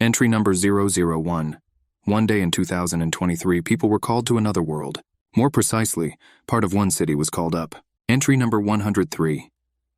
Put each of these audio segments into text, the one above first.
Entry number 001. One day in 2023, people were called to another world. More precisely, part of one city was called up. Entry number 103.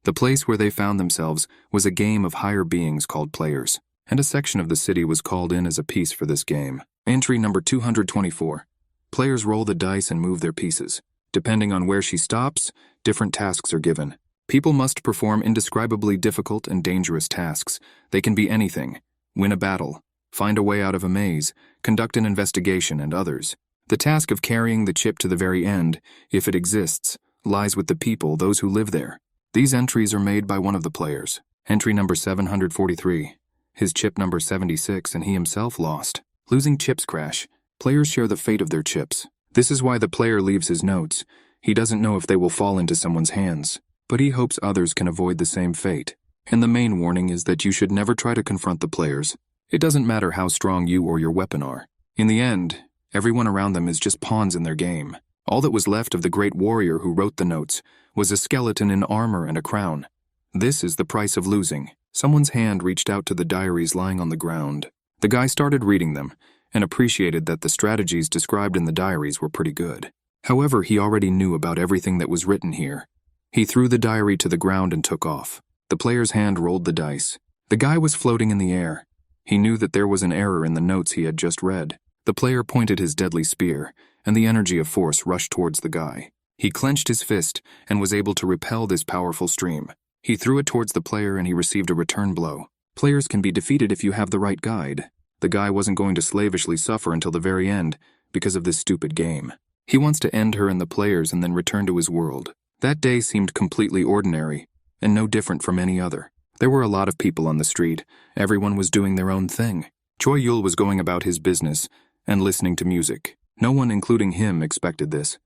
The place where they found themselves was a game of higher beings called players, and a section of the city was called in as a piece for this game. Entry number 224. Players roll the dice and move their pieces. Depending on where she stops, different tasks are given. People must perform indescribably difficult and dangerous tasks. They can be anything: win a battle, find a way out of a maze, conduct an investigation, and others. The task of carrying the chip to the very end, if it exists, lies with the people, those who live there. These entries are made by one of the players. Entry number 743. His chip number 76 and he himself lost. Losing chips crash. Players share the fate of their chips. This is why the player leaves his notes. He doesn't know if they will fall into someone's hands, but he hopes others can avoid the same fate. And the main warning is that you should never try to confront the players. It doesn't matter how strong you or your weapon are. In the end, everyone around them is just pawns in their game. All that was left of the great warrior who wrote the notes was a skeleton in armor and a crown. This is the price of losing. Someone's hand reached out to the diaries lying on the ground. The guy started reading them and appreciated that the strategies described in the diaries were pretty good. However, he already knew about everything that was written here. He threw the diary to the ground and took off. The player's hand rolled the dice. The guy was floating in the air. He knew that there was an error in the notes he had just read. The player pointed his deadly spear, and the energy of force rushed towards the guy. He clenched his fist and was able to repel this powerful stream. He threw it towards the player and he received a return blow. Players can be defeated if you have the right guide. The guy wasn't going to slavishly suffer until the very end because of this stupid game. He wants to end her and the players and then return to his world. That day seemed completely ordinary and no different from any other. There were a lot of people on the street. Everyone was doing their own thing. Choi Yul was going about his business and listening to music. No one, including him, expected this.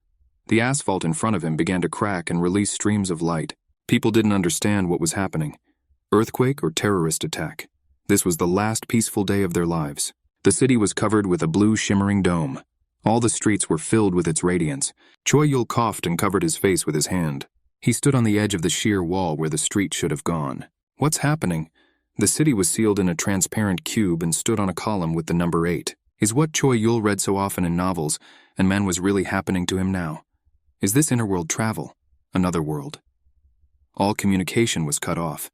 The asphalt in front of him began to crack and release streams of light. People didn't understand what was happening. Earthquake or terrorist attack. This was the last peaceful day of their lives. The city was covered with a blue shimmering dome. All the streets were filled with its radiance. Choi Yul coughed and covered his face with his hand. He stood on the edge of the sheer wall where the street should have gone. What's happening? The city was sealed in a transparent cube and stood on a column with the number 8. Is what Choi Yul read so often in novels and man was really happening to him now? Is this interworld travel? Another world? All communication was cut off.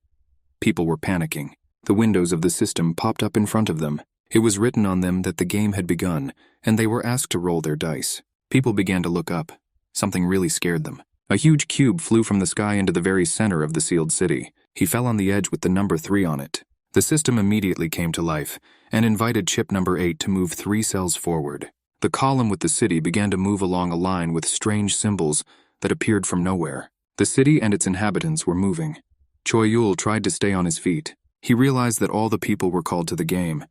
People were panicking. The windows of the system popped up in front of them. It was written on them that the game had begun, and they were asked to roll their dice. People began to look up. Something really scared them. A huge cube flew from the sky into the very center of the sealed city. He fell on the edge with the number 3 on it. The system immediately came to life and invited chip number 8 to move 3 cells forward. The column with the city began to move along a line with strange symbols that appeared from nowhere. The city and its inhabitants were moving. Choi Yul tried to stay on his feet. He realized that all the people were called to the game,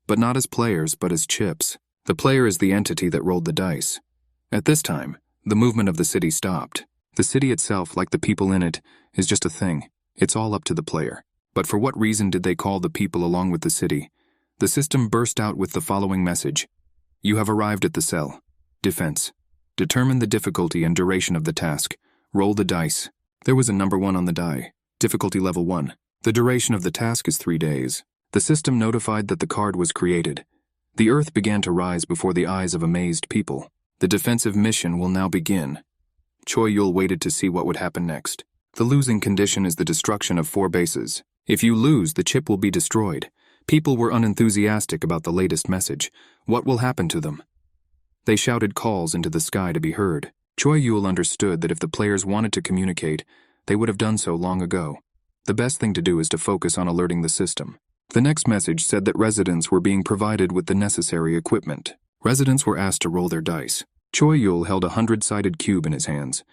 but not as players, but as chips. The player is the entity that rolled the dice. At this time, the movement of the city stopped. The city itself, like the people in it, is just a thing. It's all up to the player. But for what reason did they call the people along with the city? The system burst out with the following message. You have arrived at the cell. Defense. Determine the difficulty and duration of the task. Roll the dice. There was a number 1 on the die. Difficulty level 1. The duration of the task is 3 days. The system notified that the card was created. The earth began to rise before the eyes of amazed people. The defensive mission will now begin. Choi Yul waited to see what would happen next. The losing condition is the destruction of 4 bases. If you lose, the chip will be destroyed. People were unenthusiastic about the latest message. What will happen to them? They shouted calls into the sky to be heard. Choi Yul understood that if the players wanted to communicate, they would have done so long ago. The best thing to do is to focus on alerting the system. The next message said that residents were being provided with the necessary equipment. Residents were asked to roll their dice. Choi Yul held a 100-sided cube in his hands.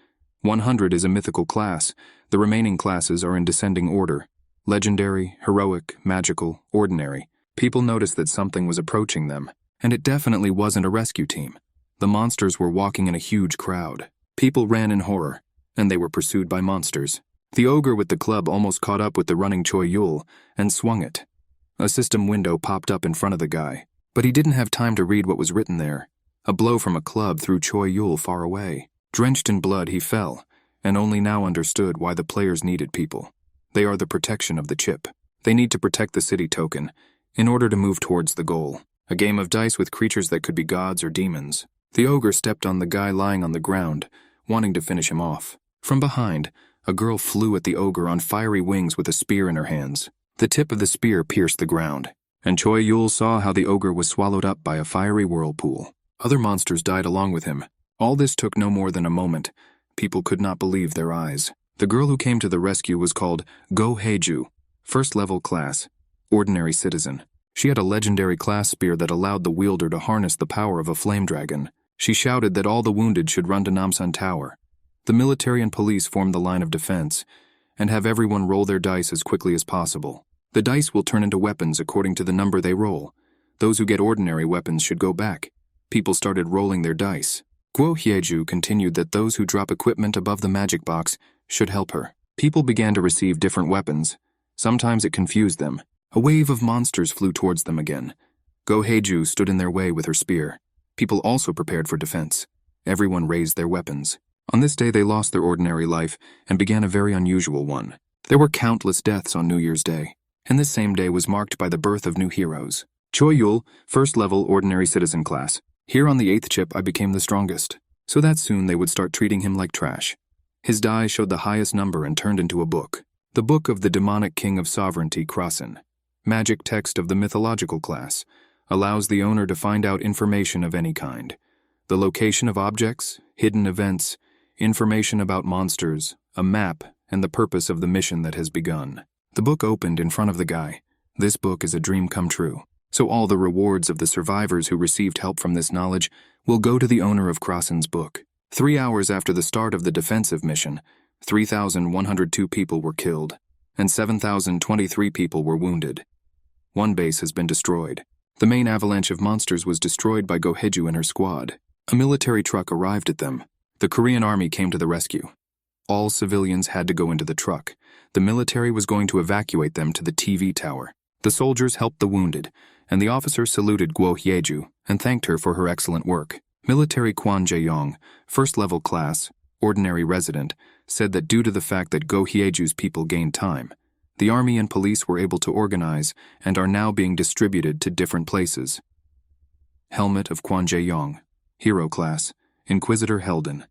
100 is a mythical class. The remaining classes are in descending order. Legendary, heroic, magical, ordinary. People noticed that something was approaching them, and it definitely wasn't a rescue team. The monsters were walking in a huge crowd. People ran in horror, and they were pursued by monsters. The ogre with the club almost caught up with the running Choi Yul and swung it. A system window popped up in front of the guy, but he didn't have time to read what was written there. A blow from a club threw Choi Yul far away. Drenched in blood, he fell, and only now understood why the players needed people. They are the protection of the chip. They need to protect the city token. in order to move towards the goal. A game of dice with creatures that could be gods or demons. The ogre stepped on the guy lying on the ground, wanting to finish him off. From behind, a girl flew at the ogre on fiery wings with a spear in her hands. The tip of the spear pierced the ground, and Choi Yul saw how the ogre was swallowed up by a fiery whirlpool. Other monsters died along with him. All this took no more than a moment. People could not believe their eyes. The girl who came to the rescue was called Go Haeju, first-level class, ordinary citizen. She had a legendary class spear that allowed the wielder to harness the power of a flame dragon. She shouted that all the wounded should run to Namsan Tower. The military and police formed the line of defense, and have everyone roll their dice as quickly as possible. The dice will turn into weapons according to the number they roll. Those who get ordinary weapons should go back. People started rolling their dice. Guo Hyeju continued that those who drop equipment above the magic box should help her. People began to receive different weapons. Sometimes it confused them. A wave of monsters flew towards them again. Go Haeju stood in their way with her spear. People also prepared for defense. Everyone raised their weapons. On this day they lost their ordinary life and began a very unusual one. There were countless deaths on New Year's Day, and this same day was marked by the birth of new heroes. Choi Yul, first-level ordinary citizen class. Here on the 8th chip I became the strongest, so that soon they would start treating him like trash. His die showed the highest number and turned into a book. The book of the demonic king of sovereignty, Krasina. Magic text of the mythological class. Allows the owner to find out information of any kind. The location of objects, hidden events, information about monsters, a map, and the purpose of the mission that has begun. The book opened in front of the guy. This book is a dream come true. So all the rewards of the survivors who received help from this knowledge will go to the owner of Krasina's book. 3 hours after the start of the defensive mission, 3,102 people were killed, and 7,023 people were wounded. One base has been destroyed. The main avalanche of monsters was destroyed by Go Haeju and her squad. A military truck arrived at them. The Korean army came to the rescue. All civilians had to go into the truck. The military was going to evacuate them to the TV tower. The soldiers helped the wounded, and the officer saluted Guo Hyeju and thanked her for her excellent work. Military Kwon Jae-yong, first-level class, ordinary resident, said that due to the fact that Go Hyeju's people gained time, the army and police were able to organize and are now being distributed to different places. Helmet of Kwon Jae-yong, hero class, Inquisitor Helden.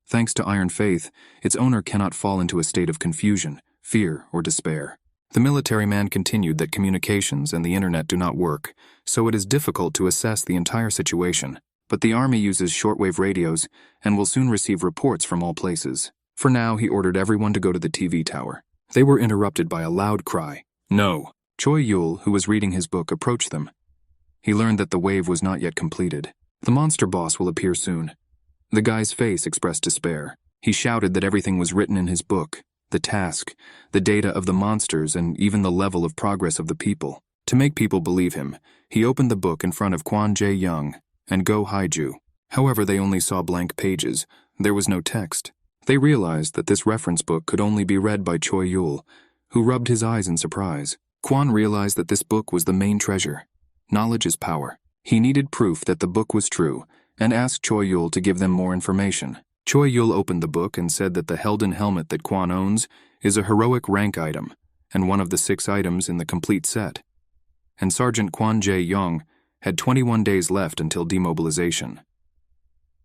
Thanks to Iron Faith, its owner cannot fall into a state of confusion, fear, or despair. The military man continued that communications and the internet do not work, so it is difficult to assess the entire situation. But the army uses shortwave radios and will soon receive reports from all places. For now, he ordered everyone to go to the TV tower. They were interrupted by a loud cry. No! Choi Yul, who was reading his book, approached them. He learned that the wave was not yet completed. The monster boss will appear soon. The guy's face expressed despair. He shouted that everything was written in his book, the task, the data of the monsters, and even the level of progress of the people. To make people believe him, he opened the book in front of Kwon Jae-young and Go Haeju. However, they only saw blank pages. There was no text. They realized that this reference book could only be read by Choi Yul, who rubbed his eyes in surprise. Kwon realized that this book was the main treasure. Knowledge is power. He needed proof that the book was true, and asked Choi Yul to give them more information. Choi Yul opened the book and said that the Helden helmet that Kwon owns is a heroic rank item, and one of the 6 items in the complete set. And Sergeant Kwon Jae-yong had 21 days left until demobilization.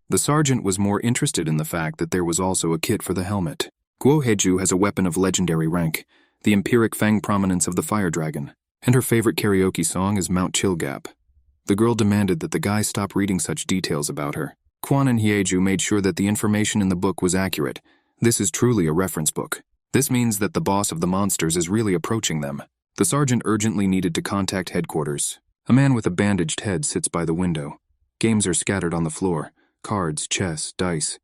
The sergeant was more interested in the fact that there was also a kit for the helmet. Guo Haeju has a weapon of legendary rank, the empiric fang prominence of the fire dragon, and her favorite karaoke song is Mount Chilgap. The girl demanded that the guy stop reading such details about her. Kwon and Hyeju made sure that the information in the book was accurate. This is truly a reference book. This means that the boss of the monsters is really approaching them. The sergeant urgently needed to contact headquarters. A man with a bandaged head sits by the window. Games are scattered on the floor. Cards, chess, dice.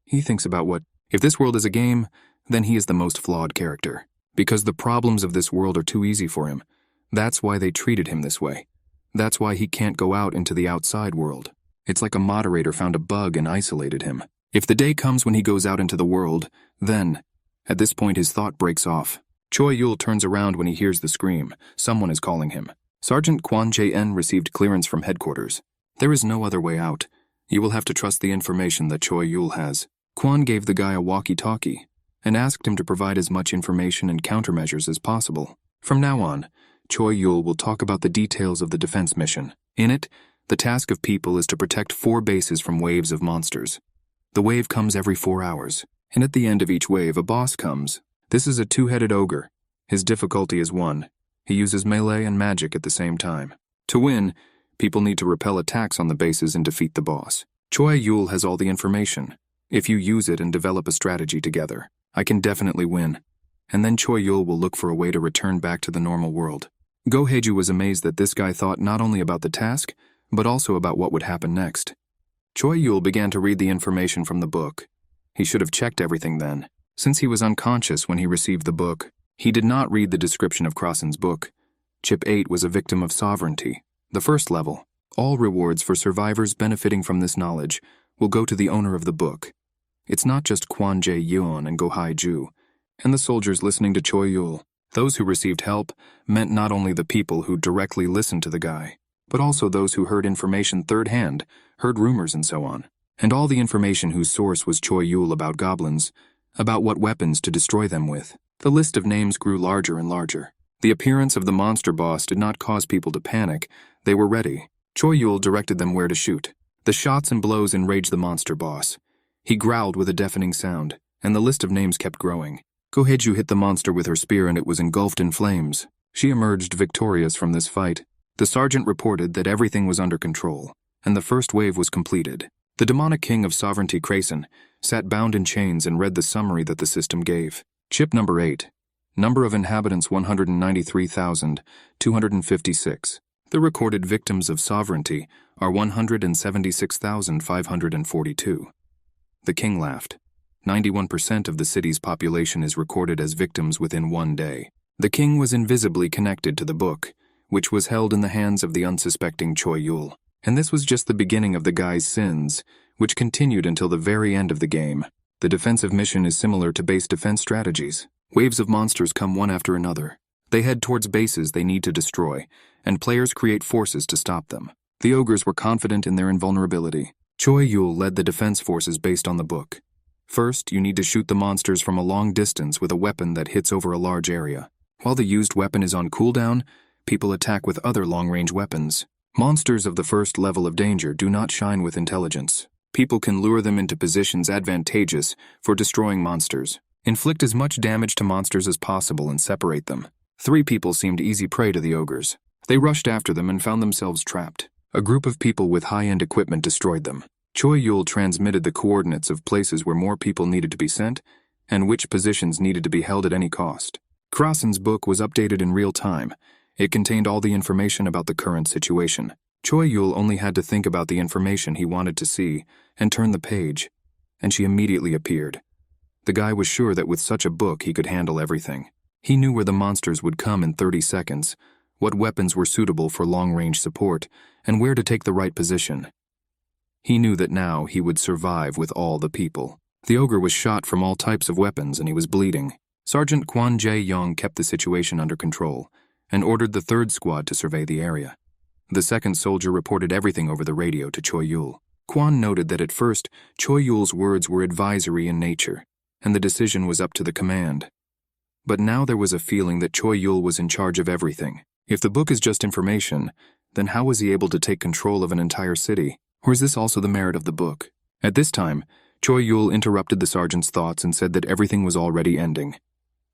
He thinks about what, if this world is a game, then he is the most flawed character. Because the problems of this world are too easy for him. That's why they treated him this way. That's why he can't go out into the outside world. It's like a moderator found a bug and isolated him. If the day comes when he goes out into the world, then, at this point his thought breaks off. Choi Yul turns around when he hears the scream. Someone is calling him. Sergeant Kwon Jae-en received clearance from headquarters. There is no other way out. You will have to trust the information that Choi Yul has. Kwon gave the guy a walkie-talkie and asked him to provide as much information and countermeasures as possible. From now on, Choi Yul will talk about the details of the defense mission. In it, the task of people is to protect 4 bases from waves of monsters. The wave comes every 4 hours, and at the end of each wave a boss comes. This is a 2-headed ogre. His difficulty is 1. He uses melee and magic at the same time. To win, people need to repel attacks on the bases and defeat the boss. Choi Yul has all the information. If you use it and develop a strategy together, I can definitely win. And then Choi Yul will look for a way to return back to the normal world. Go Haeju was amazed that this guy thought not only about the task, but also about what would happen next. Choi Yul began to read the information from the book. He should have checked everything then. Since he was unconscious when he received the book, he did not read the description of Krasin's book. Chip 8 was a victim of sovereignty. The first level. All rewards for survivors benefiting from this knowledge will go to the owner of the book. It's not just Kwon Jae-yeon and Go Haeju, and the soldiers listening to Choi Yul. Those who received help meant not only the people who directly listened to the guy, but also those who heard information third-hand, heard rumors and so on. And all the information whose source was Choi Yul about goblins, about what weapons to destroy them with. The list of names grew larger and larger. The appearance of the monster boss did not cause people to panic. They were ready. Choi Yul directed them where to shoot. The shots and blows enraged the monster boss. He growled with a deafening sound, and the list of names kept growing. Go Haeju hit the monster with her spear and it was engulfed in flames. She emerged victorious from this fight. The sergeant reported that everything was under control, and the first wave was completed. The demonic king of sovereignty, Krasin, sat bound in chains and read the summary that the system gave. Chip number 8. Number of inhabitants 193,256. The recorded victims of sovereignty are 176,542. The king laughed. 91% of the city's population is recorded as victims within 1 day. The king was invisibly connected to the book, which was held in the hands of the unsuspecting Choi Yul. And this was just the beginning of the guy's sins, which continued until the very end of the game. The defensive mission is similar to base defense strategies. Waves of monsters come one after another. They head towards bases they need to destroy, and players create forces to stop them. The ogres were confident in their invulnerability. Choi Yul led the defense forces based on the book. First, you need to shoot the monsters from a long distance with a weapon that hits over a large area. While the used weapon is on cooldown, people attack with other long-range weapons. Monsters of the first level of danger do not shine with intelligence. People can lure them into positions advantageous for destroying monsters. Inflict as much damage to monsters as possible and separate them. 3 people seemed easy prey to the ogres. They rushed after them and found themselves trapped. A group of people with high-end equipment destroyed them. Choi Yul transmitted the coordinates of places where more people needed to be sent and which positions needed to be held at any cost. Krasin's book was updated in real time. It contained all the information about the current situation. Choi Yul only had to think about the information he wanted to see and turn the page, and she immediately appeared. The guy was sure that with such a book he could handle everything. He knew where the monsters would come in 30 seconds, what weapons were suitable for long-range support, and where to take the right position. He knew that now he would survive with all the people. The ogre was shot from all types of weapons and he was bleeding. Sergeant Kwon Jae-young kept the situation under control and ordered the 3rd squad to survey the area. The 2nd soldier reported everything over the radio to Choi Yul. Kwon noted that at first, Choi Yul's words were advisory in nature, and the decision was up to the command. But now there was a feeling that Choi Yul was in charge of everything. If the book is just information, then how was he able to take control of an entire city? Or is this also the merit of the book? At this time, Choi Yul interrupted the sergeant's thoughts and said that everything was already ending.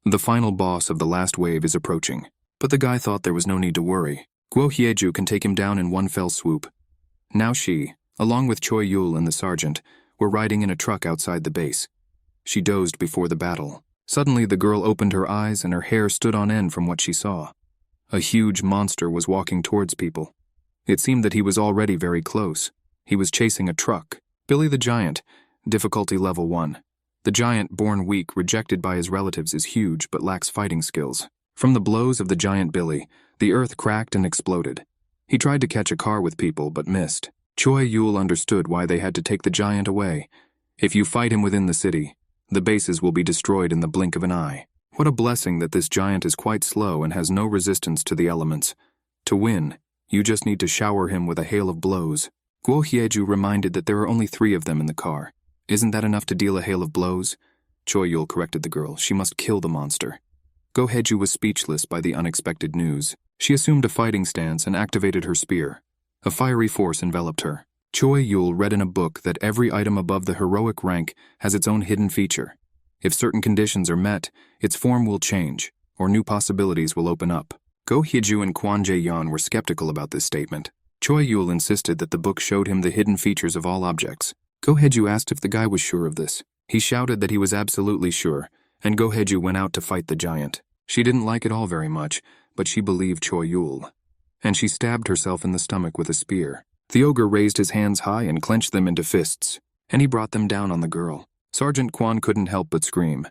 The final boss of the last wave is approaching. But the guy thought there was no need to worry. Go Haeju can take him down in one fell swoop. Now she, along with Choi Yul and the sergeant, were riding in a truck outside the base. She dozed before the battle. Suddenly the girl opened her eyes and her hair stood on end from what she saw. A huge monster was walking towards people. It seemed that he was already very close. He was chasing a truck. Billy the Giant, difficulty level 1. The giant, born weak, rejected by his relatives, is huge but lacks fighting skills. From the blows of the giant Billy, the earth cracked and exploded. He tried to catch a car with people but missed. Choi Yul understood why they had to take the giant away. If you fight him within the city, the bases will be destroyed in the blink of an eye. What a blessing that this giant is quite slow and has no resistance to the elements. To win, you just need to shower him with a hail of blows. Go Haeju reminded that there are only 3 of them in the car. Isn't that enough to deal a hail of blows? Choi Yul corrected the girl. She must kill the monster. Go Haeju was speechless by the unexpected news. She assumed a fighting stance and activated her spear. A fiery force enveloped her. Choi Yul read in a book that every item above the heroic rank has its own hidden feature. If certain conditions are met, its form will change, or new possibilities will open up. Go Hyeju and Kwon Jae-yeon were skeptical about this statement. Choi Yul insisted that the book showed him the hidden features of all objects. Go Hyeju asked if the guy was sure of this. He shouted that he was absolutely sure, and Go Hyeju went out to fight the giant. She didn't like it all very much, but she believed Choi Yul. And she stabbed herself in the stomach with a spear. The ogre raised his hands high and clenched them into fists, and he brought them down on the girl. Sergeant Kwon couldn't help but scream,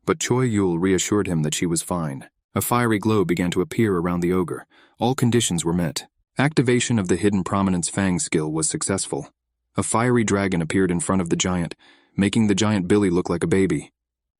but Choi Yul reassured him that she was fine. A fiery glow began to appear around the ogre. All conditions were met. Activation of the hidden prominence fang skill was successful. A fiery dragon appeared in front of the giant, making the giant Billy look like a baby.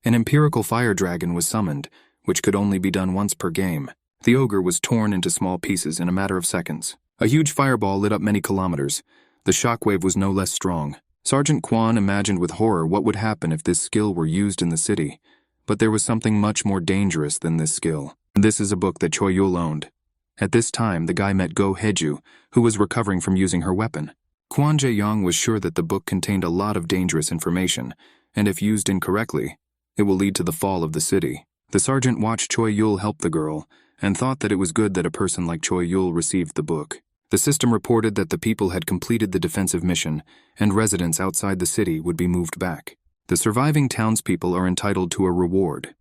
An empirical fire dragon was summoned, which could only be done once per game. The ogre was torn into small pieces in a matter of seconds. A huge fireball lit up many kilometers. The shockwave was no less strong. Sergeant Kwon imagined with horror what would happen if this skill were used in the city. But there was something much more dangerous than this skill. This is a book that Choi Yul owned. At this time, the guy met Go Hyeju, who was recovering from using her weapon. Kwon Jae-yeon was sure that the book contained a lot of dangerous information, and if used incorrectly, it will lead to the fall of the city. The sergeant watched Choi Yul help the girl, and thought that it was good that a person like Choi Yul received the book. The system reported that the people had completed the defensive mission, and residents outside the city would be moved back. The surviving townspeople are entitled to a reward.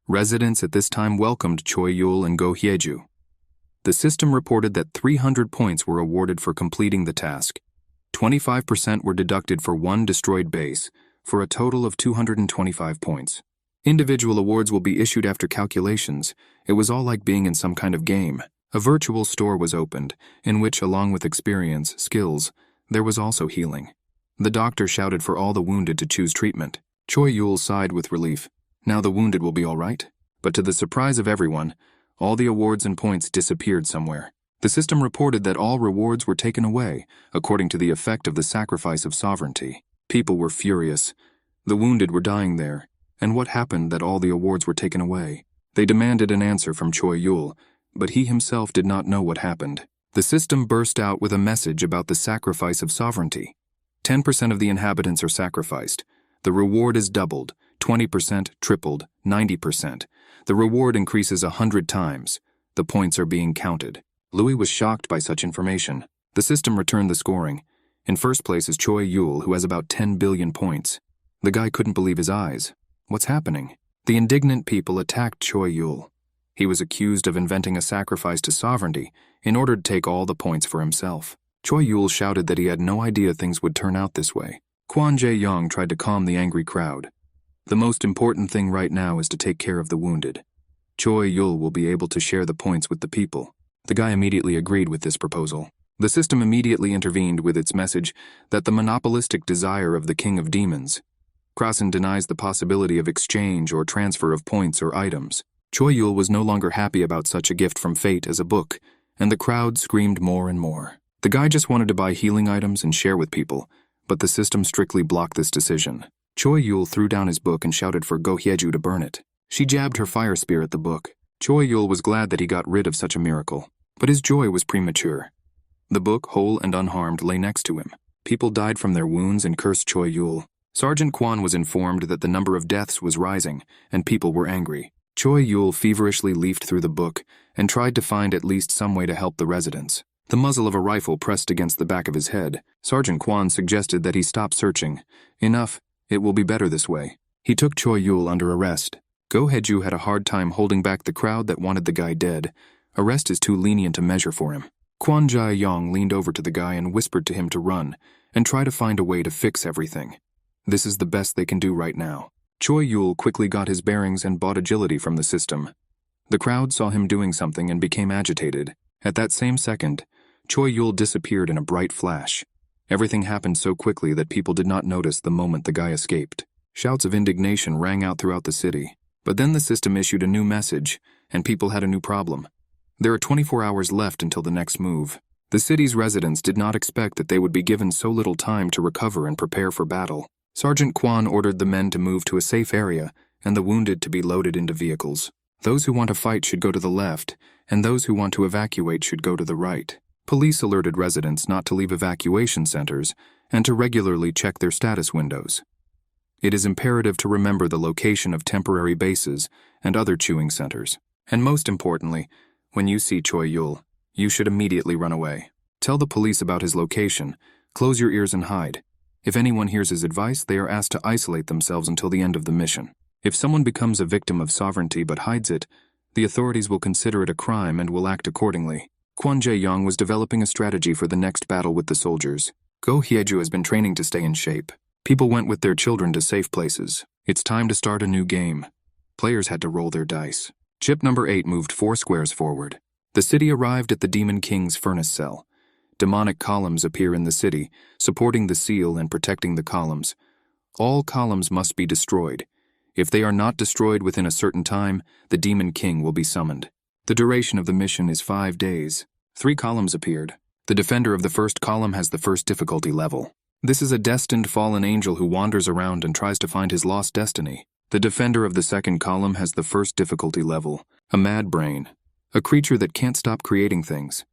Residents at this time welcomed Choi Yul and Go Hyeju. The system reported that 300 points were awarded for completing the task. 25% were deducted for one destroyed base, for a total of 225 points. Individual awards will be issued after calculations. It was all like being in some kind of game. A virtual store was opened, in which, along with experience, skills, there was also healing. The doctor shouted for all the wounded to choose treatment. Choi Yul sighed with relief. Now the wounded will be all right. But to the surprise of everyone, all the awards and points disappeared somewhere. The system reported that all rewards were taken away, according to the effect of the sacrifice of sovereignty. People were furious. The wounded were dying there. And what happened that all the awards were taken away? They demanded an answer from Choi Yul, but he himself did not know what happened. The system burst out with a message about the sacrifice of sovereignty. 10% of the inhabitants are sacrificed. The reward is doubled, 20% tripled, 90%. The reward increases 100 times. The points are being counted. Louis was shocked by such information. The system returned the scoring. In first place is Choi Yul, who has about 10 billion points. The guy couldn't believe his eyes. What's happening? The indignant people attacked Choi Yul. He was accused of inventing a sacrifice to sovereignty in order to take all the points for himself. Choi Yul shouted that he had no idea things would turn out this way. Kwon Jae-yeon tried to calm the angry crowd. The most important thing right now is to take care of the wounded. Choi Yul will be able to share the points with the people. The guy immediately agreed with this proposal. The system immediately intervened with its message that the monopolistic desire of the king of demons. Krasina denies the possibility of exchange or transfer of points or items. Choi Yul was no longer happy about such a gift from fate as a book, and the crowd screamed more and more. The guy just wanted to buy healing items and share with people, but the system strictly blocked this decision. Choi Yul threw down his book and shouted for Go Hyeju to burn it. She jabbed her fire spear at the book. Choi Yul was glad that he got rid of such a miracle, but his joy was premature. The book, whole and unharmed, lay next to him. People died from their wounds and cursed Choi Yul. Sergeant Kwon was informed that the number of deaths was rising, and people were angry. Choi Yul feverishly leafed through the book and tried to find at least some way to help the residents. The muzzle of a rifle pressed against the back of his head. Sergeant Kwon suggested that he stop searching. Enough, it will be better this way. He took Choi Yul under arrest. Go Hyeju had a hard time holding back the crowd that wanted the guy dead. Arrest is too lenient a measure for him. Kwon Jae-yeon leaned over to the guy and whispered to him to run and try to find a way to fix everything. This is the best they can do right now. Choi Yul quickly got his bearings and bought agility from the system. The crowd saw him doing something and became agitated. At that same second, Choi Yul disappeared in a bright flash. Everything happened so quickly that people did not notice the moment the guy escaped. Shouts of indignation rang out throughout the city. But then the system issued a new message, and people had a new problem. There are 24 hours left until the next move. The city's residents did not expect that they would be given so little time to recover and prepare for battle. Sergeant Kwon ordered the men to move to a safe area and the wounded to be loaded into vehicles. Those who want to fight should go to the left, and those who want to evacuate should go to the right. Police alerted residents not to leave evacuation centers and to regularly check their status windows. It is imperative to remember the location of temporary bases and other chewing centers. And most importantly, when you see Choi Yul, you should immediately run away. Tell the police about his location, close your ears and hide. If anyone hears his advice, they are asked to isolate themselves until the end of the mission. If someone becomes a victim of sovereignty but hides it, the authorities will consider it a crime and will act accordingly. Kwon Jae-young was developing a strategy for the next battle with the soldiers. Go Hyeju has been training to stay in shape. People went with their children to safe places. It's time to start a new game. Players had to roll their dice. Chip number 8 moved 4 squares forward. The city arrived at the Demon King's furnace cell. Demonic columns appear in the city, supporting the seal and protecting the columns. All columns must be destroyed. If they are not destroyed within a certain time, the Demon King will be summoned. The duration of the mission is 5 days. 3 columns appeared. The defender of the first column has the first difficulty level. This is a destined fallen angel who wanders around and tries to find his lost destiny. The defender of the second column has the first difficulty level, a mad brain, a creature that can't stop creating things.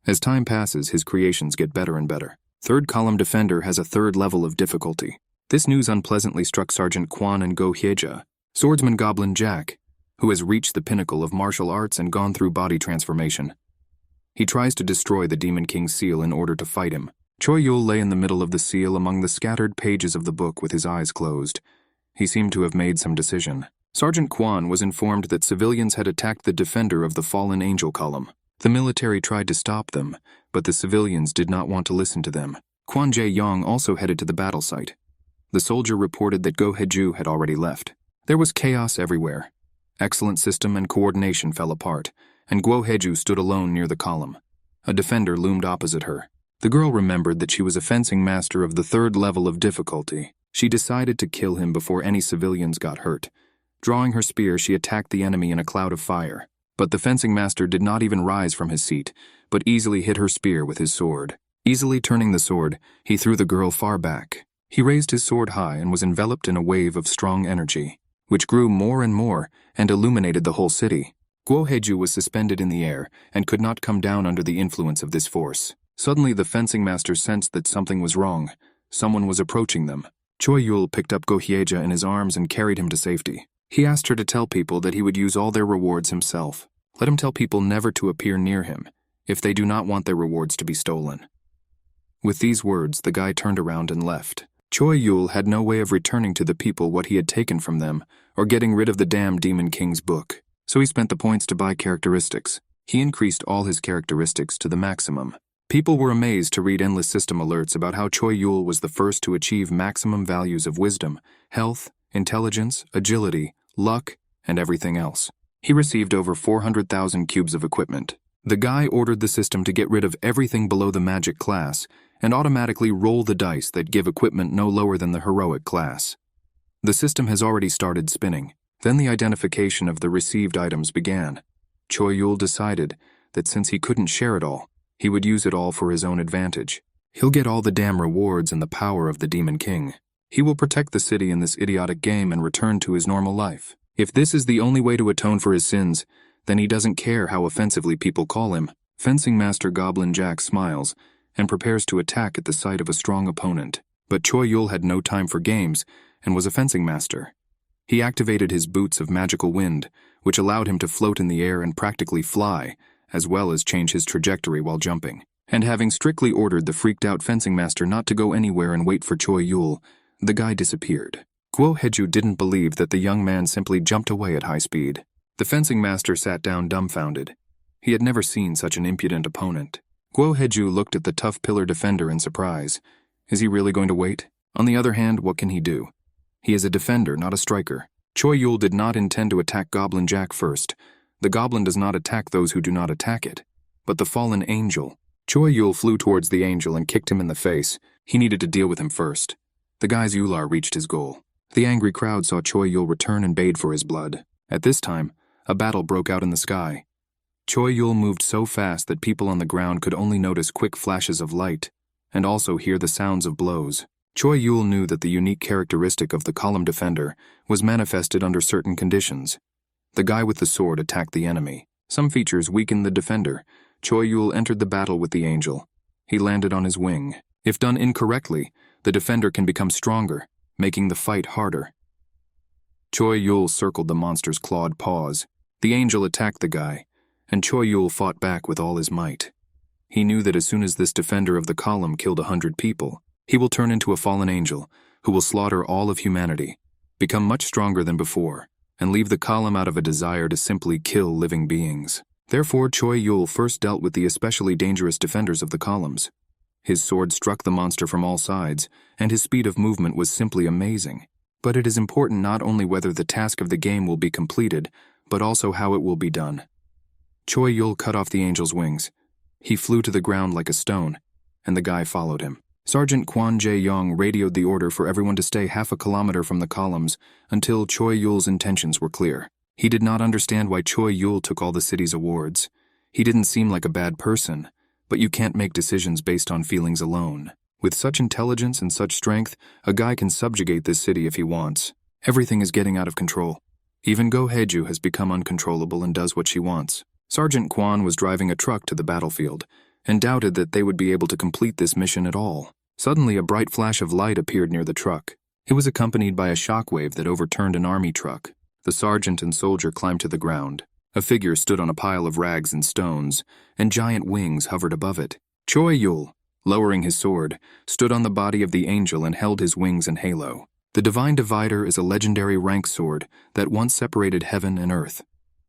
As time passes, his creations get better and better. Third column defender has a 3rd level of difficulty. This news unpleasantly struck Sergeant Kwon and Go Hyeja, swordsman Goblin Jack, who has reached the pinnacle of martial arts and gone through body transformation. He tries to destroy the Demon King's seal in order to fight him. Choi Yul lay in the middle of the seal among the scattered pages of the book with his eyes closed. He seemed to have made some decision. Sergeant Kwon was informed that civilians had attacked the defender of the fallen angel column. The military tried to stop them, but the civilians did not want to listen to them. Kwon Jae-young also headed to the battle site. The soldier reported that Go Hyeju had already left. There was chaos everywhere. Excellent system and coordination fell apart, and Go Hyeju stood alone near the column. A defender loomed opposite her. The girl remembered that she was a fencing master of the 3rd level of difficulty. She decided to kill him before any civilians got hurt. Drawing her spear, she attacked the enemy in a cloud of fire. But the fencing master did not even rise from his seat, but easily hit her spear with his sword. Easily turning the sword, he threw the girl far back. He raised his sword high and was enveloped in a wave of strong energy, which grew more and more and illuminated the whole city. Go Hyeju was suspended in the air and could not come down under the influence of this force. Suddenly the fencing master sensed that something was wrong. Someone was approaching them. Choi Yul picked up Go Hyeja in his arms and carried him to safety. He asked her to tell people that he would use all their rewards himself. Let him tell people never to appear near him, if they do not want their rewards to be stolen. With these words, the guy turned around and left. Choi Yul had no way of returning to the people what he had taken from them, or getting rid of the damn Demon King's book. So he spent the points to buy characteristics. He increased all his characteristics to the maximum. People were amazed to read endless system alerts about how Choi Yul was the first to achieve maximum values of wisdom, health, intelligence, agility, luck, and everything else. He received over 400,000 cubes of equipment. The guy ordered the system to get rid of everything below the magic class and automatically roll the dice that give equipment no lower than the heroic class. The system has already started spinning. Then the identification of the received items began. Choi Yul decided that since he couldn't share it all, he would use it all for his own advantage. He'll get all the damn rewards and the power of the Demon King. He will protect the city in this idiotic game and return to his normal life. If this is the only way to atone for his sins, then he doesn't care how offensively people call him. Fencing Master Goblin Jack smiles and prepares to attack at the sight of a strong opponent. But Choi Yul had no time for games and was a fencing master. He activated his boots of magical wind, which allowed him to float in the air and practically fly, as well as change his trajectory while jumping. And having strictly ordered the freaked-out fencing master not to go anywhere and wait for Choi Yul, the guy disappeared. Go Hyeju didn't believe that the young man simply jumped away at high speed. The fencing master sat down dumbfounded. He had never seen such an impudent opponent. Go Hyeju looked at the tough pillar defender in surprise. Is he really going to wait? On the other hand, what can he do? He is a defender, not a striker. Choi Yul did not intend to attack Goblin Jack first. The goblin does not attack those who do not attack it. But the fallen angel. Choi Yul flew towards the angel and kicked him in the face. He needed to deal with him first. The guy's Ular reached his goal. The angry crowd saw Choi Yul return and bayed for his blood. At this time, a battle broke out in the sky. Choi Yul moved so fast that people on the ground could only notice quick flashes of light, and also hear the sounds of blows. Choi Yul knew that the unique characteristic of the column defender was manifested under certain conditions. The guy with the sword attacked the enemy. Some features weakened the defender. Choi Yul entered the battle with the angel. He landed on his wing. If done incorrectly, the defender can become stronger, making the fight harder. Choi Yul circled the monster's clawed paws. The angel attacked the guy, and Choi Yul fought back with all his might. He knew that as soon as this defender of the column killed 100 people, he will turn into a fallen angel who will slaughter all of humanity, become much stronger than before, and leave the column out of a desire to simply kill living beings. Therefore, Choi Yul first dealt with the especially dangerous defenders of the columns. His sword struck the monster from all sides, and his speed of movement was simply amazing. But it is important not only whether the task of the game will be completed, but also how it will be done. Choi Yul cut off the angel's wings. He flew to the ground like a stone, and the guy followed him. Sergeant Kwon Jae-yong radioed the order for everyone to stay half a kilometer from the columns until Choi Yul's intentions were clear. He did not understand why Choi Yul took all the city's awards. He didn't seem like a bad person, but you can't make decisions based on feelings alone. With such intelligence and such strength, a guy can subjugate this city if he wants. Everything is getting out of control. Even Go Haeju has become uncontrollable and does what she wants. Sergeant Kwon was driving a truck to the battlefield and doubted that they would be able to complete this mission at all. Suddenly, a bright flash of light appeared near the truck. It was accompanied by a shockwave that overturned an army truck. The sergeant and soldier climbed to the ground. A figure stood on a pile of rags and stones, and giant wings hovered above it. Choi Yul, lowering his sword, stood on the body of the angel and held his wings and halo. The Divine Divider is a legendary rank sword that once separated heaven and earth.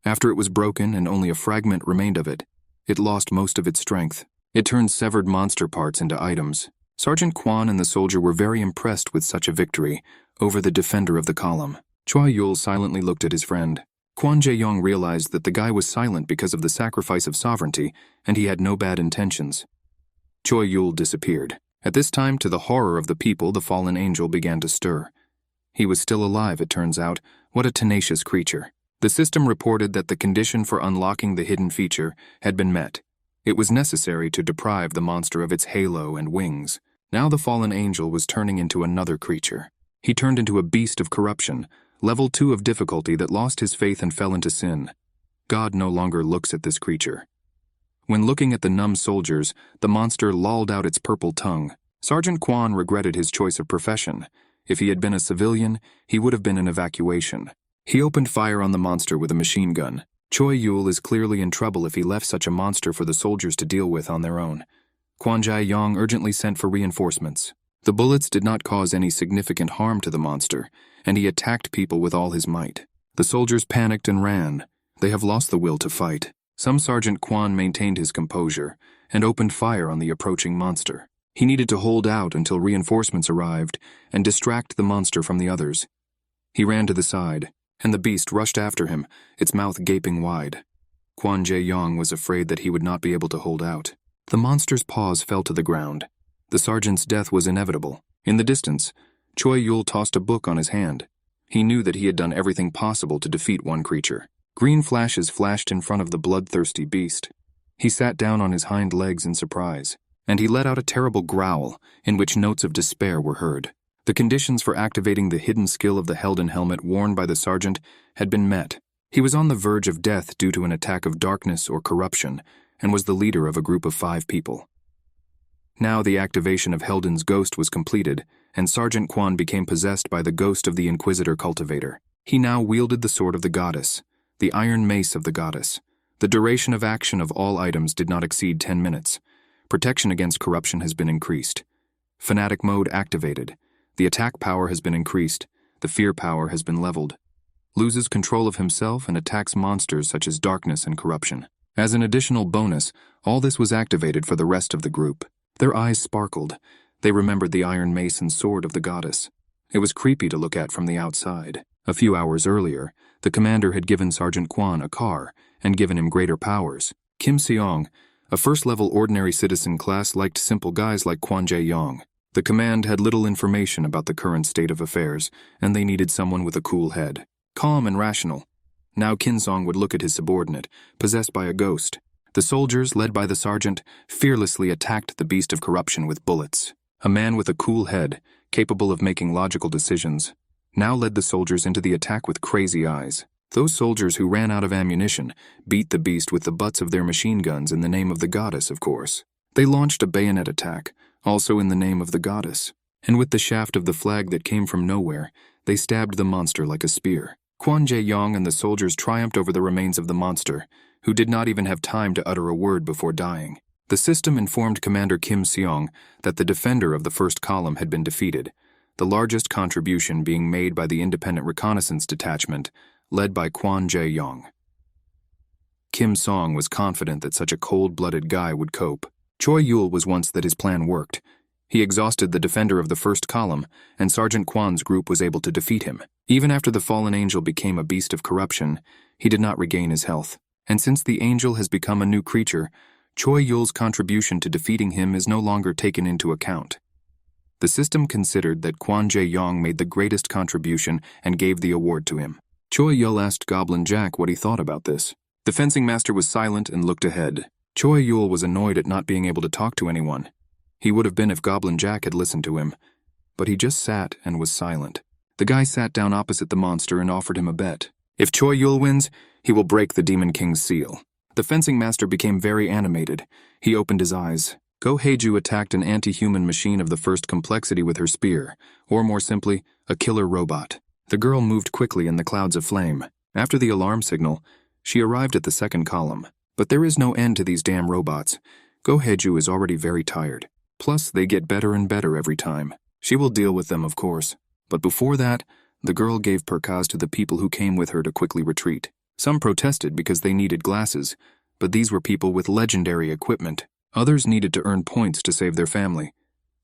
After it was broken and only a fragment remained of it, it lost most of its strength. It turned severed monster parts into items. Sergeant Kwon and the soldier were very impressed with such a victory over the defender of the column. Choi Yul silently looked at his friend. Kwon Jae-yong realized that the guy was silent because of the sacrifice of sovereignty, and he had no bad intentions. Choi Yul disappeared. At this time, to the horror of the people, the fallen angel began to stir. He was still alive, it turns out. What a tenacious creature. The system reported that the condition for unlocking the hidden feature had been met. It was necessary to deprive the monster of its halo and wings. Now the fallen angel was turning into another creature. He turned into a beast of corruption, level 2 of difficulty that lost his faith and fell into sin. God no longer looks at this creature. When looking at the numb soldiers, the monster lolled out its purple tongue. Sergeant Kwon regretted his choice of profession. If he had been a civilian, he would have been in evacuation. He opened fire on the monster with a machine gun. Choi Yul is clearly in trouble if he left such a monster for the soldiers to deal with on their own. Kwon Jae-yong urgently sent for reinforcements. The bullets did not cause any significant harm to the monster, and he attacked people with all his might. The soldiers panicked and ran. They have lost the will to fight. Some Sergeant Kwon maintained his composure and opened fire on the approaching monster. He needed to hold out until reinforcements arrived and distract the monster from the others. He ran to the side, and the beast rushed after him, its mouth gaping wide. Kwon Jae-yong was afraid that he would not be able to hold out. The monster's paws fell to the ground. The sergeant's death was inevitable. In the distance, Choi Yul tossed a book on his hand. He knew that he had done everything possible to defeat one creature. Green flashes flashed in front of the bloodthirsty beast. He sat down on his hind legs in surprise, and he let out a terrible growl in which notes of despair were heard. The conditions for activating the hidden skill of the Helden helmet worn by the sergeant had been met. He was on the verge of death due to an attack of darkness or corruption, and was the leader of a group of 5 people. Now the activation of Helden's ghost was completed, and Sergeant Kwon became possessed by the ghost of the Inquisitor cultivator. He now wielded the sword of the goddess, the iron mace of the goddess. The duration of action of all items did not exceed 10 minutes. Protection against corruption has been increased. Fanatic mode activated. The attack power has been increased. The fear power has been leveled. Loses control of himself and attacks monsters such as darkness and corruption. As an additional bonus, all this was activated for the rest of the group. Their eyes sparkled. They remembered the iron mace and sword of the goddess. It was creepy to look at from the outside. A few hours earlier, the commander had given Sergeant Kwon a car and given him greater powers. Kim Seong, a first-level ordinary citizen class, liked simple guys like Kwon Jae-yong. The command had little information about the current state of affairs, and they needed someone with a cool head. Calm and rational. Now Kim Song would look at his subordinate, possessed by a ghost. The soldiers, led by the sergeant, fearlessly attacked the beast of corruption with bullets. A man with a cool head, capable of making logical decisions, now led the soldiers into the attack with crazy eyes. Those soldiers who ran out of ammunition beat the beast with the butts of their machine guns in the name of the goddess, of course. They launched a bayonet attack, also in the name of the goddess. And with the shaft of the flag that came from nowhere, they stabbed the monster like a spear. Kwon Jae-yong and the soldiers triumphed over the remains of the monster, who did not even have time to utter a word before dying. The system informed Commander Kim Seong that the defender of the first column had been defeated, the largest contribution being made by the Independent Reconnaissance Detachment, led by Kwon Jae-yong. Kim Seong was confident that such a cold-blooded guy would cope. Choi Yul was once that his plan worked. He exhausted the defender of the first column, and Sergeant Kwon's group was able to defeat him. Even after the fallen angel became a beast of corruption, he did not regain his health. And since the angel has become a new creature, Choi Yul's contribution to defeating him is no longer taken into account. The system considered that Kwon Jae-yong made the greatest contribution and gave the award to him. Choi Yul asked Goblin Jack what he thought about this. The fencing master was silent and looked ahead. Choi Yul was annoyed at not being able to talk to anyone. He would have been if Goblin Jack had listened to him. But he just sat and was silent. The guy sat down opposite the monster and offered him a bet. If Choi Yul wins, he will break the Demon King's seal. The fencing master became very animated. He opened his eyes. Go Haeju attacked an anti-human machine of the first complexity with her spear, or more simply, a killer robot. The girl moved quickly in the clouds of flame. After the alarm signal, she arrived at the second column. But there is no end to these damn robots. Go Haeju is already very tired. Plus, they get better and better every time. She will deal with them, of course. But before that, the girl gave perkaz to the people who came with her to quickly retreat. Some protested because they needed glasses, but these were people with legendary equipment. Others needed to earn points to save their family,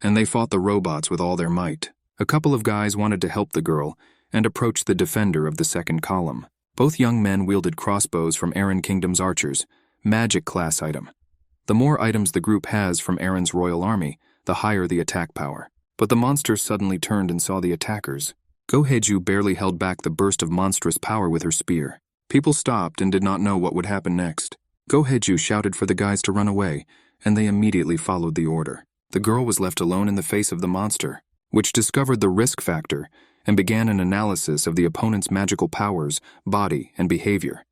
and they fought the robots with all their might. A couple of guys wanted to help the girl and approached the defender of the second column. Both young men wielded crossbows from Eren Kingdom's archers, magic class item. The more items the group has from Eren's royal army, the higher the attack power. But the monster suddenly turned and saw the attackers. Go Haeju barely held back the burst of monstrous power with her spear. People stopped and did not know what would happen next. Go Haeju shouted for the guys to run away, and they immediately followed the order. The girl was left alone in the face of the monster, which discovered the risk factor and began an analysis of the opponent's magical powers, body, and behavior.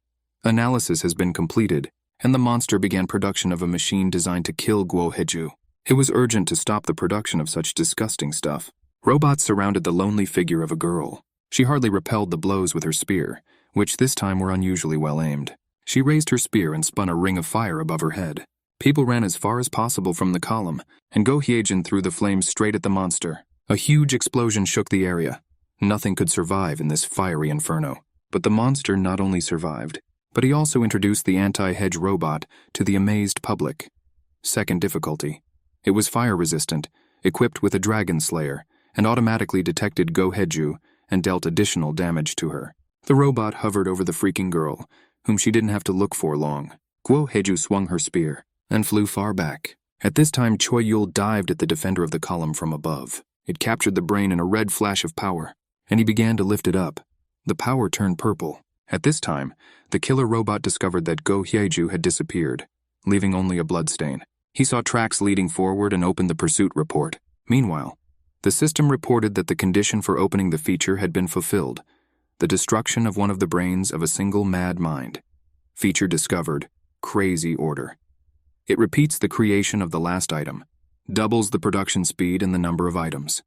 Analysis has been completed, and the monster began production of a machine designed to kill Go Haeju. It was urgent to stop the production of such disgusting stuff. Robots surrounded the lonely figure of a girl. She hardly repelled the blows with her spear, which this time were unusually well aimed. She raised her spear and spun a ring of fire above her head. People ran as far as possible from the column, and Go Haejin threw the flames straight at the monster. A huge explosion shook the area. Nothing could survive in this fiery inferno. But the monster not only survived, but he also introduced the anti-hedge robot to the amazed public. Second difficulty. It was fire-resistant, equipped with a dragon slayer, and automatically detected Go Haeju and dealt additional damage to her. The robot hovered over the freaking girl, whom she didn't have to look for long. Go Haeju swung her spear and flew far back. At this time, Choi Yul dived at the defender of the column from above. It captured the brain in a red flash of power, and he began to lift it up. The power turned purple. At this time, the killer robot discovered that Go Haeju had disappeared, leaving only a bloodstain. He saw tracks leading forward and opened the pursuit report. Meanwhile, the system reported that the condition for opening the feature had been fulfilled: the destruction of one of the brains of a single mad mind. Feature discovered: crazy order. It repeats the creation of the last item, doubles the production speed and the number of items.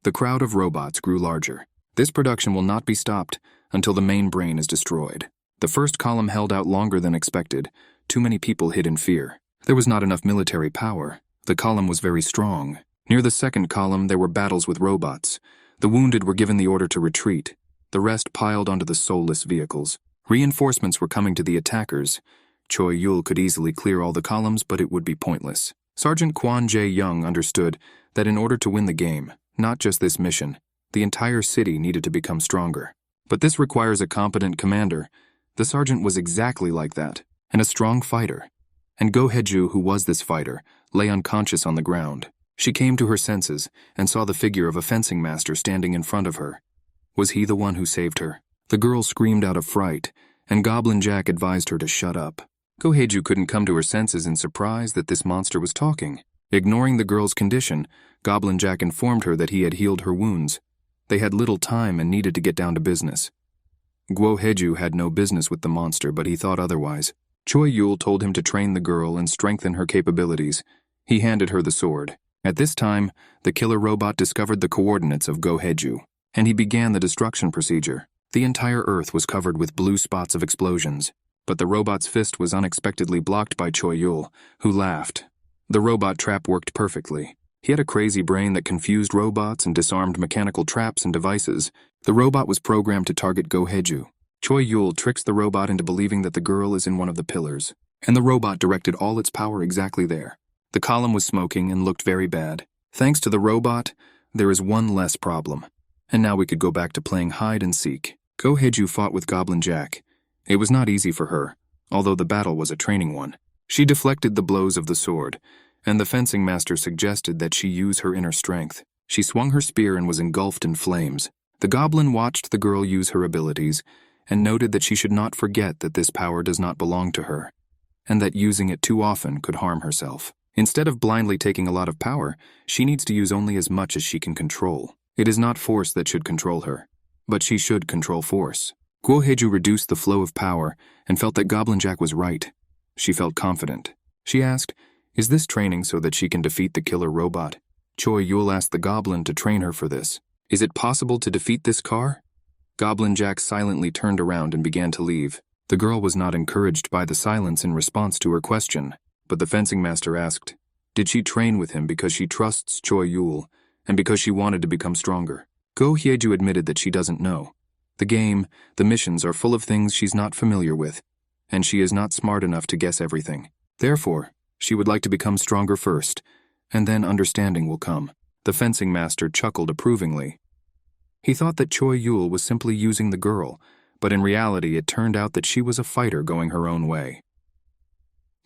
The crowd of robots grew larger. This production will not be stopped until the main brain is destroyed. The first column held out longer than expected. Too many people hid in fear. There was not enough military power. The column was very strong. Near the second column, there were battles with robots. The wounded were given the order to retreat. The rest piled onto the soulless vehicles. Reinforcements were coming to the attackers. Choi Yul could easily clear all the columns, but it would be pointless. Sergeant Kwon Jae-young understood that in order to win the game, not just this mission, the entire city needed to become stronger. But this requires a competent commander. The sergeant was exactly like that, and a strong fighter. And Go Haeju, who was this fighter, lay unconscious on the ground. She came to her senses and saw the figure of a fencing master standing in front of her. Was he the one who saved her? The girl screamed out of fright, and Goblin Jack advised her to shut up. Go Haeju couldn't come to her senses in surprise that this monster was talking. Ignoring the girl's condition, Goblin Jack informed her that he had healed her wounds. They had little time and needed to get down to business. Guo Heju had no business with the monster, but he thought otherwise. Choi Yul told him to train the girl and strengthen her capabilities. He handed her the sword. At this time, the killer robot discovered the coordinates of Guo Heju, and he began the destruction procedure. The entire Earth was covered with blue spots of explosions, but the robot's fist was unexpectedly blocked by Choi Yul, who laughed. The robot trap worked perfectly. He had a crazy brain that confused robots and disarmed mechanical traps and devices. The robot was programmed to target Guo Heju. Choi Yul tricks the robot into believing that the girl is in one of the pillars, and the robot directed all its power exactly there. The column was smoking and looked very bad. Thanks to the robot, there is one less problem. And now we could go back to playing hide and seek. Guo Heju fought with Goblin Jack. It was not easy for her, although the battle was a training one. She deflected the blows of the sword, and the fencing master suggested that she use her inner strength. She swung her spear and was engulfed in flames. The goblin watched the girl use her abilities and noted that she should not forget that this power does not belong to her, and that using it too often could harm herself. Instead of blindly taking a lot of power, she needs to use only as much as she can control. It is not force that should control her, but she should control force. Guo Heju reduced the flow of power and felt that Goblin Jack was right. She felt confident. She asked, "Is this training so that she can defeat the killer robot?" Choi Yul asked the goblin to train her for this. "Is it possible to defeat this car?" Goblin Jack silently turned around and began to leave. The girl was not encouraged by the silence in response to her question, but the fencing master asked, did she train with him because she trusts Choi Yul and because she wanted to become stronger? Guo Heju admitted that she doesn't know. The game, the missions are full of things she's not familiar with, and she is not smart enough to guess everything. Therefore, she would like to become stronger first, and then understanding will come. The fencing master chuckled approvingly. He thought that Choi Yul was simply using the girl, but in reality it turned out that she was a fighter going her own way.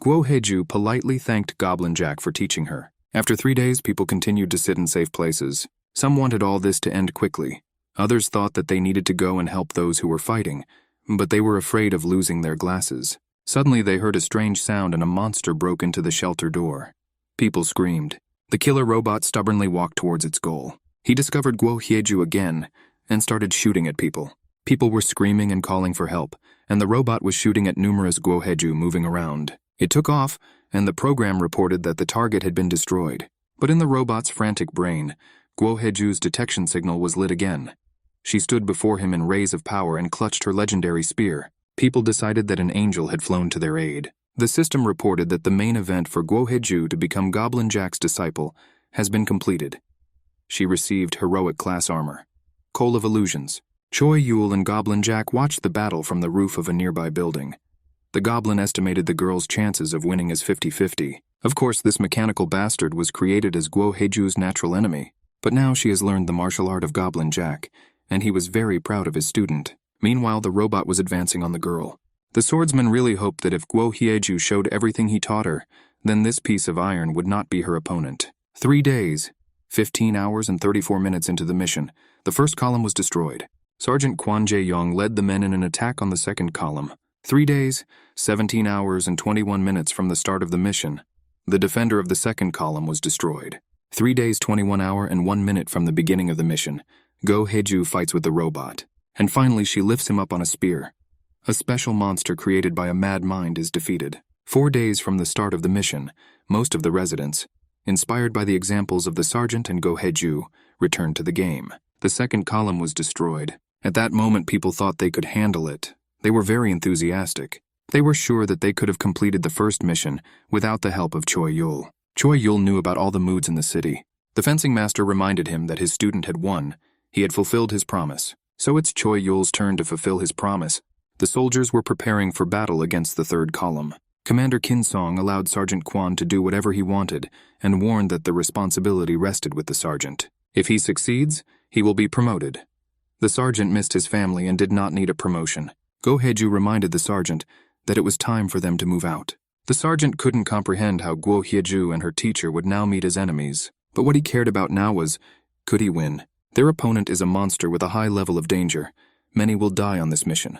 Guo Heju politely thanked Goblin Jack for teaching her. After 3 days, people continued to sit in safe places. Some wanted all this to end quickly. Others thought that they needed to go and help those who were fighting, but they were afraid of losing their glasses. Suddenly they heard a strange sound and a monster broke into the shelter door. People screamed. The killer robot stubbornly walked towards its goal. He discovered Guo Heju again and started shooting at people. People were screaming and calling for help, and the robot was shooting at numerous Guo Heju moving around. It took off, and the program reported that the target had been destroyed. But in the robot's frantic brain, Guo Heju's detection signal was lit again. She stood before him in rays of power and clutched her legendary spear. People decided that an angel had flown to their aid. The system reported that the main event for Guo Heju to become Goblin Jack's disciple has been completed. She received heroic class armor. Coal of Illusions. Choi Yul and Goblin Jack watched the battle from the roof of a nearby building. The goblin estimated the girl's chances of winning as 50-50. Of course, this mechanical bastard was created as Guo Heju's natural enemy, but now she has learned the martial art of Goblin Jack, and he was very proud of his student. Meanwhile, the robot was advancing on the girl. The swordsman really hoped that if Guo Heju showed everything he taught her, then this piece of iron would not be her opponent. 3 days, 15 hours and 34 minutes into the mission, the first column was destroyed. Sergeant Kwon Jae-young led the men in an attack on the second column. 3 days, 17 hours and 21 minutes from the start of the mission, the defender of the second column was destroyed. 3 days, 21 hours and 1 minute from the beginning of the mission, Guo Heju fights with the robot. And finally she lifts him up on a spear. A special monster created by a mad mind is defeated. 4 days from the start of the mission, most of the residents, inspired by the examples of the sergeant and Guo Heju, returned to the game. The second column was destroyed. At that moment people thought they could handle it. They were very enthusiastic. They were sure that they could have completed the first mission without the help of Choi Yul. Choi Yul knew about all the moods in the city. The fencing master reminded him that his student had won. He had fulfilled his promise. So it's Choi Yul's turn to fulfill his promise. The soldiers were preparing for battle against the third column. Commander Kim Song allowed Sergeant Kwon to do whatever he wanted and warned that the responsibility rested with the sergeant. If he succeeds, he will be promoted. The sergeant missed his family and did not need a promotion. Guo Heju reminded the sergeant that it was time for them to move out. The sergeant couldn't comprehend how Guo Heju and her teacher would now meet as enemies, but what he cared about now was, could he win? Their opponent is a monster with a high level of danger. Many will die on this mission.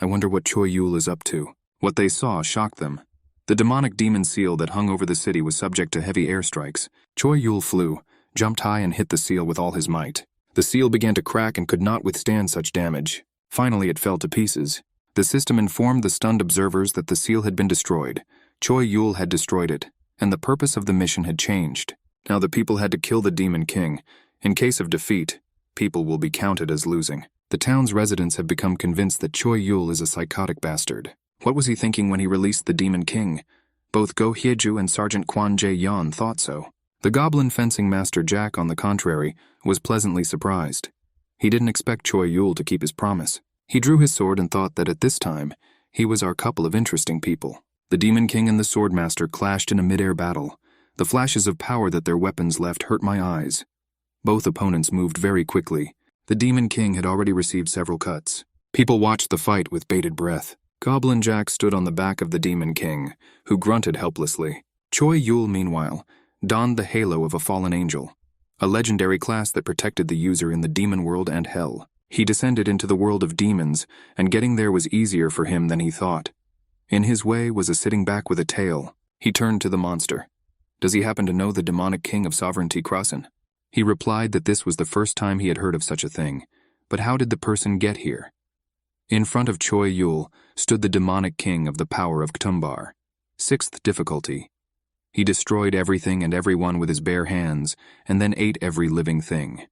I wonder what Choi Yul is up to. What they saw shocked them. The demonic demon seal that hung over the city was subject to heavy airstrikes. Choi Yul flew, jumped high and hit the seal with all his might. The seal began to crack and could not withstand such damage. Finally, it fell to pieces. The system informed the stunned observers that the seal had been destroyed. Choi Yul had destroyed it, and the purpose of the mission had changed. Now the people had to kill the Demon King. In case of defeat, people will be counted as losing. The town's residents have become convinced that Choi Yul is a psychotic bastard. What was he thinking when he released the Demon King? Both Go Hyeju and Sergeant Kwon Jae-yeon thought so. The goblin fencing master Jack, on the contrary, was pleasantly surprised. He didn't expect Choi Yul to keep his promise. He drew his sword and thought that at this time, he was our couple of interesting people. The Demon King and the Swordmaster clashed in a mid-air battle. The flashes of power that their weapons left hurt my eyes. Both opponents moved very quickly. The Demon King had already received several cuts. People watched the fight with bated breath. Goblin Jack stood on the back of the Demon King, who grunted helplessly. Choi Yul, meanwhile, donned the halo of a fallen angel, a legendary class that protected the user in the demon world and hell. He descended into the world of demons, and getting there was easier for him than he thought. In his way was a sitting back with a tail. He turned to the monster. Does he happen to know the demonic king of sovereignty, Krasina? He replied that this was the first time he had heard of such a thing. But how did the person get here? In front of Choi Yul stood the demonic king of the power of Ktumbar. 6th difficulty. He destroyed everything and everyone with his bare hands, and then ate every living thing.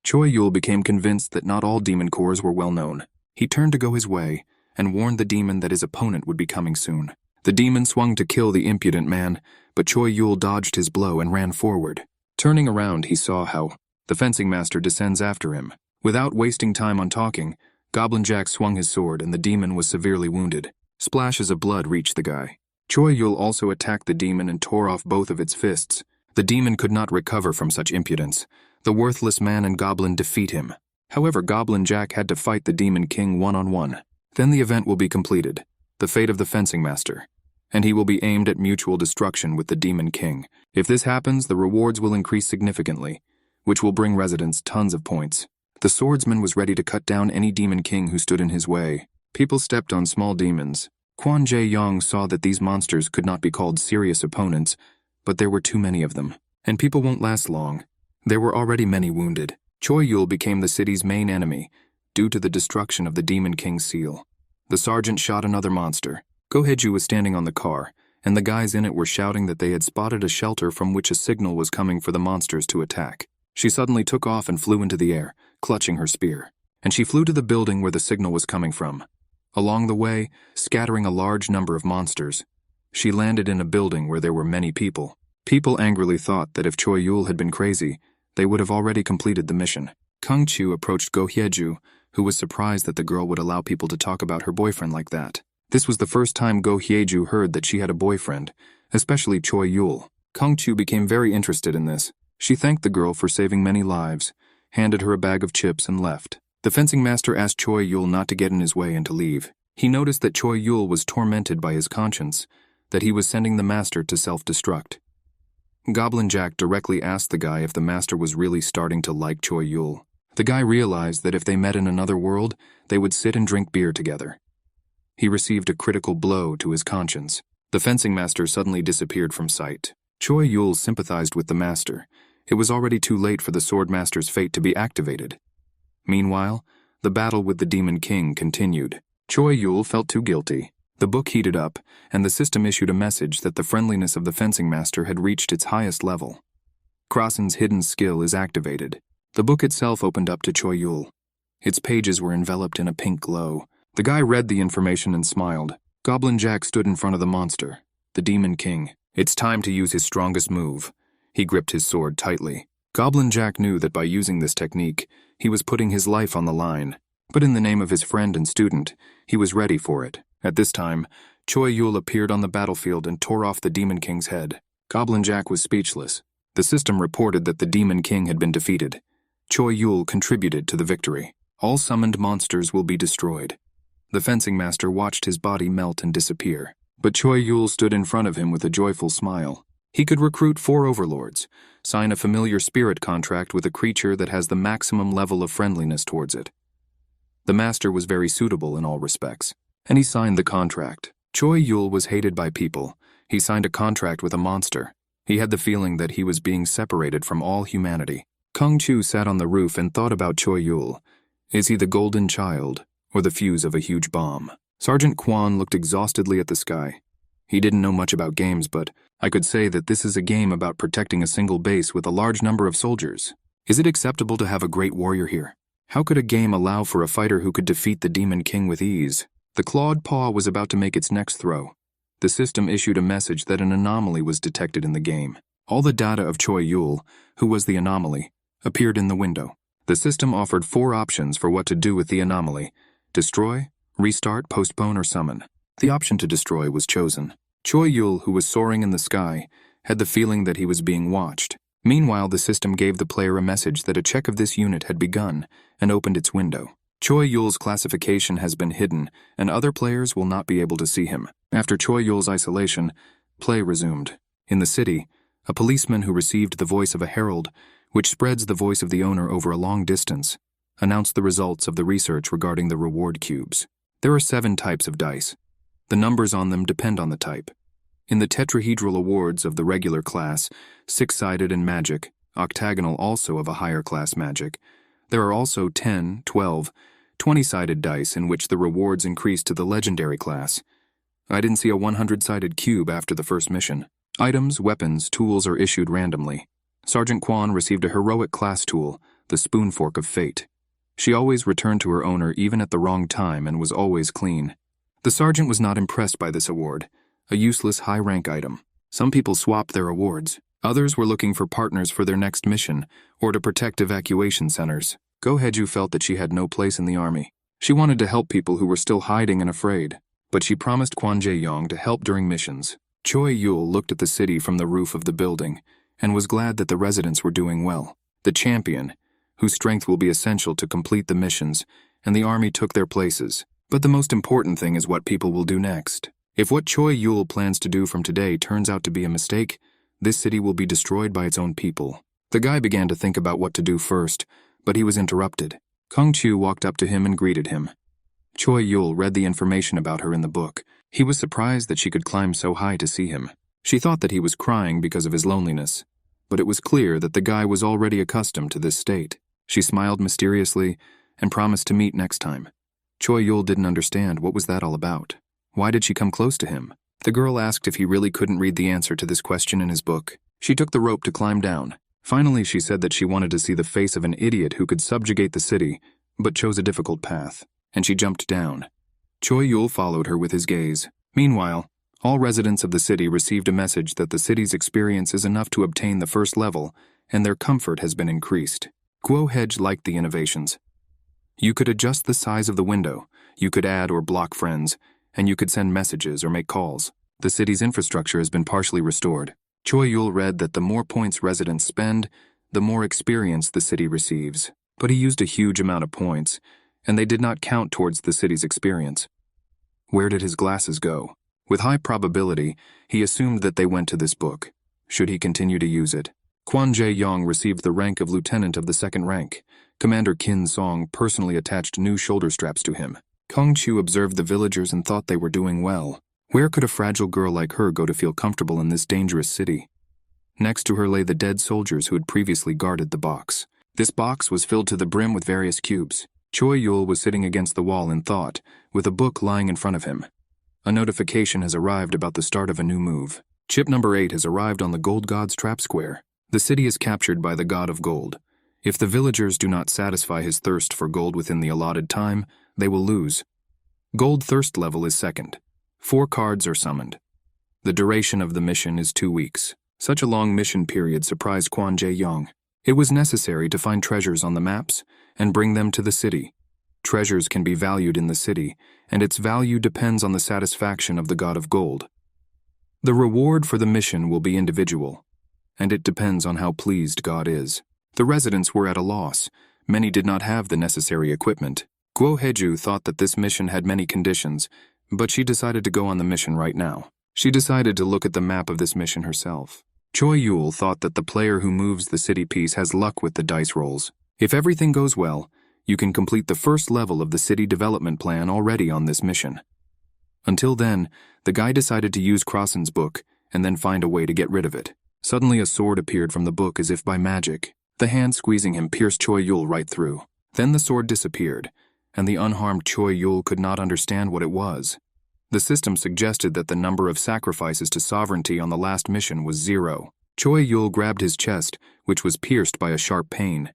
Choi Yul became convinced that not all demon cores were well known. He turned to go his way, and warned the demon that his opponent would be coming soon. The demon swung to kill the impudent man, but Choi Yul dodged his blow and ran forward. Turning around, he saw how the fencing master descends after him. Without wasting time on talking, Goblin Jack swung his sword and the demon was severely wounded. Splashes of blood reached the guy. Choi Yul also attacked the demon and tore off both of its fists. The demon could not recover from such impudence. The worthless man and goblin defeat him. However, Goblin Jack had to fight the Demon King one-on-one. Then the event will be completed, the fate of the fencing master, and he will be aimed at mutual destruction with the Demon King. If this happens, the rewards will increase significantly, which will bring residents tons of points. The swordsman was ready to cut down any Demon King who stood in his way. People stepped on small demons. Kwon Jae-yeon saw that these monsters could not be called serious opponents, but there were too many of them, and people won't last long. There were already many wounded. Choi Yul became the city's main enemy, due to the destruction of the Demon King's seal. The sergeant shot another monster. Go Hyeju was standing on the car, and the guys in it were shouting that they had spotted a shelter from which a signal was coming for the monsters to attack. She suddenly took off and flew into the air, clutching her spear, and she flew to the building where the signal was coming from. Along the way, scattering a large number of monsters, she landed in a building where there were many people. People angrily thought that if Choi Yul had been crazy, they would have already completed the mission. Kung Chu approached Go Hyeju, who was surprised that the girl would allow people to talk about her boyfriend like that. This was the first time Go Hyeju heard that she had a boyfriend, especially Choi Yul. Kung Chu became very interested in this. She thanked the girl for saving many lives, handed her a bag of chips and left. The fencing master asked Choi Yul not to get in his way and to leave. He noticed that Choi Yul was tormented by his conscience, that he was sending the master to self-destruct. Goblin Jack directly asked the guy if the master was really starting to like Choi Yul. The guy realized that if they met in another world, they would sit and drink beer together. He received a critical blow to his conscience. The fencing master suddenly disappeared from sight. Choi Yul sympathized with the master. It was already too late for the swordmaster's fate to be activated. Meanwhile, the battle with the Demon King continued. Choi Yul felt too guilty. The book heated up, and the system issued a message that the friendliness of the fencing master had reached its highest level. Krasina's hidden skill is activated. The book itself opened up to Choi Yul. Its pages were enveloped in a pink glow. The guy read the information and smiled. Goblin Jack stood in front of the monster, the Demon King. It's time to use his strongest move. He gripped his sword tightly. Goblin Jack knew that by using this technique, he was putting his life on the line. But in the name of his friend and student, he was ready for it. At this time, Choi Yul appeared on the battlefield and tore off the Demon King's head. Goblin Jack was speechless. The system reported that the Demon King had been defeated. Choi Yul contributed to the victory. All summoned monsters will be destroyed. The fencing master watched his body melt and disappear. But Choi Yul stood in front of him with a joyful smile. He could recruit 4 overlords, sign a familiar spirit contract with a creature that has the maximum level of friendliness towards it. The master was very suitable in all respects, and he signed the contract. Choi Yul was hated by people. He signed a contract with a monster. He had the feeling that he was being separated from all humanity. Kung Chu sat on the roof and thought about Choi Yul. Is he the golden child, or the fuse of a huge bomb. Sergeant Quan looked exhaustedly at the sky. He didn't know much about games, but I could say that this is a game about protecting a single base with a large number of soldiers. Is it acceptable to have a great warrior here? How could a game allow for a fighter who could defeat the Demon King with ease? The clawed paw was about to make its next throw. The system issued a message that an anomaly was detected in the game. All the data of Choi Yul, who was the anomaly, appeared in the window. The system offered 4 options for what to do with the anomaly: destroy, restart, postpone, or summon. The option to destroy was chosen. Choi Yul, who was soaring in the sky, had the feeling that he was being watched. Meanwhile, the system gave the player a message that a check of this unit had begun and opened its window. Choi Yul's classification has been hidden, and other players will not be able to see him. After Choi Yul's isolation, play resumed. In the city, a policeman who received the voice of a herald, which spreads the voice of the owner over a long distance, announced the results of the research regarding the reward cubes. There are 7 types of dice. The numbers on them depend on the type. In the tetrahedral awards of the regular class, 6-sided and magic, octagonal also of a higher class magic, there are also 10, 12, 20-sided dice in which the rewards increase to the legendary class. I didn't see a 100-sided cube after the first mission. Items, weapons, tools are issued randomly. Sergeant Quan received a heroic class tool, the spoon fork of fate. She always returned to her owner even at the wrong time and was always clean. The sergeant was not impressed by this award, a useless high-rank item. Some people swapped their awards. Others were looking for partners for their next mission, or to protect evacuation centers. Go Haeju felt that she had no place in the army. She wanted to help people who were still hiding and afraid, but she promised Kwon Jae-yong to help during missions. Choi Yul looked at the city from the roof of the building, and was glad that the residents were doing well. The champion, whose strength will be essential to complete the missions, and the army took their places. But the most important thing is what people will do next. If what Choi Yul plans to do from today turns out to be a mistake, this city will be destroyed by its own people. The guy began to think about what to do first, but he was interrupted. Kung Chu walked up to him and greeted him. Choi Yul read the information about her in the book. He was surprised that she could climb so high to see him. She thought that he was crying because of his loneliness, but it was clear that the guy was already accustomed to this state. She smiled mysteriously and promised to meet next time. Choi Yul didn't understand what was that all about. Why did she come close to him? The girl asked if he really couldn't read the answer to this question in his book. She took the rope to climb down. Finally, she said that she wanted to see the face of an idiot who could subjugate the city, but chose a difficult path, and she jumped down. Choi Yul followed her with his gaze. Meanwhile, all residents of the city received a message that the city's experience is enough to obtain the first level, and their comfort has been increased. Guo Hedge liked the innovations. You could adjust the size of the window, you could add or block friends, and you could send messages or make calls. The city's infrastructure has been partially restored. Choi Yul read that the more points residents spend, the more experience the city receives. But he used a huge amount of points, and they did not count towards the city's experience. Where did his glasses go? With high probability, he assumed that they went to this book. Should he continue to use it? Kwon Jae-yong received the rank of lieutenant of the 2nd rank. Commander Kin Song personally attached new shoulder straps to him. Kung Chu observed the villagers and thought they were doing well. Where could a fragile girl like her go to feel comfortable in this dangerous city? Next to her lay the dead soldiers who had previously guarded the box. This box was filled to the brim with various cubes. Choi Yul was sitting against the wall in thought, with a book lying in front of him. A notification has arrived about the start of a new move. Chip number 8 has arrived on the Gold God's trap square. The city is captured by the God of Gold. If the villagers do not satisfy his thirst for gold within the allotted time, they will lose. Gold thirst level is 2nd. 4 cards are summoned. The duration of the mission is 2 weeks. Such a long mission period surprised Kwon Jae-yong. It was necessary to find treasures on the maps and bring them to the city. Treasures can be valued in the city, and its value depends on the satisfaction of the God of Gold. The reward for the mission will be individual, and it depends on how pleased God is. The residents were at a loss. Many did not have the necessary equipment. Guo Haeju thought that this mission had many conditions, but she decided to go on the mission right now. She decided to look at the map of this mission herself. Choi Yul thought that the player who moves the city piece has luck with the dice rolls. If everything goes well, you can complete the first level of the city development plan already on this mission. Until then, the guy decided to use Krasin's book and then find a way to get rid of it. Suddenly a sword appeared from the book as if by magic. The hand squeezing him pierced Choi Yul right through. Then the sword disappeared, and the unharmed Choi Yul could not understand what it was. The system suggested that the number of sacrifices to sovereignty on the last mission was 0. Choi Yul grabbed his chest, which was pierced by a sharp pain.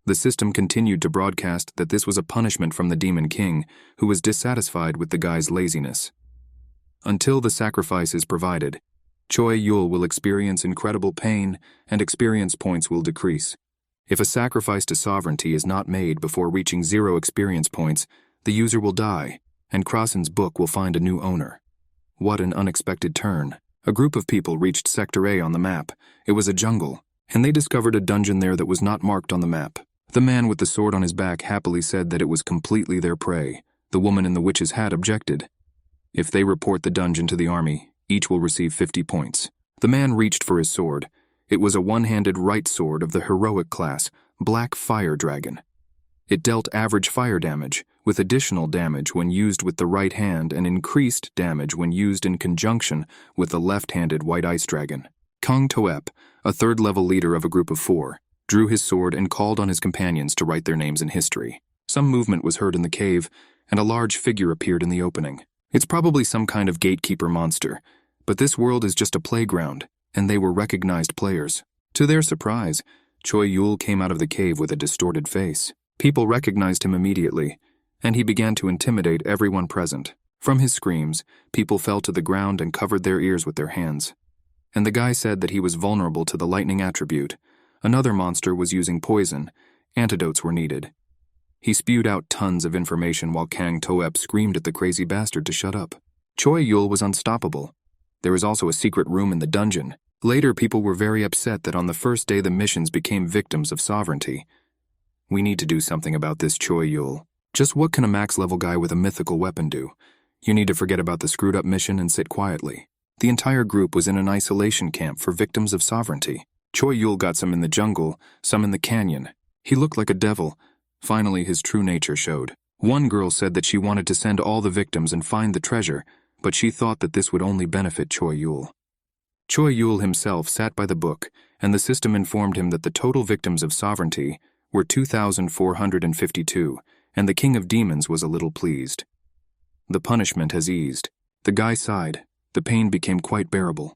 The system continued to broadcast that this was a punishment from the Demon King, who was dissatisfied with the guy's laziness. Until the sacrifice is provided, Choi Yul will experience incredible pain, and experience points will decrease. If a sacrifice to sovereignty is not made before reaching 0 experience points, the user will die, and Krasina's book will find a new owner. What an unexpected turn. A group of people reached Sector A on the map. It was a jungle, and they discovered a dungeon there that was not marked on the map. The man with the sword on his back happily said that it was completely their prey. The woman in the witch's hat objected. If they report the dungeon to the army, each will receive 50 points. The man reached for his sword. It was a one-handed right sword of the heroic class, Black Fire Dragon. It dealt average fire damage, with additional damage when used with the right hand and increased damage when used in conjunction with the left-handed White Ice Dragon. Kang Toep, a third-level leader of a group of 4, drew his sword and called on his companions to write their names in history. Some movement was heard in the cave, and a large figure appeared in the opening. It's probably some kind of gatekeeper monster, but this world is just a playground, and they were recognized players. To their surprise, Choi Yul came out of the cave with a distorted face. People recognized him immediately, and he began to intimidate everyone present. From his screams, people fell to the ground and covered their ears with their hands. And the guy said that he was vulnerable to the lightning attribute. Another monster was using poison. Antidotes were needed. He spewed out tons of information while Kang Toep screamed at the crazy bastard to shut up. Choi Yul was unstoppable. There was also a secret room in the dungeon. Later, people were very upset that on the first day the missions became victims of sovereignty. We need to do something about this, Choi Yul. Just what can a max-level guy with a mythical weapon do? You need to forget about the screwed-up mission and sit quietly. The entire group was in an isolation camp for victims of sovereignty. Choi Yul got some in the jungle, some in the canyon. He looked like a devil. Finally, his true nature showed. One girl said that she wanted to send all the victims and find the treasure, but she thought that this would only benefit Choi Yul. Choi Yul himself sat by the book, and the system informed him that the total victims of sovereignty were 2,452, and the King of Demons was a little pleased. The punishment has eased. The guy sighed. The pain became quite bearable.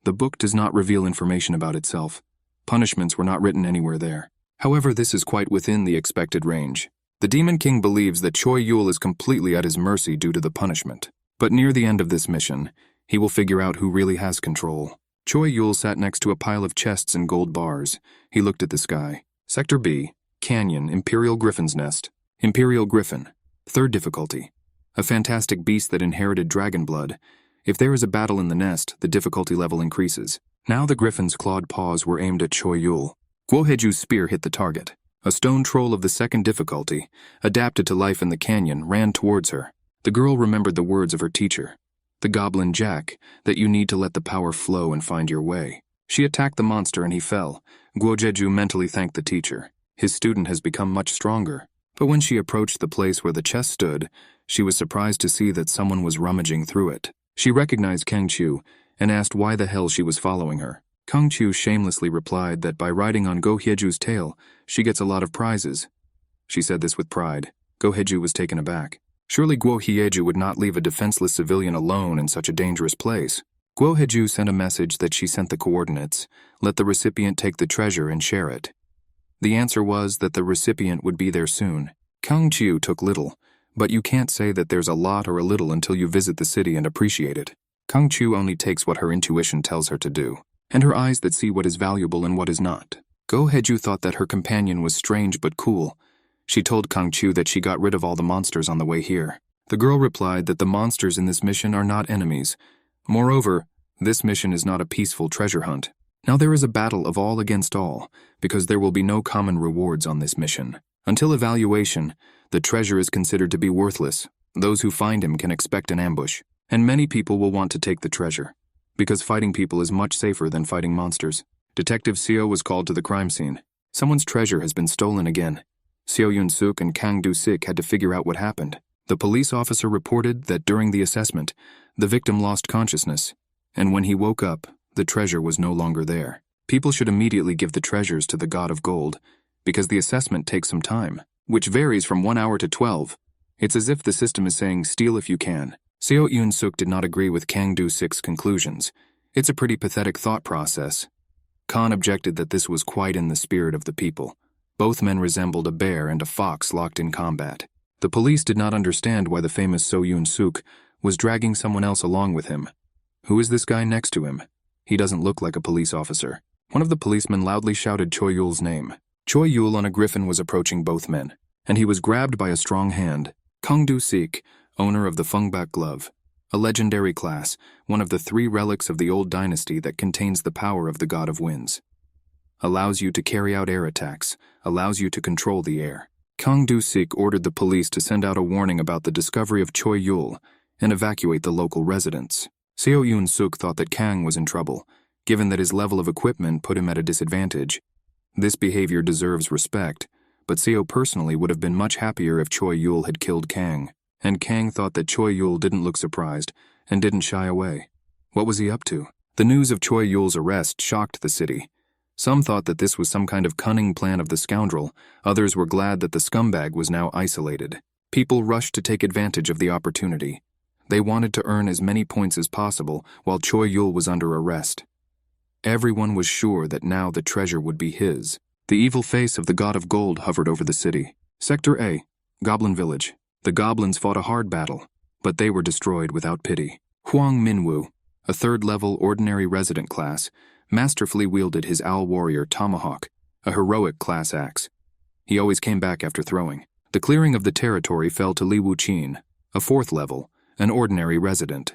The book does not reveal information about itself. Punishments were not written anywhere there. However, this is quite within the expected range. The Demon King believes that Choi Yul is completely at his mercy due to the punishment. But near the end of this mission, he will figure out who really has control. Choi Yul sat next to a pile of chests and gold bars. He looked at the sky. Sector B, Canyon, Imperial Griffin's Nest. Imperial Griffin. 3rd difficulty. A fantastic beast that inherited dragon blood. If there is a battle in the nest, the difficulty level increases. Now the griffin's clawed paws were aimed at Choi Yul. Guoheju's spear hit the target. A stone troll of the 2nd difficulty, adapted to life in the canyon, ran towards her. The girl remembered the words of her teacher, the Goblin Jack, that you need to let the power flow and find your way. She attacked the monster and he fell. Guoheju mentally thanked the teacher. His student has become much stronger. But when she approached the place where the chest stood, she was surprised to see that someone was rummaging through it. She recognized Kang Chu and asked why the hell she was following her. Kang Chu shamelessly replied that by riding on Guoheju's tail, she gets a lot of prizes. She said this with pride. Guoheju was taken aback. Surely Guoheju would not leave a defenseless civilian alone in such a dangerous place. Guoheju sent a message that she sent the coordinates. Let the recipient take the treasure and share it. The answer was that the recipient would be there soon. Kang Chu took little, but you can't say that there's a lot or a little until you visit the city and appreciate it. Kang Chu only takes what her intuition tells her to do, and her eyes that see what is valuable and what is not. Guoheju thought that her companion was strange but cool. She told Kang Chu that she got rid of all the monsters on the way here. The girl replied that the monsters in this mission are not enemies. Moreover, this mission is not a peaceful treasure hunt. Now there is a battle of all against all, because there will be no common rewards on this mission. Until evaluation, the treasure is considered to be worthless. Those who find him can expect an ambush, and many people will want to take the treasure, because fighting people is much safer than fighting monsters. Detective Seo was called to the crime scene. Someone's treasure has been stolen again. Seo Yun-suk and Kang Do-sik had to figure out what happened. The police officer reported that during the assessment, the victim lost consciousness, and when he woke up, the treasure was no longer there. People should immediately give the treasures to the God of Gold, because the assessment takes some time, which varies from 1 hour to 12. It's as if the system is saying, steal if you can. Seo Yoon-suk did not agree with Kang Do-sik's conclusions. It's a pretty pathetic thought process. Khan objected that this was quite in the spirit of the people. Both men resembled a bear and a fox locked in combat. The police did not understand why the famous Seo Yoon-suk was dragging someone else along with him. Who is this guy next to him? He doesn't look like a police officer. One of the policemen loudly shouted Choi Yul's name. Choi Yul on a griffin was approaching both men, and he was grabbed by a strong hand. Kang Do-sik, owner of the Fungbak glove, a legendary class, one of the 3 relics of the old dynasty that contains the power of the god of winds. Allows you to carry out air attacks, allows you to control the air. Kang Do-sik ordered the police to send out a warning about the discovery of Choi Yul and evacuate the local residents. Seo Yoon-suk thought that Kang was in trouble, given that his level of equipment put him at a disadvantage. This behavior deserves respect, but Seo personally would have been much happier if Choi Yul had killed Kang. And Kang thought that Choi Yul didn't look surprised and didn't shy away. What was he up to? The news of Choi Yul's arrest shocked the city. Some thought that this was some kind of cunning plan of the scoundrel. Others were glad that the scumbag was now isolated. People rushed to take advantage of the opportunity. They wanted to earn as many points as possible while Choi Yul was under arrest. Everyone was sure that now the treasure would be his. The evil face of the god of gold hovered over the city. Sector A, Goblin Village. The goblins fought a hard battle, but they were destroyed without pity. Huang Minwoo, a 3rd-level ordinary resident class, masterfully wielded his owl warrior tomahawk, a heroic class axe. He always came back after throwing. The clearing of the territory fell to Li Wuqin, a 4th level, an ordinary resident.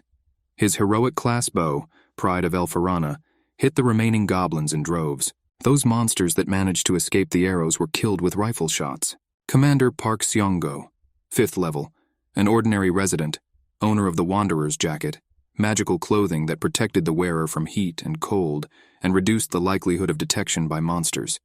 His heroic class bow, pride of El Farana, hit the remaining goblins in droves. Those monsters that managed to escape the arrows were killed with rifle shots. Commander Park Seong-go, 5th level, an ordinary resident, owner of the Wanderer's jacket, magical clothing that protected the wearer from heat and cold and reduced the likelihood of detection by monsters.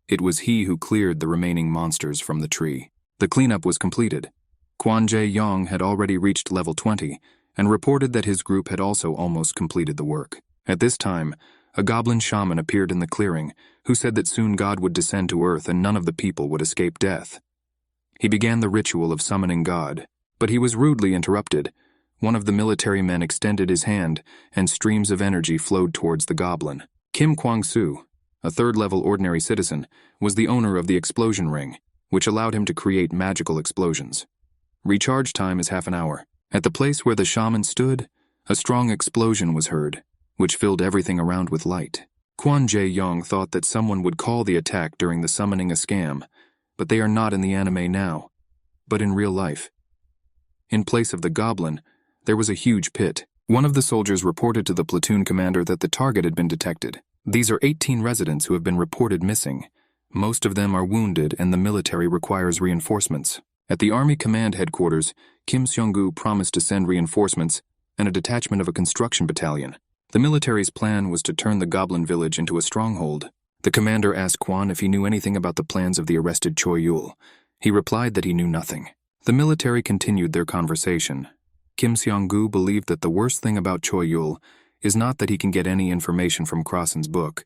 It was he who cleared the remaining monsters from the tree. The cleanup was completed. Kwon Jae-yong had already reached level 20 and reported that his group had also almost completed the work. At this time, a goblin shaman appeared in the clearing who said that soon God would descend to earth and none of the people would escape death. He began the ritual of summoning God, but he was rudely interrupted. One of the military men extended his hand, and streams of energy flowed towards the goblin. Kim Kwang-soo, a 3rd-level ordinary citizen, was the owner of the explosion ring, which allowed him to create magical explosions. Recharge time is half an hour. At the place where the shaman stood, a strong explosion was heard, which filled everything around with light. Kwon Jae-yong thought that someone would call the attack during the summoning a scam, but they are not in the anime now, but in real life. In place of the goblin, there was a huge pit. One of the soldiers reported to the platoon commander that the target had been detected. These are 18 residents who have been reported missing. Most of them are wounded and the military requires reinforcements. At the Army Command Headquarters, Kim Seong-gu promised to send reinforcements and a detachment of a construction battalion. The military's plan was to turn the Goblin Village into a stronghold. The commander asked Kwon if he knew anything about the plans of the arrested Choi Yul. He replied that he knew nothing. The military continued their conversation. Kim Seong-gu believed that the worst thing about Choi Yul is not that he can get any information from Krasin's book,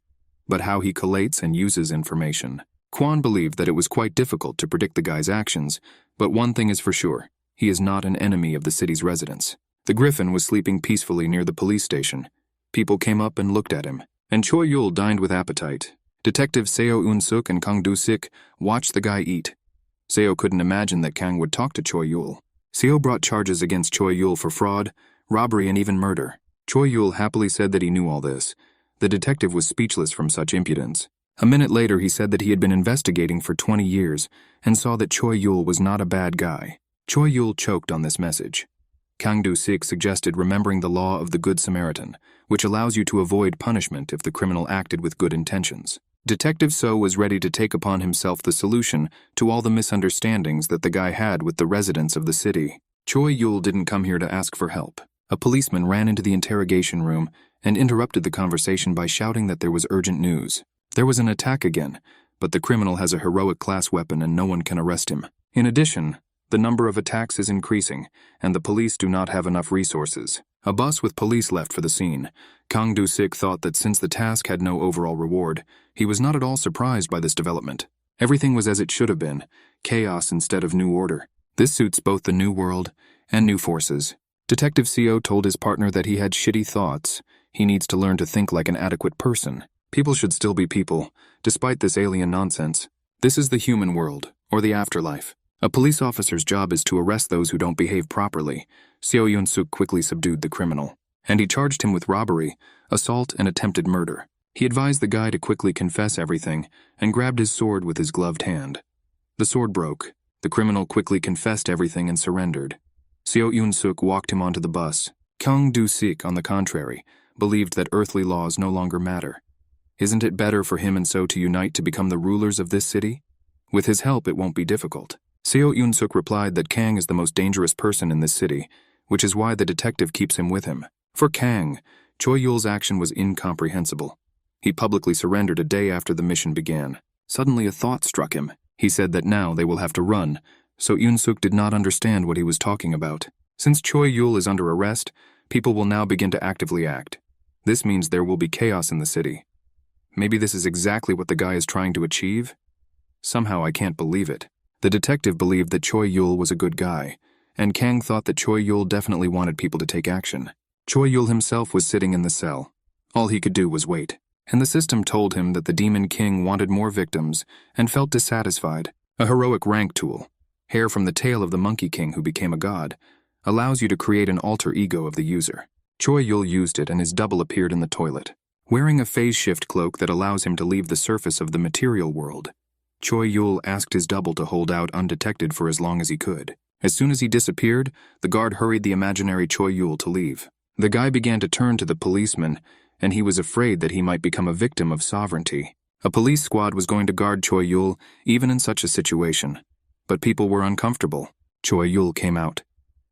but how he collates and uses information. Kwon believed that it was quite difficult to predict the guy's actions, but one thing is for sure, he is not an enemy of the city's residents. The Griffin was sleeping peacefully near the police station. People came up and looked at him, and Choi Yul dined with appetite. Detectives Seo Yoon-suk and Kang Do-sik watched the guy eat. Seo couldn't imagine that Kang would talk to Choi Yul. Seo brought charges against Choi Yul for fraud, robbery, and even murder. Choi Yul happily said that he knew all this. The detective was speechless from such impudence. A minute later, he said that he had been investigating for 20 years and saw that Choi Yul was not a bad guy. Choi Yul choked on this message. Kang Do-sik suggested remembering the law of the Good Samaritan, which allows you to avoid punishment if the criminal acted with good intentions. Detective So was ready to take upon himself the solution to all the misunderstandings that the guy had with the residents of the city. Choi Yul didn't come here to ask for help. A policeman ran into the interrogation room and interrupted the conversation by shouting that there was urgent news. There was an attack again, but the criminal has a heroic class weapon and no one can arrest him. In addition, the number of attacks is increasing, and the police do not have enough resources. A bus with police left for the scene. Kang Do-sik thought that since the task had no overall reward, he was not at all surprised by this development. Everything was as it should have been, chaos instead of new order. This suits both the new world and new forces. Detective Seo told his partner that he had shitty thoughts. He needs to learn to think like an adequate person. People should still be people, despite this alien nonsense. This is the human world, or the afterlife. A police officer's job is to arrest those who don't behave properly. Seo Yun-suk quickly subdued the criminal, and he charged him with robbery, assault, and attempted murder. He advised the guy to quickly confess everything and grabbed his sword with his gloved hand. The sword broke. The criminal quickly confessed everything and surrendered. Seo Yun-suk walked him onto the bus. Kang Do-sik, on the contrary, believed that earthly laws no longer matter. Isn't it better for him and So to unite to become the rulers of this city? With his help, it won't be difficult. Seo Yun-suk replied that Kang is the most dangerous person in this city, which is why the detective keeps him with him. For Kang, Choi Yul's action was incomprehensible. He publicly surrendered a day after the mission began. Suddenly a thought struck him. He said that now they will have to run, so Yun-suk did not understand what he was talking about. Since Choi Yul is under arrest, people will now begin to actively act. This means there will be chaos in the city. Maybe this is exactly what the guy is trying to achieve? Somehow I can't believe it. The detective believed that Choi Yul was a good guy, and Kang thought that Choi Yul definitely wanted people to take action. Choi Yul himself was sitting in the cell. All he could do was wait. And the system told him that the Demon King wanted more victims and felt dissatisfied. A heroic rank tool, hair from the tail of the Monkey King who became a god, allows you to create an alter ego of the user. Choi Yul used it and his double appeared in the toilet, wearing a phase shift cloak that allows him to leave the surface of the material world. Choi Yul asked his double to hold out undetected for as long as he could. As soon as he disappeared, the guard hurried the imaginary Choi Yul to leave. The guy began to turn to the policeman, and he was afraid that he might become a victim of sovereignty. A police squad was going to guard Choi Yul, even in such a situation. But people were uncomfortable. Choi Yul came out.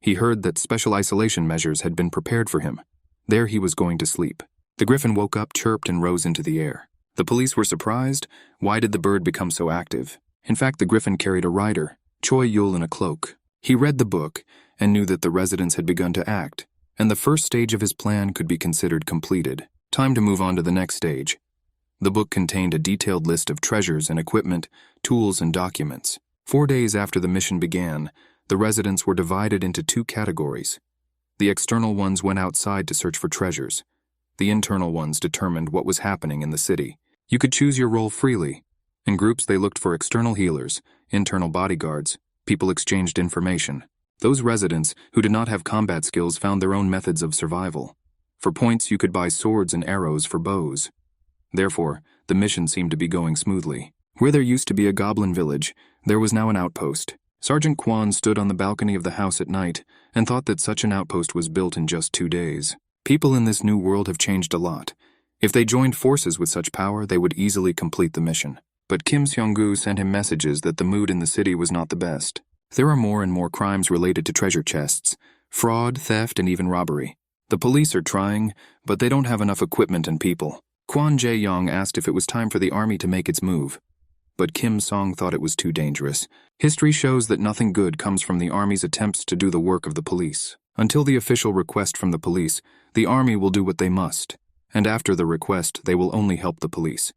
He heard that special isolation measures had been prepared for him. There he was going to sleep. The griffin woke up, chirped, and rose into the air. The police were surprised. Why did the bird become so active? In fact, the griffin carried a rider, Choi Yul, in a cloak. He read the book and knew that the residents had begun to act, and the first stage of his plan could be considered completed. Time to move on to the next stage. The book contained a detailed list of treasures and equipment, tools and documents. 4 days after the mission began, the residents were divided into 2 categories. The external ones went outside to search for treasures. The internal ones determined what was happening in the city. You could choose your role freely. In groups, they looked for external healers, internal bodyguards. People exchanged information. Those residents who did not have combat skills found their own methods of survival. For points, you could buy swords and arrows for bows. Therefore, the mission seemed to be going smoothly. Where there used to be a goblin village, there was now an outpost. Sergeant Kwon stood on the balcony of the house at night and thought that such an outpost was built in just 2 days. People in this new world have changed a lot. If they joined forces with such power, they would easily complete the mission. But Kim Seong-gu sent him messages that the mood in the city was not the best. There are more and more crimes related to treasure chests, fraud, theft, and even robbery. The police are trying, but they don't have enough equipment and people. Kwon Jae-yong asked if it was time for the army to make its move. But Kim Song thought it was too dangerous. History shows that nothing good comes from the army's attempts to do the work of the police. Until the official request from the police, the army will do what they must. And after the request, they will only help the police.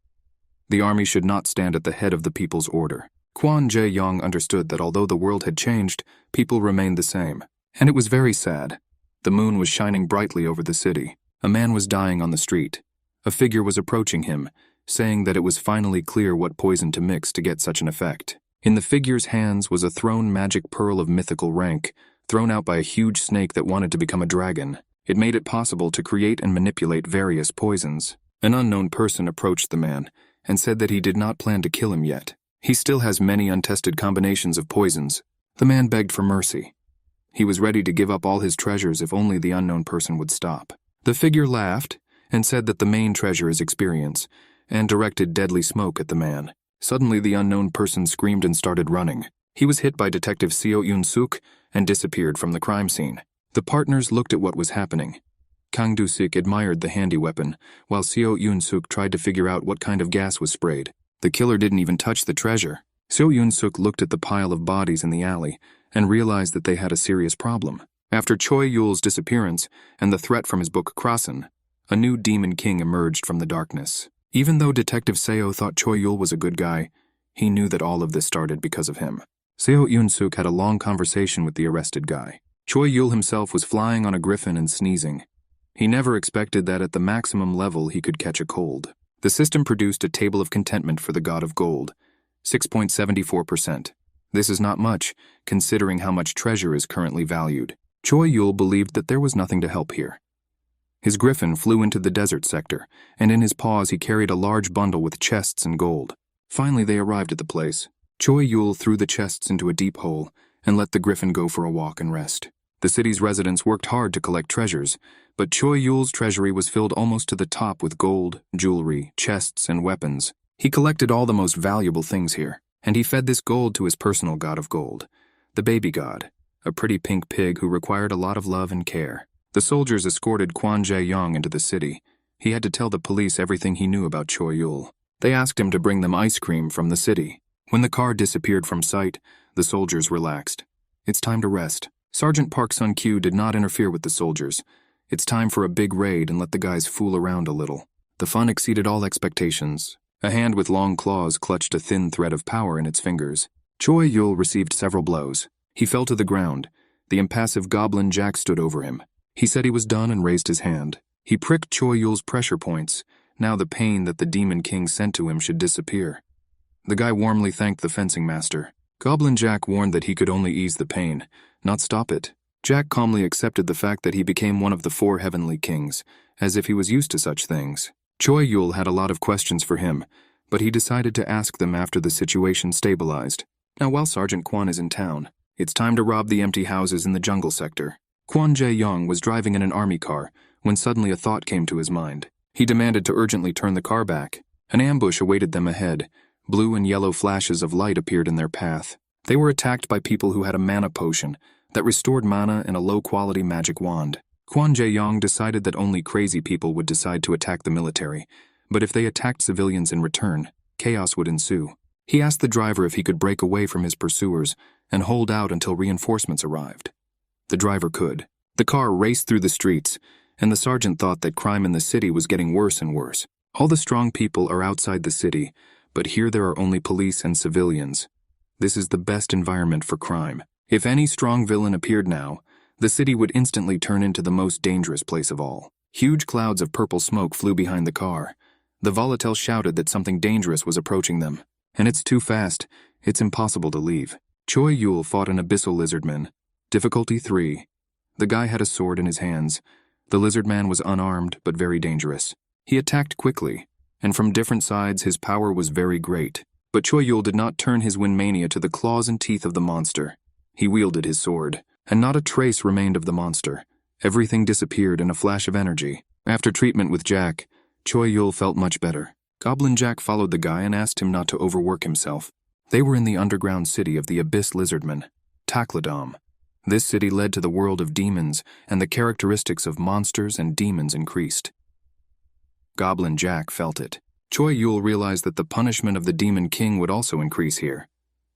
The army should not stand at the head of the people's order. Kwon Jae-yong understood that although the world had changed, people remained the same. And it was very sad. The moon was shining brightly over the city. A man was dying on the street. A figure was approaching him, saying that it was finally clear what poison to mix to get such an effect. In the figure's hands was a thrown magic pearl of mythical rank, thrown out by a huge snake that wanted to become a dragon. It made it possible to create and manipulate various poisons. An unknown person approached the man and said that he did not plan to kill him yet. He still has many untested combinations of poisons. The man begged for mercy. He was ready to give up all his treasures if only the unknown person would stop. The figure laughed and said that the main treasure is experience, and directed deadly smoke at the man. Suddenly the unknown person screamed and started running. He was hit by Detective Seo Yun-suk and disappeared from the crime scene. The partners looked at what was happening. Kang Do-sik admired the handy weapon, while Seo Yun-suk tried to figure out what kind of gas was sprayed. The killer didn't even touch the treasure. Seo Yun-suk looked at the pile of bodies in the alley and realized that they had a serious problem. After Choi Yul's disappearance and the threat from his book Krasina, a new demon king emerged from the darkness. Even though Detective Seo thought Choi Yul was a good guy, he knew that all of this started because of him. Seo Yun-suk had a long conversation with the arrested guy. Choi Yul himself was flying on a griffin and sneezing. He never expected that at the maximum level he could catch a cold. The system produced a table of contentment for the god of gold, 6.74%. This is not much, considering how much treasure is currently valued. Choi Yul believed that there was nothing to help here. His griffin flew into the desert sector, and in his paws he carried a large bundle with chests and gold. Finally they arrived at the place. Choi Yul threw the chests into a deep hole and let the griffin go for a walk and rest. The city's residents worked hard to collect treasures, but Choi Yul's treasury was filled almost to the top with gold, jewelry, chests, and weapons. He collected all the most valuable things here, and he fed this gold to his personal god of gold, the baby god, a pretty pink pig who required a lot of love and care. The soldiers escorted Kwon Jae-young into the city. He had to tell the police everything he knew about Choi Yul. They asked him to bring them ice cream from the city. When the car disappeared from sight, the soldiers relaxed. It's time to rest. Sergeant Park Sun-kyu did not interfere with the soldiers. It's time for a big raid and let the guys fool around a little. The fun exceeded all expectations. A hand with long claws clutched a thin thread of power in its fingers. Choi Yul received several blows. He fell to the ground. The impassive goblin Jack stood over him. He said he was done and raised his hand. He pricked Choi Yul's pressure points. Now the pain that the Demon King sent to him should disappear. The guy warmly thanked the fencing master. Goblin Jack warned that he could only ease the pain, not stop it. Jack calmly accepted the fact that he became one of the 4 heavenly kings, as if he was used to such things. Choi Yul had a lot of questions for him, but he decided to ask them after the situation stabilized. Now while Sergeant Kwon is in town, it's time to rob the empty houses in the jungle sector. Kwon Jae-young was driving in an army car when suddenly a thought came to his mind. He demanded to urgently turn the car back. An ambush awaited them ahead. Blue and yellow flashes of light appeared in their path. They were attacked by people who had a mana potion that restored mana and a low-quality magic wand. Kwon Jae-young decided that only crazy people would decide to attack the military, but if they attacked civilians in return, chaos would ensue. He asked the driver if he could break away from his pursuers and hold out until reinforcements arrived. The driver could. The car raced through the streets, and the sergeant thought that crime in the city was getting worse and worse. All the strong people are outside the city, but here there are only police and civilians. This is the best environment for crime. If any strong villain appeared now, the city would instantly turn into the most dangerous place of all. Huge clouds of purple smoke flew behind the car. The volatile shouted that something dangerous was approaching them. And it's too fast, it's impossible to leave. Choi Yul fought an abyssal lizardman. Difficulty 3. The guy had a sword in his hands. The lizardman was unarmed, but very dangerous. He attacked quickly, and from different sides his power was very great. But Choi Yul did not turn his wind mania to the claws and teeth of the monster. He wielded his sword, and not a trace remained of the monster. Everything disappeared in a flash of energy. After treatment with Jack, Choi Yul felt much better. Goblin Jack followed the guy and asked him not to overwork himself. They were in the underground city of the Abyss Lizardmen, Takladom. This city led to the world of demons, and the characteristics of monsters and demons increased. Goblin Jack felt it. Choi Yul realized that the punishment of the Demon King would also increase here.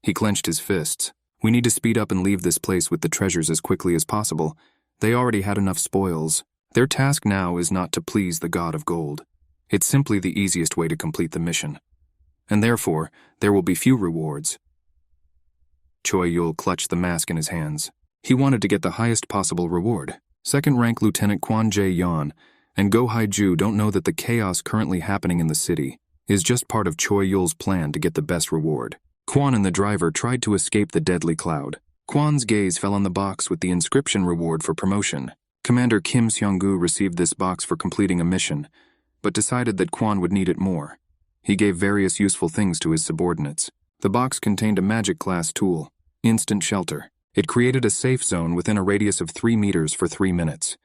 He clenched his fists. We need to speed up and leave this place with the treasures as quickly as possible. They already had enough spoils. Their task now is not to please the god of gold. It's simply the easiest way to complete the mission. And therefore, there will be few rewards. Choi Yul clutched the mask in his hands. He wanted to get the highest possible reward. Second-rank Lieutenant Kwon Jae-young and Go Haiju don't know that the chaos currently happening in the city is just part of Choi Yul's plan to get the best reward. Kwon and the driver tried to escape the deadly cloud. Kwon's gaze fell on the box with the inscription reward for promotion. Commander Kim Seong-gu received this box for completing a mission, but decided that Kwon would need it more. He gave various useful things to his subordinates. The box contained a magic class tool, Instant Shelter. It created a safe zone within a radius of 3 meters for 3 minutes.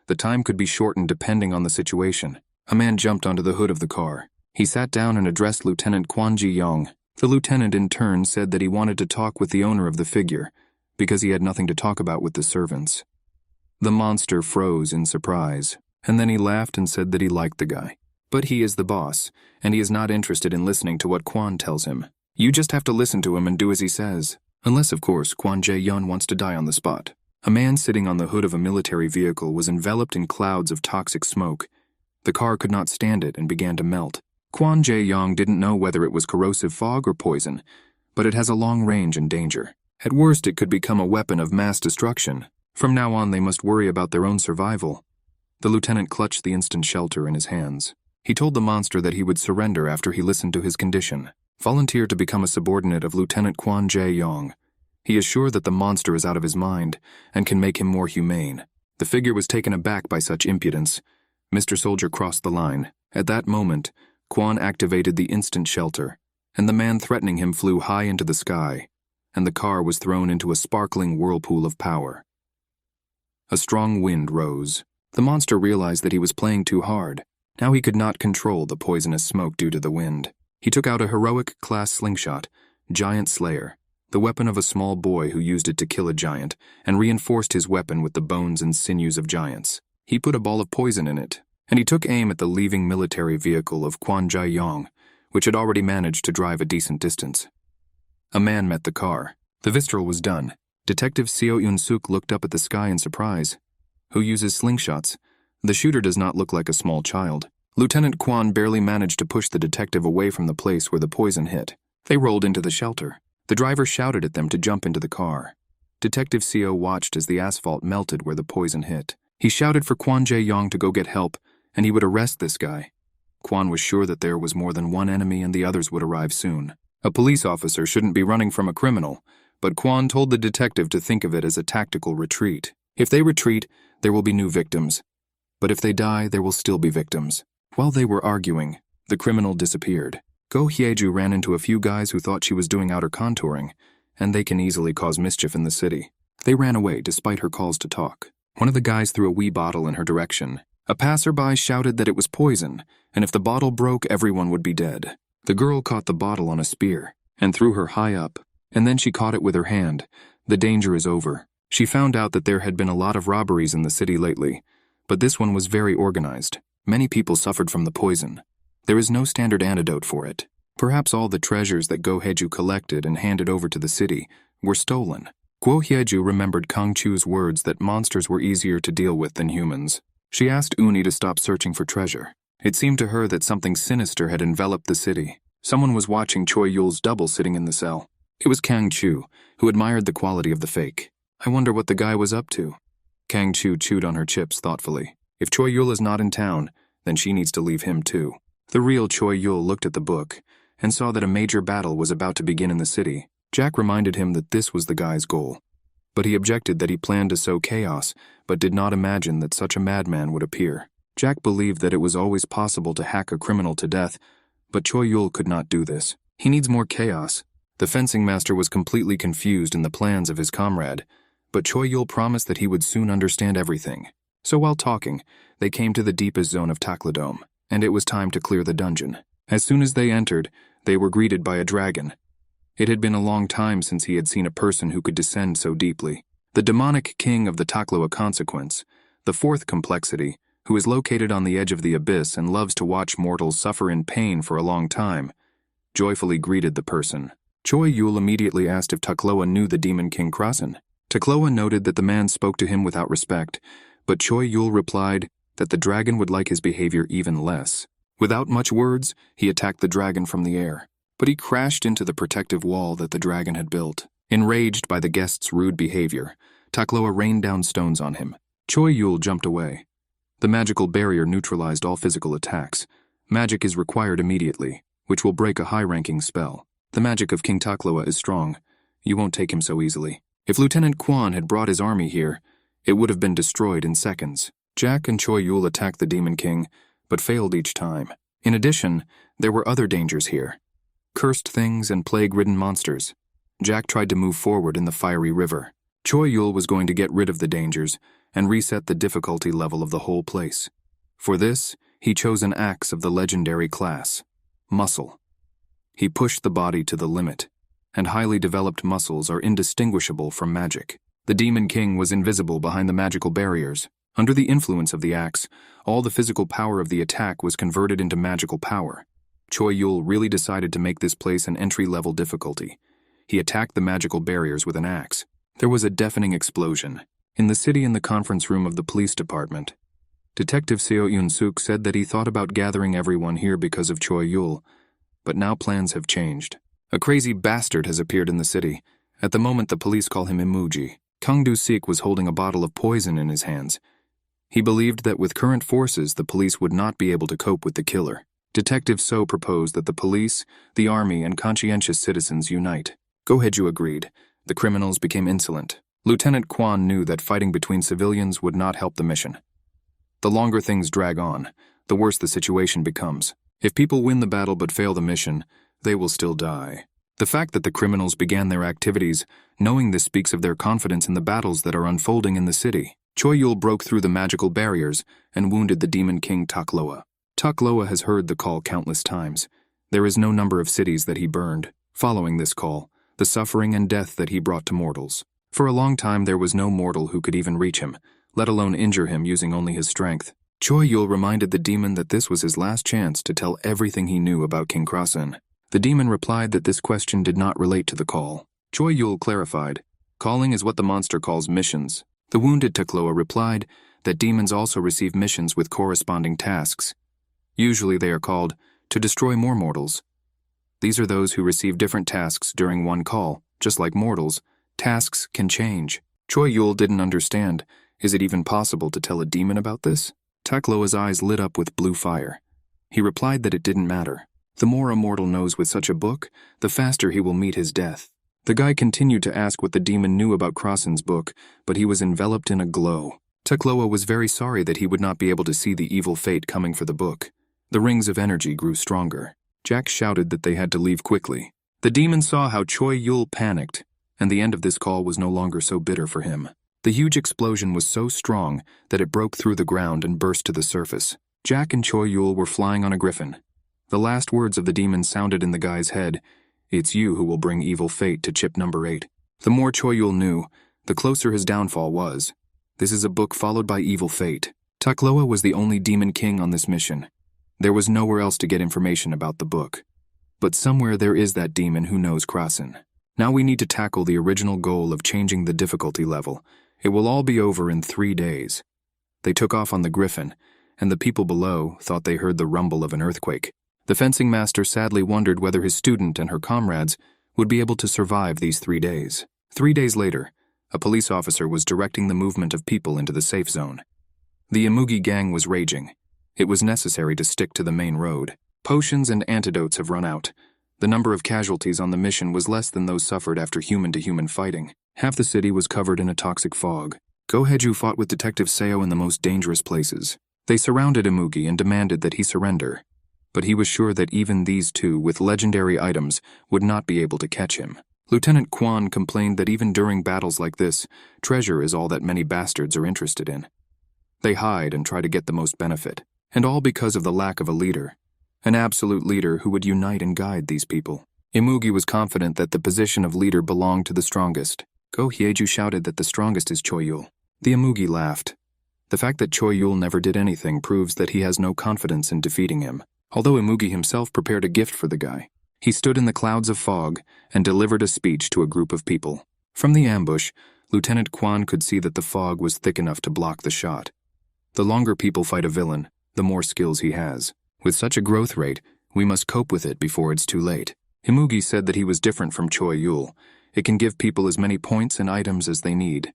The time could be shortened depending on the situation. A man jumped onto the hood of the car. He sat down and addressed Lieutenant Kwon Ji-young. The lieutenant in turn said that he wanted to talk with the owner of the figure, because he had nothing to talk about with the servants. The monster froze in surprise, and then he laughed and said that he liked the guy. But he is the boss, and he is not interested in listening to what Kwon tells him. You just have to listen to him and do as he says. Unless, of course, Kwon Jae-young wants to die on the spot. A man sitting on the hood of a military vehicle was enveloped in clouds of toxic smoke. The car could not stand it and began to melt. Kwon Jae-young didn't know whether it was corrosive fog or poison, but it has a long range and danger. At worst, it could become a weapon of mass destruction. From now on, they must worry about their own survival. The lieutenant clutched the instant shelter in his hands. He told the monster that he would surrender after he listened to his condition. Volunteer to become a subordinate of Lieutenant Kwon Jae-yong. He is sure that the monster is out of his mind and can make him more humane. The figure was taken aback by such impudence. Mr. Soldier crossed the line. At that moment, Kwon activated the instant shelter, and the man threatening him flew high into the sky, and the car was thrown into a sparkling whirlpool of power. A strong wind rose. The monster realized that he was playing too hard. Now he could not control the poisonous smoke due to the wind. He took out a heroic class slingshot, Giant Slayer, the weapon of a small boy who used it to kill a giant, and reinforced his weapon with the bones and sinews of giants. He put a ball of poison in it, and he took aim at the leaving military vehicle of Kwon Jae-yong, which had already managed to drive a decent distance. A man met the car. The Vistral was done. Detective Seo Eun-suk looked up at the sky in surprise. Who uses slingshots? The shooter does not look like a small child. Lieutenant Kwon barely managed to push the detective away from the place where the poison hit. They rolled into the shelter. The driver shouted at them to jump into the car. Detective Seo watched as the asphalt melted where the poison hit. He shouted for Kwon Jae-yong to go get help, and he would arrest this guy. Kwon was sure that there was more than one enemy and the others would arrive soon. A police officer shouldn't be running from a criminal, but Kwon told the detective to think of it as a tactical retreat. If they retreat, there will be new victims. But if they die, there will still be victims. While they were arguing, the criminal disappeared. Go Hyeju ran into a few guys who thought she was doing outer contouring, and they can easily cause mischief in the city. They ran away despite her calls to talk. One of the guys threw a wee bottle in her direction. A passerby shouted that it was poison, and if the bottle broke, everyone would be dead. The girl caught the bottle on a spear and threw her high up, and then she caught it with her hand. The danger is over. She found out that there had been a lot of robberies in the city lately, but this one was very organized. Many people suffered from the poison. There is no standard antidote for it. Perhaps all the treasures that Go Hyeju collected and handed over to the city were stolen. Go Hyeju remembered Kang Chu's words that monsters were easier to deal with than humans. She asked Uni to stop searching for treasure. It seemed to her that something sinister had enveloped the city. Someone was watching Choi Yul's double sitting in the cell. It was Kang Chu, who admired the quality of the fake. I wonder what the guy was up to. Kang Chu chewed on her chips thoughtfully. If Choi Yul is not in town, then she needs to leave him too. The real Choi Yul looked at the book and saw that a major battle was about to begin in the city. Jack reminded him that this was the guy's goal. But he objected that he planned to sow chaos, but did not imagine that such a madman would appear. Jack believed that it was always possible to hack a criminal to death, but Choi Yul could not do this. He needs more chaos. The fencing master was completely confused in the plans of his comrade, but Choi Yul promised that he would soon understand everything. So while talking, they came to the deepest zone of Takladome, and it was time to clear the dungeon. As soon as they entered, they were greeted by a dragon. It had been a long time since he had seen a person who could descend so deeply. The demonic king of the Takloa consequence, the fourth complexity, who is located on the edge of the abyss and loves to watch mortals suffer in pain for a long time, joyfully greeted the person. Choi Yul immediately asked if Takloa knew the demon king Krasina. Takloa noted that the man spoke to him without respect, but Choi Yul replied that the dragon would like his behavior even less. Without much words, he attacked the dragon from the air, but he crashed into the protective wall that the dragon had built. Enraged by the guest's rude behavior, Takloa rained down stones on him. Choi Yul jumped away. The magical barrier neutralized all physical attacks. Magic is required immediately, which will break a high-ranking spell. The magic of King Takloa is strong. You won't take him so easily. If Lieutenant Kwon had brought his army here, it would have been destroyed in seconds. Jack and Choi Yul attacked the Demon King, but failed each time. In addition, there were other dangers here. Cursed things and plague-ridden monsters. Jack tried to move forward in the fiery river. Choi Yul was going to get rid of the dangers and reset the difficulty level of the whole place. For this, he chose an axe of the legendary class, Muscle. He pushed the body to the limit, and highly developed muscles are indistinguishable from magic. The Demon King was invisible behind the magical barriers. Under the influence of the axe, all the physical power of the attack was converted into magical power. Choi Yul really decided to make this place an entry-level difficulty. He attacked the magical barriers with an axe. There was a deafening explosion. In the city in the conference room of the police department, Detective Seo Eun-suk said that he thought about gathering everyone here because of Choi Yul, but now plans have changed. A crazy bastard has appeared in the city, At the moment, the police call him amugi. Kang Du-sik was holding a bottle of poison in his hands. He believed that with current forces, the police would not be able to cope with the killer. Detective So proposed that the police, the army, and conscientious citizens unite. Go Hye-ju agreed. The criminals became insolent. Lieutenant Kwon knew that fighting between civilians would not help the mission. The longer things drag on, the worse the situation becomes. If people win the battle but fail the mission, they will still die. The fact that the criminals began their activities, knowing this speaks of their confidence in the battles that are unfolding in the city. Choi Yul broke through the magical barriers and wounded the demon king Takloa. Takloa has heard the call countless times. There is no number of cities that he burned. Following this call, the suffering and death that he brought to mortals. For a long time there was no mortal who could even reach him, let alone injure him using only his strength. Choi Yul reminded the demon that this was his last chance to tell everything he knew about King Krasina. The demon replied that this question did not relate to the call. Choi Yul clarified, calling is what the monster calls missions. The wounded Takloa replied that demons also receive missions with corresponding tasks. Usually they are called to destroy more mortals. These are those who receive different tasks during one call. Just like mortals, tasks can change. Choi Yul didn't understand. Is it even possible to tell a demon about this? Takloa's eyes lit up with blue fire. He replied that it didn't matter. The more a mortal knows with such a book, the faster he will meet his death. The guy continued to ask what the demon knew about Krasina's book, but he was enveloped in a glow. Takloa was very sorry that he would not be able to see the evil fate coming for the book. The rings of energy grew stronger. Jack shouted that they had to leave quickly. The demon saw how Choi Yul panicked, and the end of this call was no longer so bitter for him. The huge explosion was so strong that it broke through the ground and burst to the surface. Jack and Choi Yul were flying on a griffin. The last words of the demon sounded in the guy's head. It's you who will bring evil fate to chip number 8. The more Choi Yul knew, the closer his downfall was. This is a book followed by evil fate. Takloa was the only demon king on this mission. There was nowhere else to get information about the book. But somewhere there is that demon who knows Krasina. Now we need to tackle the original goal of changing the difficulty level. It will all be over in 3 days. They took off on the griffin, and the people below thought they heard the rumble of an earthquake. The fencing master sadly wondered whether his student and her comrades would be able to survive these 3 days. 3 days later, a police officer was directing the movement of people into the safe zone. The amugi gang was raging. It was necessary to stick to the main road. Potions and antidotes have run out. The number of casualties on the mission was less than those suffered after human-to-human fighting. Half the city was covered in a toxic fog. Go Hye-ju fought with Detective Seo in the most dangerous places. They surrounded Amugi and demanded that he surrender. But he was sure that even these two, with legendary items, would not be able to catch him. Lieutenant Kwon complained that even during battles like this, treasure is all that many bastards are interested in. They hide and try to get the most benefit. And all because of the lack of a leader. An absolute leader who would unite and guide these people. Amugi was confident that the position of leader belonged to the strongest. Go Hye-ju shouted that the strongest is Choi Yul. The Amugi laughed. The fact that Choi Yul never did anything proves that he has no confidence in defeating him. Although Amugi himself prepared a gift for the guy. He stood in the clouds of fog and delivered a speech to a group of people. From the ambush, Lieutenant Kwon could see that the fog was thick enough to block the shot. The longer people fight a villain, the more skills he has. With such a growth rate, we must cope with it before it's too late. Amugi said that he was different from Choi Yul. It can give people as many points and items as they need,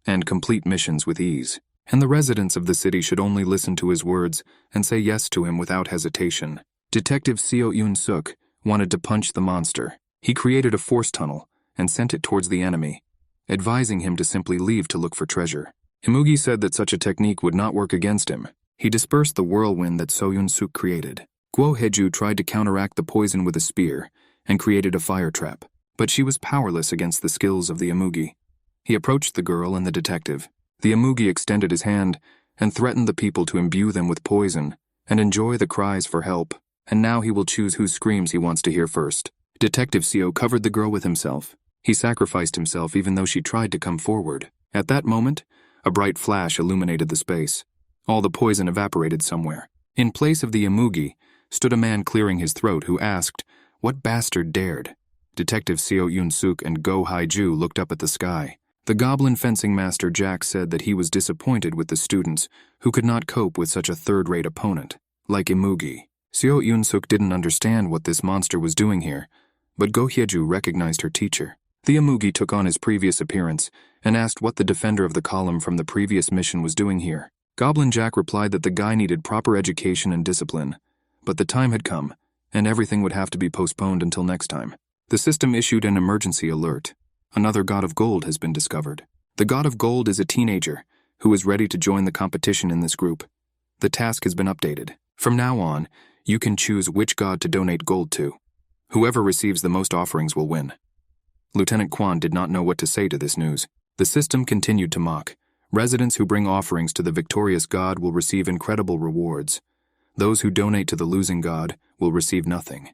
and complete missions with ease. And the residents of the city should only listen to his words and say yes to him without hesitation. Detective Seo Yoon-suk wanted to punch the monster. He created a force tunnel and sent it towards the enemy, advising him to simply leave to look for treasure. Amugi said that such a technique would not work against him. He dispersed the whirlwind that So Yoon-suk created. Guo Hye-ju tried to counteract the poison with a spear and created a fire trap, but she was powerless against the skills of the Amugi. He approached the girl and the detective. The Amugi extended his hand and threatened the people to imbue them with poison and enjoy the cries for help, and now he will choose whose screams he wants to hear first. Detective Seo covered the girl with himself. He sacrificed himself even though she tried to come forward. At that moment, a bright flash illuminated the space. All the poison evaporated somewhere. In place of the Amugi stood a man clearing his throat who asked, "What bastard dared?" Detective Seo Yoon-suk and Go Hye-ju looked up at the sky. The goblin fencing master Jack said that he was disappointed with the students who could not cope with such a third-rate opponent, like Amugi. Seo Yoon-suk didn't understand what this monster was doing here, but Go Hye-ju recognized her teacher. The amugi took on his previous appearance and asked what the defender of the column from the previous mission was doing here. Goblin Jack replied that the guy needed proper education and discipline, but the time had come, and everything would have to be postponed until next time. The system issued an emergency alert. Another god of gold has been discovered. The god of gold is a teenager who is ready to join the competition in this group. The task has been updated. From now on, you can choose which god to donate gold to. Whoever receives the most offerings will win. Lieutenant Quan did not know what to say to this news. The system continued to mock. Residents who bring offerings to the victorious god will receive incredible rewards. Those who donate to the losing god will receive nothing.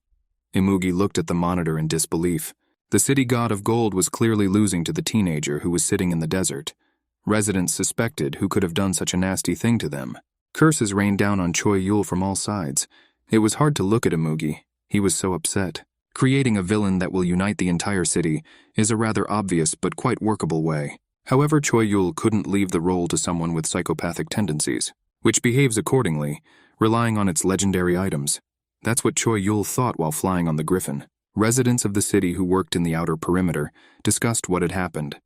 Imugi looked at the monitor in disbelief. The city god of gold was clearly losing to the teenager who was sitting in the desert. Residents suspected who could have done such a nasty thing to them. Curses rained down on Choi Yul from all sides. It was hard to look at Imugi. He was so upset. Creating a villain that will unite the entire city is a rather obvious but quite workable way. However, Choi Yul couldn't leave the role to someone with psychopathic tendencies, which behaves accordingly, relying on its legendary items. That's what Choi Yul thought while flying on the Griffin. Residents of the city who worked in the outer perimeter discussed what had happened.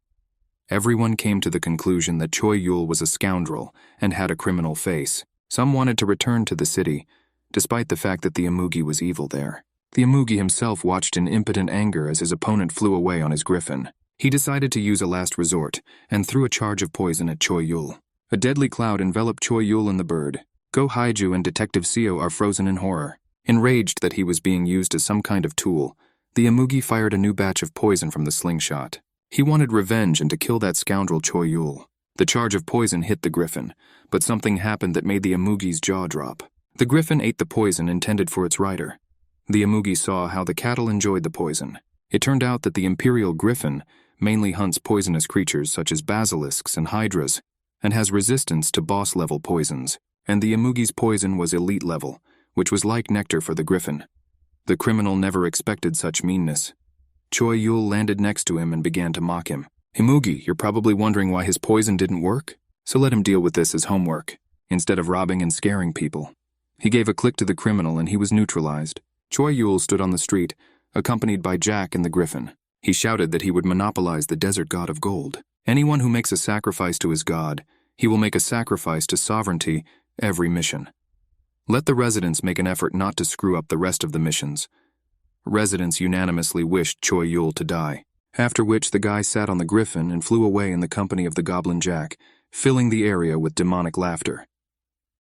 Everyone came to the conclusion that Choi Yul was a scoundrel and had a criminal face. Some wanted to return to the city, despite the fact that the amugi was evil there. The amugi himself watched in impotent anger as his opponent flew away on his Griffin. He decided to use a last resort and threw a charge of poison at Choi Yul. A deadly cloud enveloped Choi Yul and the bird. Go Haiju and Detective Seo are frozen in horror. Enraged that he was being used as some kind of tool, the amugi fired a new batch of poison from the slingshot. He wanted revenge and to kill that scoundrel Choi Yul. The charge of poison hit the Griffin, but something happened that made the amugi's jaw drop. The Griffin ate the poison intended for its rider. The amugi saw how the cattle enjoyed the poison. It turned out that the Imperial Griffin mainly hunts poisonous creatures such as basilisks and hydras, and has resistance to boss-level poisons, and the amugi's poison was elite level, which was like nectar for the Griffin. The criminal never expected such meanness. Choi Yul landed next to him and began to mock him. Imugi, you're probably wondering why his poison didn't work? So let him deal with this as homework, instead of robbing and scaring people. He gave a click to the criminal and he was neutralized. Choi Yul stood on the street, accompanied by Jack and the Griffin. He shouted that he would monopolize the desert god of gold. Anyone who makes a sacrifice to his god, he will make a sacrifice to sovereignty every mission. Let the residents make an effort not to screw up the rest of the missions. Residents unanimously wished Choi Yul to die, after which the guy sat on the Griffin and flew away in the company of the Goblin Jack, filling the area with demonic laughter.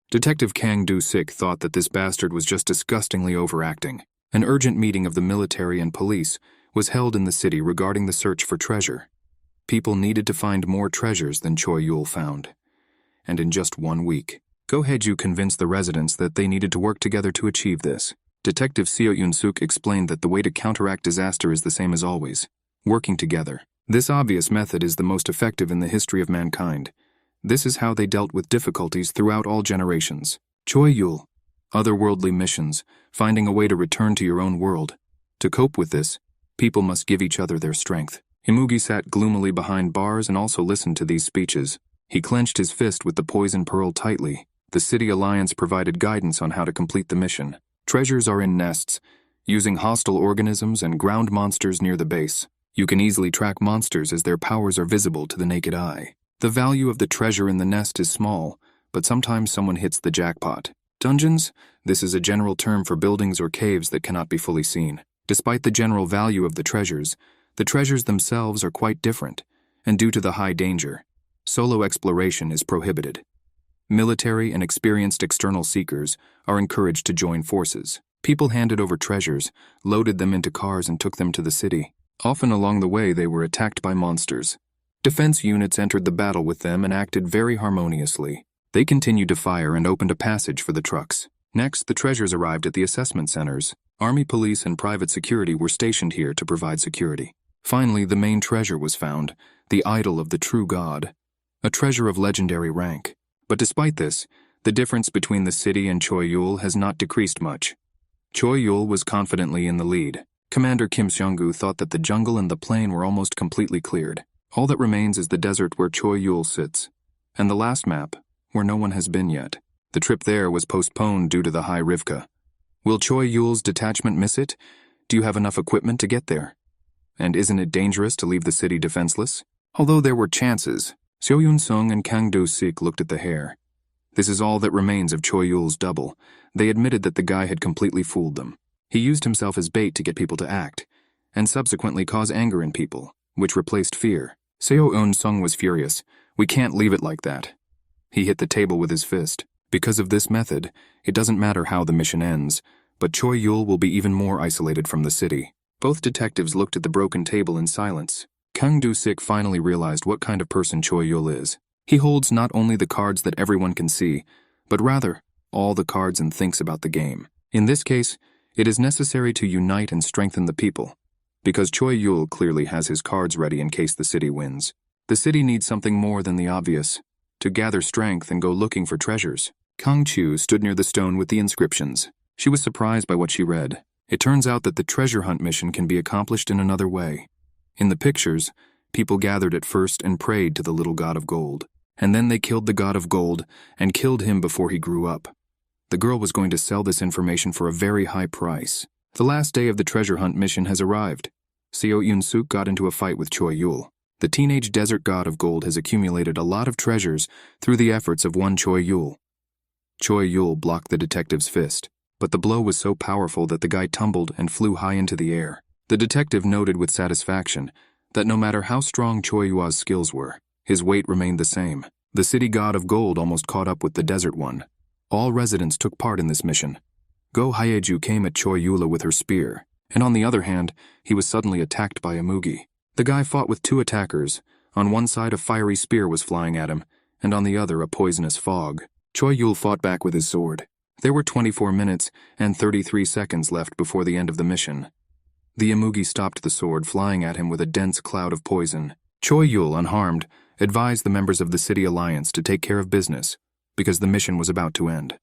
Detective Kang Do-sik thought that this bastard was just disgustingly overacting. An urgent meeting of the military and police was held in the city regarding the search for treasure. People needed to find more treasures than Choi Yul found. And in just 1 week, Go Haiju convinced the residents that they needed to work together to achieve this. Detective Seo Yoon-suk explained that the way to counteract disaster is the same as always, working together. This obvious method is the most effective in the history of mankind. This is how they dealt with difficulties throughout all generations. Choi Yul, otherworldly missions, finding a way to return to your own world. To cope with this, people must give each other their strength. Imugi sat gloomily behind bars and also listened to these speeches. He clenched his fist with the poison pearl tightly. The City Alliance provided guidance on how to complete the mission. Treasures are in nests, using hostile organisms and ground monsters near the base. You can easily track monsters as their powers are visible to the naked eye. The value of the treasure in the nest is small, but sometimes someone hits the jackpot. Dungeons? This is a general term for buildings or caves that cannot be fully seen. Despite the general value of the treasures themselves are quite different, and due to the high danger, solo exploration is prohibited. Military and experienced external seekers are encouraged to join forces. People handed over treasures, loaded them into cars and took them to the city. Often along the way they were attacked by monsters. Defense units entered the battle with them and acted very harmoniously. They continued to fire and opened a passage for the trucks. Next, the treasures arrived at the assessment centers. Army police and private security were stationed here to provide security. Finally, the main treasure was found, the idol of the true god, a treasure of legendary rank. But despite this, the difference between the city and Choi Yul has not decreased much. Choi Yul was confidently in the lead. Commander Kim Seong-gu thought that the jungle and the plain were almost completely cleared. All that remains is the desert where Choi Yul sits, and the last map, where no one has been yet. The trip there was postponed due to the high Rivka. Will Choi Yul's detachment miss it? Do you have enough equipment to get there? And isn't it dangerous to leave the city defenseless? Although there were chances, Seo Yun-sung and Kang Do-sik looked at the hair. This is all that remains of Choi Yul's double. They admitted that the guy had completely fooled them. He used himself as bait to get people to act, and subsequently cause anger in people, which replaced fear. Seo Yun-sung was furious. We can't leave it like that. He hit the table with his fist. Because of this method, it doesn't matter how the mission ends, but Choi Yul will be even more isolated from the city. Both detectives looked at the broken table in silence. Kang Do-sik finally realized what kind of person Choi Yul is. He holds not only the cards that everyone can see, but rather all the cards and thinks about the game. In this case, it is necessary to unite and strengthen the people, because Choi Yul clearly has his cards ready in case the city wins. The city needs something more than the obvious, to gather strength and go looking for treasures. Kang Chu stood near the stone with the inscriptions. She was surprised by what she read. It turns out that the treasure hunt mission can be accomplished in another way. In the pictures, people gathered at first and prayed to the little god of gold. And then they killed the god of gold and killed him before he grew up. The girl was going to sell this information for a very high price. The last day of the treasure hunt mission has arrived. Seo Yun-suk got into a fight with Choi Yul. The teenage desert god of gold has accumulated a lot of treasures through the efforts of one Choi Yul. Choi Yul blocked the detective's fist, but the blow was so powerful that the guy tumbled and flew high into the air. The detective noted with satisfaction that no matter how strong Choi Yu's skills were, his weight remained the same. The city god of gold almost caught up with the desert one. All residents took part in this mission. Go Hyeju came at Choi Yula with her spear, and on the other hand, he was suddenly attacked by amugi. The guy fought with two attackers. On one side a fiery spear was flying at him, and on the other a poisonous fog. Choi Yul fought back with his sword. There were 24 minutes and 33 seconds left before the end of the mission. The amugi stopped the sword flying at him with a dense cloud of poison. Choi Yul, unharmed, advised the members of the city alliance to take care of business, because the mission was about to end.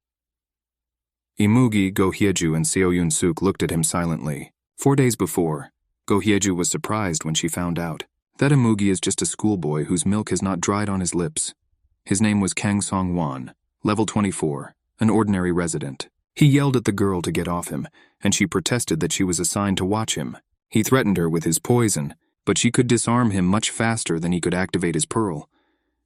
Imugi, Go Hyeju, and Seo Yun-suk looked at him silently. 4 days before, Go Hyeju was surprised when she found out that Imugi is just a schoolboy whose milk has not dried on his lips. His name was Kang Song-won, level 24, an ordinary resident. He yelled at the girl to get off him, and she protested that she was assigned to watch him. He threatened her with his poison, but she could disarm him much faster than he could activate his pearl.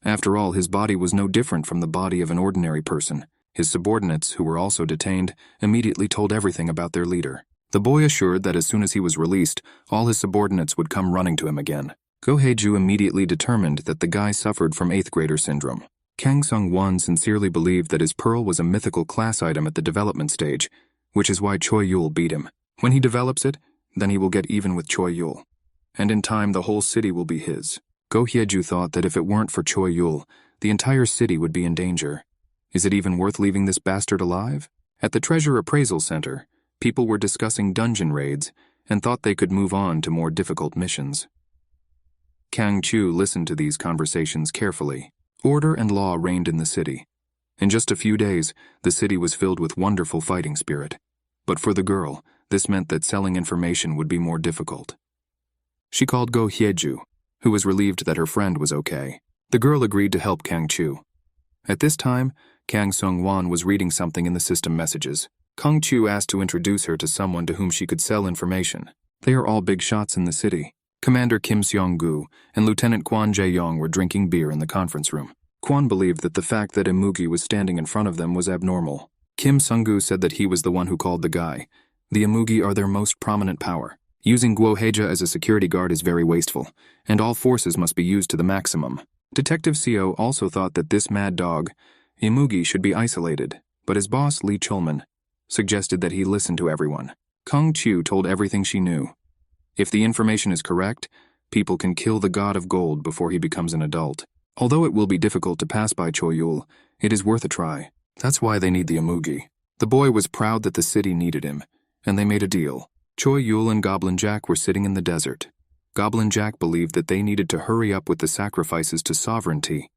After all, his body was no different from the body of an ordinary person. His subordinates, who were also detained, immediately told everything about their leader. The boy assured that as soon as he was released, all his subordinates would come running to him again. Go Haeju immediately determined that the guy suffered from 8th grader syndrome. Kang Sung-won sincerely believed that his pearl was a mythical class item at the development stage, which is why Choi Yul beat him. When he develops it, then he will get even with Choi Yul. And in time, the whole city will be his. Go Hyeju thought that if it weren't for Choi Yul, the entire city would be in danger. Is it even worth leaving this bastard alive? At the Treasure Appraisal Center, people were discussing dungeon raids and thought they could move on to more difficult missions. Kang Chu listened to these conversations carefully. Order and law reigned in the city. In just a few days, the city was filled with wonderful fighting spirit. But for the girl, this meant that selling information would be more difficult. She called Go Hyeju, who was relieved that her friend was okay. The girl agreed to help Kang Chu. At this time, Kang Sung-won was reading something in the system messages. Kang Chu asked to introduce her to someone to whom she could sell information. They are all big shots in the city. Commander Kim Seong-gu and Lieutenant Kwon Jae-yong were drinking beer in the conference room. Kwon believed that the fact that Imugi was standing in front of them was abnormal. Kim Sung-gu said that he was the one who called the guy. The Imugi are their most prominent power. Using Guo Heja as a security guard is very wasteful, and all forces must be used to the maximum. Detective Seo also thought that this mad dog, Imugi, should be isolated, but his boss, Lee Chulman, suggested that he listen to everyone. Kang Chu told everything she knew. If the information is correct, people can kill the god of gold before he becomes an adult. Although it will be difficult to pass by Choi Yul, it is worth a try. That's why they need the amugi. The boy was proud that the city needed him, and they made a deal. Choi Yul and Goblin Jack were sitting in the desert. Goblin Jack believed that they needed to hurry up with the sacrifices to sovereignty.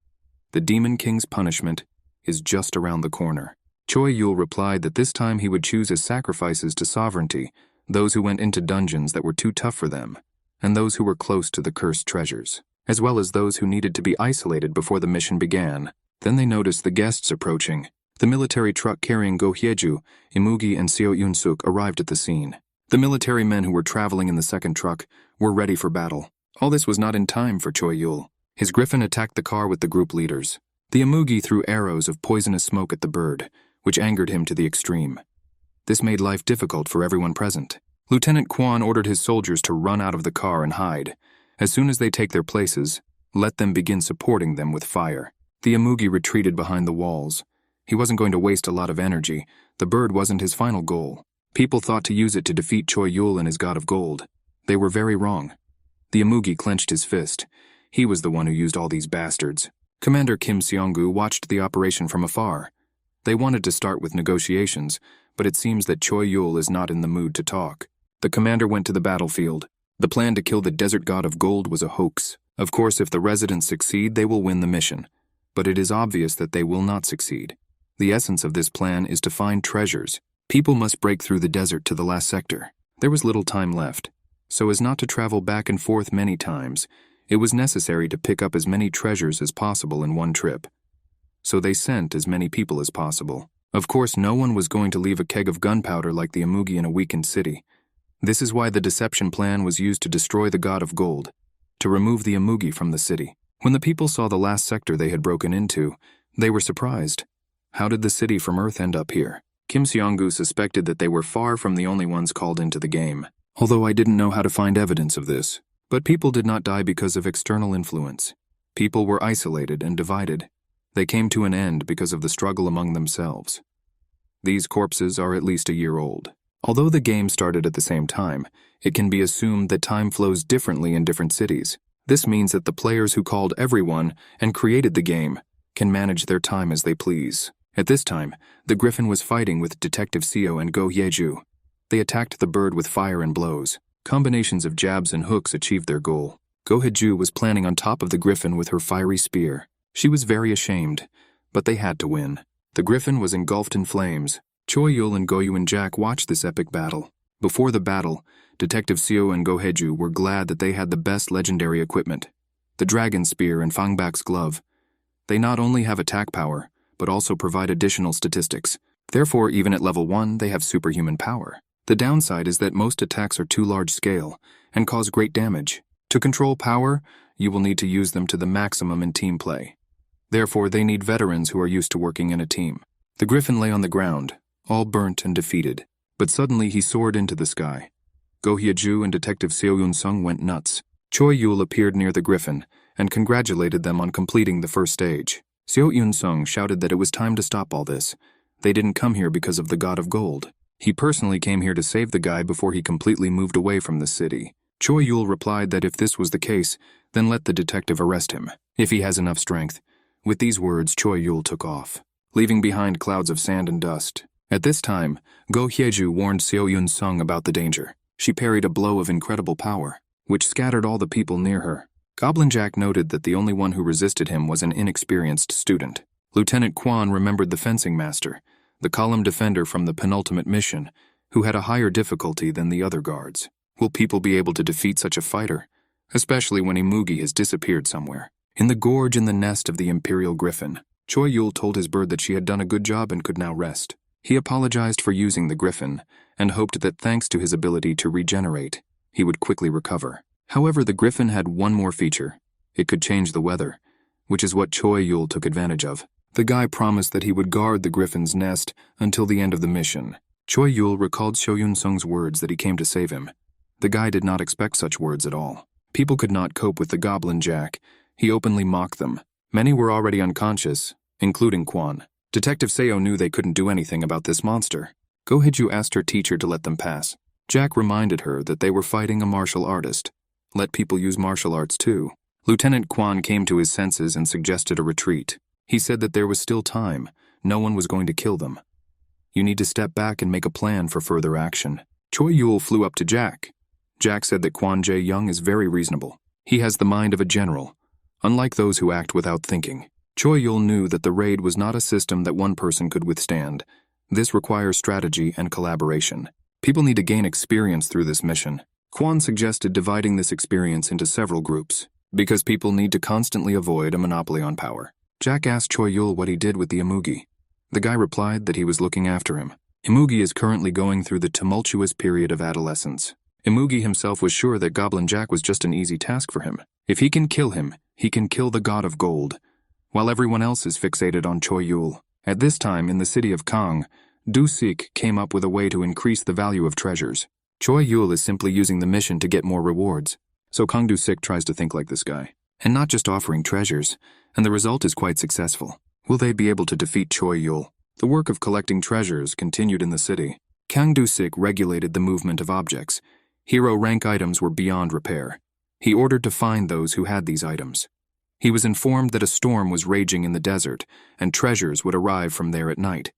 The Demon King's punishment is just around the corner. Choi Yul replied that this time he would choose as sacrifices to sovereignty those who went into dungeons that were too tough for them, and those who were close to the cursed treasures, as well as those who needed to be isolated before the mission began. Then they noticed the guests approaching. The military truck carrying Go Hyeju, Imugi, and Seo Yun-suk arrived at the scene. The military men who were traveling in the second truck were ready for battle. All this was not in time for Choi Yul. His griffin attacked the car with the group leaders. The amugi threw arrows of poisonous smoke at the bird, which angered him to the extreme. This made life difficult for everyone present. Lieutenant Quan ordered his soldiers to run out of the car and hide. As soon as they take their places, let them begin supporting them with fire. The amugi retreated behind the walls. He wasn't going to waste a lot of energy. The bird wasn't his final goal. People thought to use it to defeat Choi Yul and his god of gold. They were very wrong. The amugi clenched his fist. He was the one who used all these bastards. Commander Kim Seong-gu watched the operation from afar. They wanted to start with negotiations, but it seems that Choi Yul is not in the mood to talk. The commander went to the battlefield. The plan to kill the desert god of gold was a hoax. Of course, if the residents succeed, they will win the mission. But it is obvious that they will not succeed. The essence of this plan is to find treasures. People must break through the desert to the last sector. There was little time left. So as not to travel back and forth many times, it was necessary to pick up as many treasures as possible in one trip. So they sent as many people as possible. Of course, no one was going to leave a keg of gunpowder like the amugi in a weakened city. This is why the deception plan was used to destroy the god of gold, to remove the amugi from the city. When the people saw the last sector they had broken into, they were surprised. How did the city from Earth end up here? Kim Seong-gu suspected that they were far from the only ones called into the game, although I didn't know how to find evidence of this. But people did not die because of external influence. People were isolated and divided. They came to an end because of the struggle among themselves. These corpses are at least a year old. Although the game started at the same time, it can be assumed that time flows differently in different cities. This means that the players who called everyone and created the game can manage their time as they please. At this time, the griffin was fighting with Detective Seo and Go Hyeju. They attacked the bird with fire and blows. Combinations of jabs and hooks achieved their goal. Go Hyeju was planning on top of the griffin with her fiery spear. She was very ashamed, but they had to win. The griffin was engulfed in flames. Choi Yul and Go Yu and Jack watched this epic battle. Before the battle, Detective Seo and Go Hyeju were glad that they had the best legendary equipment. The dragon spear and Fangbak's glove. They not only have attack power, but also provide additional statistics. Therefore, even at level 1, they have superhuman power. The downside is that most attacks are too large scale and cause great damage. To control power, you will need to use them to the maximum in team play. Therefore, they need veterans who are used to working in a team. The griffin lay on the ground, all burnt and defeated. But suddenly he soared into the sky. Go Hyeju and Detective Seo Yun-sung went nuts. Choi Yul appeared near the griffin and congratulated them on completing the first stage. Seo Yun-sung shouted that it was time to stop all this. They didn't come here because of the god of gold. He personally came here to save the guy before he completely moved away from the city. Choi Yul replied that if this was the case, then let the detective arrest him, if he has enough strength. With these words, Choi Yul took off, leaving behind clouds of sand and dust. At this time, Go Hyeju warned Seo Yun-sung about the danger. She parried a blow of incredible power, which scattered all the people near her. Goblin Jack noted that the only one who resisted him was an inexperienced student. Lieutenant Quan remembered the fencing master, the column defender from the penultimate mission, who had a higher difficulty than the other guards. Will people be able to defeat such a fighter? Especially when Imugi has disappeared somewhere. In the gorge in the nest of the Imperial Griffin, Choi Yul told his bird that she had done a good job and could now rest. He apologized for using the griffin and hoped that thanks to his ability to regenerate, he would quickly recover. However, the griffin had one more feature. It could change the weather, which is what Choi Yul took advantage of. The guy promised that he would guard the griffin's nest until the end of the mission. Choi Yul recalled Seo Yun-sung's words that he came to save him. The guy did not expect such words at all. People could not cope with the Goblin Jack. He openly mocked them. Many were already unconscious, including Quan. Detective Seo knew they couldn't do anything about this monster. Go Hyeju asked her teacher to let them pass. Jack reminded her that they were fighting a martial artist. Let people use martial arts too. Lieutenant Quan came to his senses and suggested a retreat. He said that there was still time. No one was going to kill them. You need to step back and make a plan for further action. Choi Yul flew up to Jack. Jack said that Kwon Jae-young is very reasonable. He has the mind of a general, unlike those who act without thinking. Choi Yul knew that the raid was not a system that one person could withstand. This requires strategy and collaboration. People need to gain experience through this mission. Kwon suggested dividing this experience into several groups, because people need to constantly avoid a monopoly on power. Jack asked Choi Yul what he did with the amugi. The guy replied that he was looking after him. Amugi is currently going through the tumultuous period of adolescence. Amugi himself was sure that Goblin Jack was just an easy task for him. If he can kill him, he can kill the god of gold, while everyone else is fixated on Choi Yul. At this time, in the city of Kang, Du-sik came up with a way to increase the value of treasures. Choi Yul is simply using the mission to get more rewards, so Kang Du-sik tries to think like this guy, and not just offering treasures, and the result is quite successful. Will they be able to defeat Choi Yul? The work of collecting treasures continued in the city. Kang Du-sik regulated the movement of objects. Hero rank items were beyond repair. He ordered to find those who had these items. He was informed that a storm was raging in the desert, and treasures would arrive from there at night.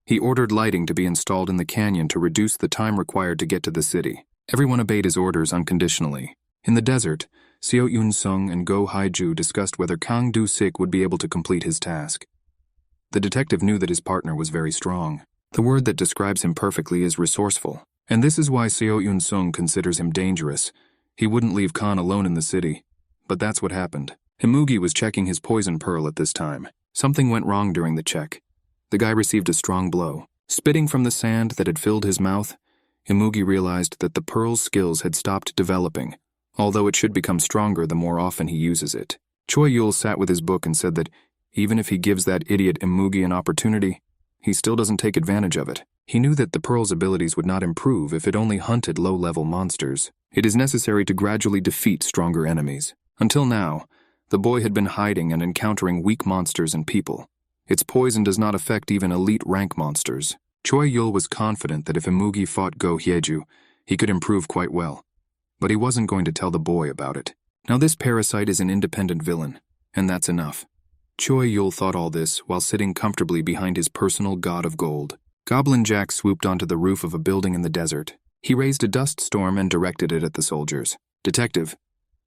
He ordered lighting to be installed in the canyon to reduce the time required to get to the city. Everyone obeyed his orders unconditionally. In the desert, Seo Yun-sung and Go Haiju discussed whether Kang Du-sik would be able to complete his task. The detective knew that his partner was very strong. The word that describes him perfectly is resourceful, and this is why Seo Yun-sung considers him dangerous. He wouldn't leave Khan alone in the city. But that's what happened. Amugi was checking his poison pearl at this time. Something went wrong during the check. The guy received a strong blow. Spitting from the sand that had filled his mouth, Amugi realized that the pearl's skills had stopped developing, although it should become stronger the more often he uses it. Choi Yul sat with his book and said that even if he gives that idiot Amugi an opportunity, he still doesn't take advantage of it. He knew that the pearl's abilities would not improve if it only hunted low-level monsters. It is necessary to gradually defeat stronger enemies. Until now, the boy had been hiding and encountering weak monsters and people. Its poison does not affect even elite rank monsters. Choi Yul was confident that if Amugi fought Go Hyeju, he could improve quite well. But he wasn't going to tell the boy about it. Now this parasite is an independent villain, and that's enough. Choi Yul thought all this while sitting comfortably behind his personal god of gold. Goblin Jack swooped onto the roof of a building in the desert. He raised a dust storm and directed it at the soldiers. Detective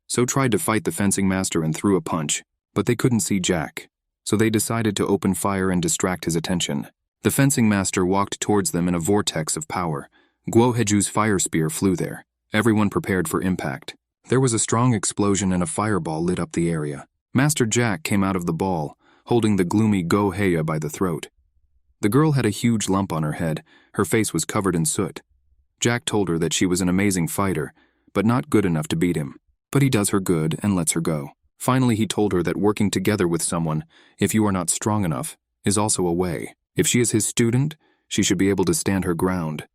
So tried to fight the fencing master and threw a punch, but they couldn't see Jack, so they decided to open fire and distract his attention. The fencing master walked towards them in a vortex of power. Guo Heju's fire spear flew there. Everyone prepared for impact. There was a strong explosion and a fireball lit up the area. Master Jack came out of the ball, holding the gloomy Go Heya by the throat. The girl had a huge lump on her head. Her face was covered in soot. Jack told her that she was an amazing fighter, but not good enough to beat him. But he does her good and lets her go. Finally, he told her that working together with someone, if you are not strong enough, is also a way. If she is his student, she should be able to stand her ground.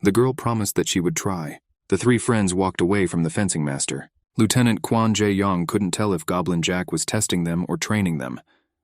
The girl promised that she would try. The three friends walked away from the fencing master. Lieutenant Kwon Jae-young couldn't tell if Goblin Jack was testing them or training them.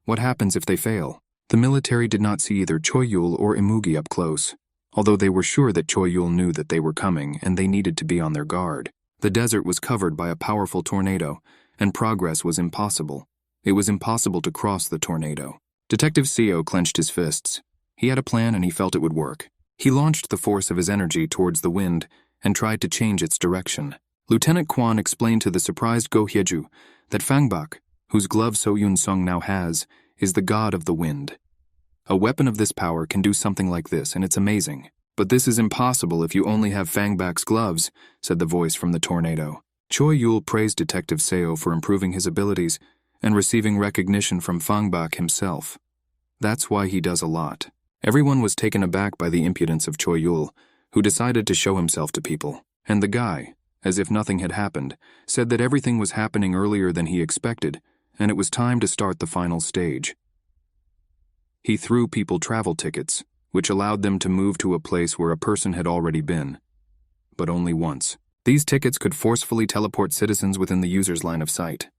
What happens if they fail? The military did not see either Choi Yul or Amugi up close, although they were sure that Choi Yul knew that they were coming and they needed to be on their guard. The desert was covered by a powerful tornado, and progress was impossible. It was impossible to cross the tornado. Detective Seo clenched his fists. He had a plan and he felt it would work. He launched the force of his energy towards the wind and tried to change its direction. Lieutenant Kwon explained to the surprised Go Hyeju that Fangbak, whose glove So Yun-sung now has, is the god of the wind. A weapon of this power can do something like this, and it's amazing. But this is impossible if you only have Fangbak's gloves, said the voice from the tornado. Choi Yul praised Detective Seo for improving his abilities and receiving recognition from Fangbak himself. That's why he does a lot. Everyone was taken aback by the impudence of Choi Yul, who decided to show himself to people. And the guy, as if nothing had happened, said that everything was happening earlier than he expected, and it was time to start the final stage. He threw people travel tickets, which allowed them to move to a place where a person had already been. But only once. These tickets could forcefully teleport citizens within the user's line of sight.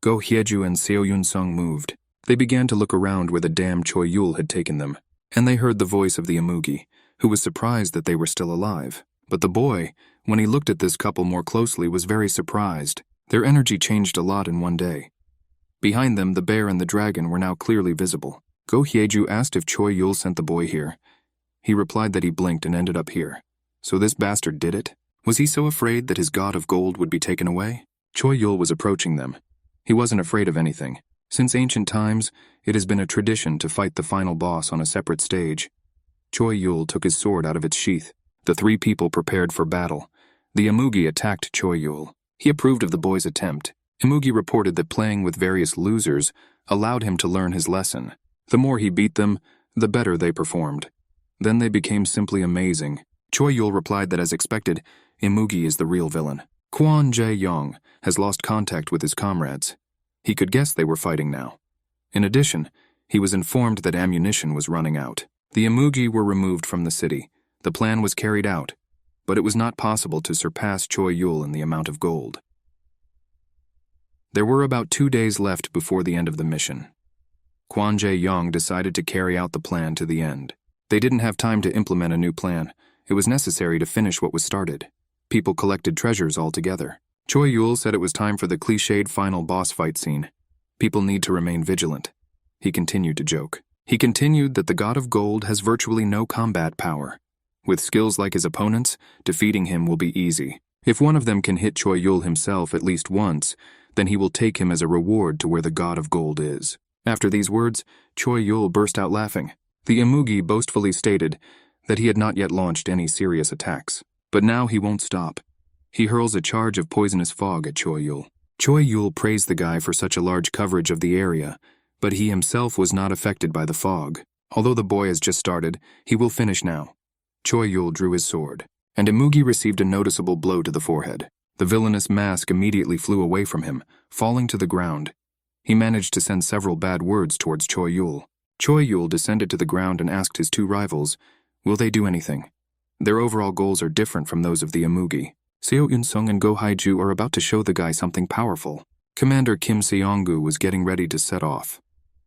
Go Hyeju and Seo Yun-sung moved. They began to look around where the damn Choi Yul had taken them, and they heard the voice of the Amugi, who was surprised that they were still alive. But the boy, when he looked at this couple more closely, was very surprised. Their energy changed a lot in one day. Behind them, the bear and the dragon were now clearly visible. Go Hyeju asked if Choi Yul sent the boy here. He replied that he blinked and ended up here. So this bastard did it? Was he so afraid that his god of gold would be taken away? Choi Yul was approaching them. He wasn't afraid of anything. Since ancient times, it has been a tradition to fight the final boss on a separate stage. Choi Yul took his sword out of its sheath. The three people prepared for battle. The Amugi attacked Choi Yul. He approved of the boy's attempt. Amugi reported that playing with various losers allowed him to learn his lesson. The more he beat them, the better they performed. Then they became simply amazing. Choi Yul replied that as expected, Amugi is the real villain. Kwon Jae-yong has lost contact with his comrades. He could guess they were fighting now. In addition, he was informed that ammunition was running out. The amugi were removed from the city. The plan was carried out, but it was not possible to surpass Choi Yul in the amount of gold. There were about 2 days left before the end of the mission. Kwon Jae-yong decided to carry out the plan to the end. They didn't have time to implement a new plan. It was necessary to finish what was started. People collected treasures all together. Choi Yul said it was time for the cliched final boss fight scene. People need to remain vigilant. He continued to joke. He continued that the god of gold has virtually no combat power. With skills like his opponents, defeating him will be easy. If one of them can hit Choi Yul himself at least once, then he will take him as a reward to where the god of gold is. After these words, Choi Yul burst out laughing. The amugi boastfully stated that he had not yet launched any serious attacks. But now he won't stop. He hurls a charge of poisonous fog at Choi Yul. Choi Yul praised the guy for such a large coverage of the area, but he himself was not affected by the fog. Although the boy has just started, he will finish now. Choi Yul drew his sword, and Amugi received a noticeable blow to the forehead. The villainous mask immediately flew away from him, falling to the ground. He managed to send several bad words towards Choi Yul. Choi Yul descended to the ground and asked his two rivals, will they do anything? Their overall goals are different from those of the amugi. Seo Eun-sung and Go Haiju are about to show the guy something powerful. Commander Kim Seong-gu was getting ready to set off.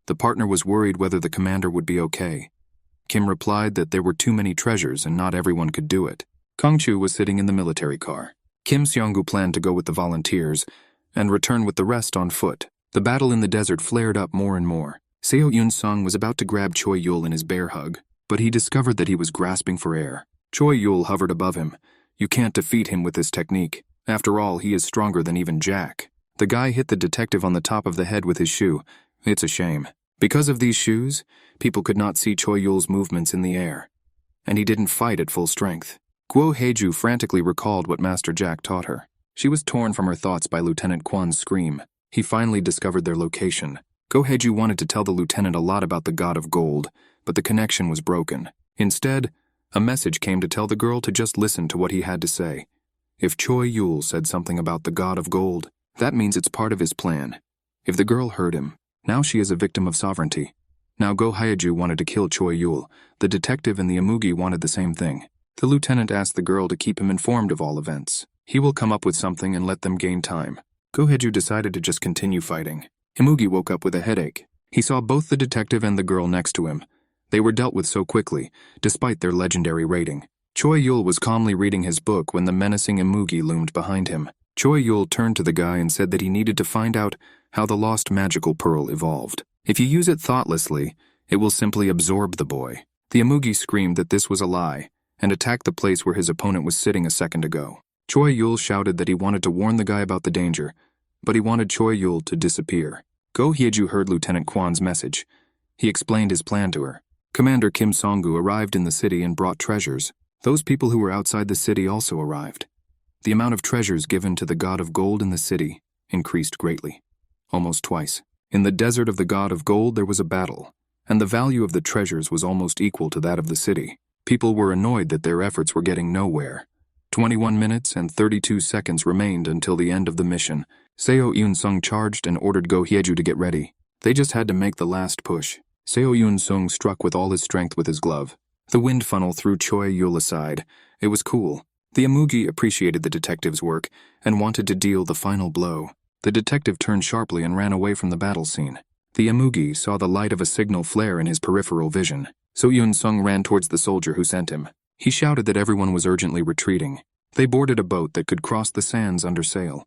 The partner was worried whether the commander would be okay. Kim replied that there were too many treasures and not everyone could do it. Kong-chu was sitting in the military car. Kim Seong-gu planned to go with the volunteers and return with the rest on foot. The battle in the desert flared up more and more. Seo Eun-sung was about to grab Choi Yul in his bear hug, but he discovered that he was grasping for air. Choi Yul hovered above him. You can't defeat him with this technique. After all, he is stronger than even Jack. The guy hit the detective on the top of the head with his shoe. It's a shame. Because of these shoes, people could not see Choi Yul's movements in the air. And he didn't fight at full strength. Guo Haeju frantically recalled what Master Jack taught her. She was torn from her thoughts by Lieutenant Kwan's scream. He finally discovered their location. Go Haeju wanted to tell the lieutenant a lot about the god of gold, but the connection was broken. Instead, a message came to tell the girl to just listen to what he had to say. If Choi Yul said something about the god of gold, that means it's part of his plan. If the girl heard him, now she is a victim of sovereignty. Now Go Haeju wanted to kill Choi Yul. The detective and the amugi wanted the same thing. The lieutenant asked the girl to keep him informed of all events. He will come up with something and let them gain time. Go Haeju decided to just continue fighting. Amugi woke up with a headache. He saw both the detective and the girl next to him. They were dealt with so quickly, despite their legendary rating. Choi Yul was calmly reading his book when the menacing amugi loomed behind him. Choi Yul turned to the guy and said that he needed to find out how the lost magical pearl evolved. If you use it thoughtlessly, it will simply absorb the boy. The amugi screamed that this was a lie and attacked the place where his opponent was sitting a second ago. Choi Yul shouted that he wanted to warn the guy about the danger, but he wanted Choi Yul to disappear. Go Haeju heard Lieutenant Kwan's message. He explained his plan to her. Commander Kim Seong-gu arrived in the city and brought treasures. Those people who were outside the city also arrived. The amount of treasures given to the god of gold in the city increased greatly, almost twice. In the desert of the god of gold there was a battle, and the value of the treasures was almost equal to that of the city. People were annoyed that their efforts were getting nowhere. 21 minutes and 32 seconds remained until the end of the mission. Seo Eun-sung charged and ordered Go Haeju to get ready. They just had to make the last push. Seo Eun-sung struck with all his strength with his glove. The wind funnel threw Choi Yul aside. It was cool. The amugi appreciated the detective's work and wanted to deal the final blow. The detective turned sharply and ran away from the battle scene. The amugi saw the light of a signal flare in his peripheral vision. So Eun-sung ran towards the soldier who sent him. He shouted that everyone was urgently retreating. They boarded a boat that could cross the sands under sail.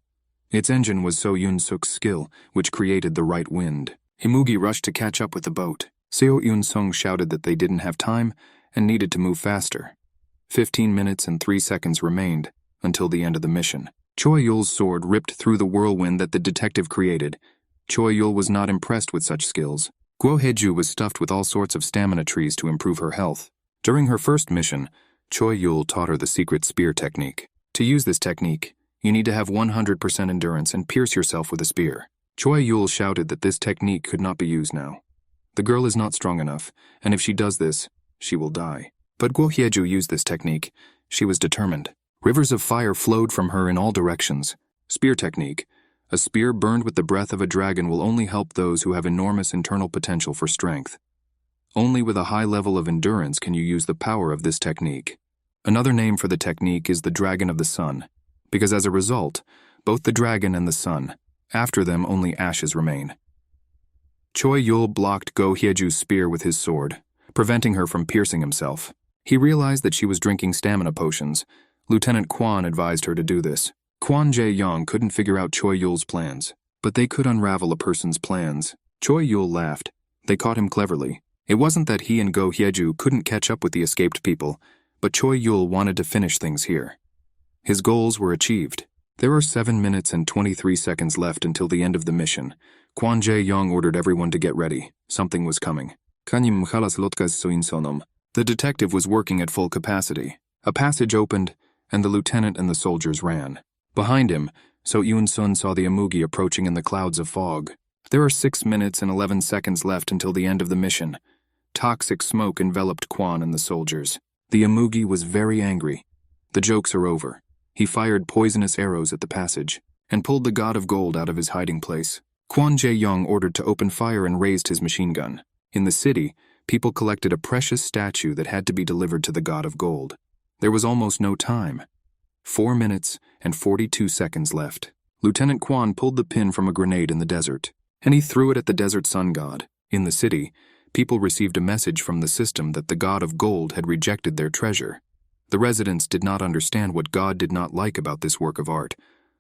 Its engine was So Eun-suk's skill, which created the right wind. Amugi rushed to catch up with the boat. Seo Eun-sung shouted that they didn't have time and needed to move faster. 15 minutes and 3 seconds remained until the end of the mission. Choi Yul's sword ripped through the whirlwind that the detective created. Choi Yul was not impressed with such skills. Guo Haeju was stuffed with all sorts of stamina trees to improve her health. During her first mission, Choi Yul taught her the secret spear technique. To use this technique, you need to have 100% endurance and pierce yourself with a spear. Choi Yul shouted that this technique could not be used now. The girl is not strong enough, and if she does this, she will die. But Guo Haeju used this technique. She was determined. Rivers of fire flowed from her in all directions. Spear technique. A spear burned with the breath of a dragon will only help those who have enormous internal potential for strength. Only with a high level of endurance can you use the power of this technique. Another name for the technique is the Dragon of the Sun, because as a result, both the dragon and the sun, after them only ashes remain. Choi Yul blocked Go Hyeju's spear with his sword, preventing her from piercing himself. He realized that she was drinking stamina potions. Lieutenant Quan advised her to do this. Quan Jae-yong couldn't figure out Choi Yul's plans, but they could unravel a person's plans. Choi Yul laughed. They caught him cleverly. It wasn't that he and Go Hyeju couldn't catch up with the escaped people, but Choi Yul wanted to finish things here. His goals were achieved. There are 7 minutes and 23 seconds left until the end of the mission. Quan Jae-yong ordered everyone to get ready. Something was coming. The detective was working at full capacity. A passage opened, and the lieutenant and the soldiers ran. Behind him, So Yoon-sun saw the amugi approaching in the clouds of fog. There are 6 minutes and 11 seconds left until the end of the mission. Toxic smoke enveloped Quan and the soldiers. The amugi was very angry. The jokes are over. He fired poisonous arrows at the passage and pulled the God of Gold out of his hiding place. Quan Jae-yong ordered to open fire and raised his machine gun. In the city, people collected a precious statue that had to be delivered to the God of Gold. There was almost no time. 4 minutes and 42 seconds left. Lieutenant Quan pulled the pin from a grenade in the desert, and he threw it at the desert sun god. In the city, people received a message from the system that the God of Gold had rejected their treasure. The residents did not understand what God did not like about this work of art.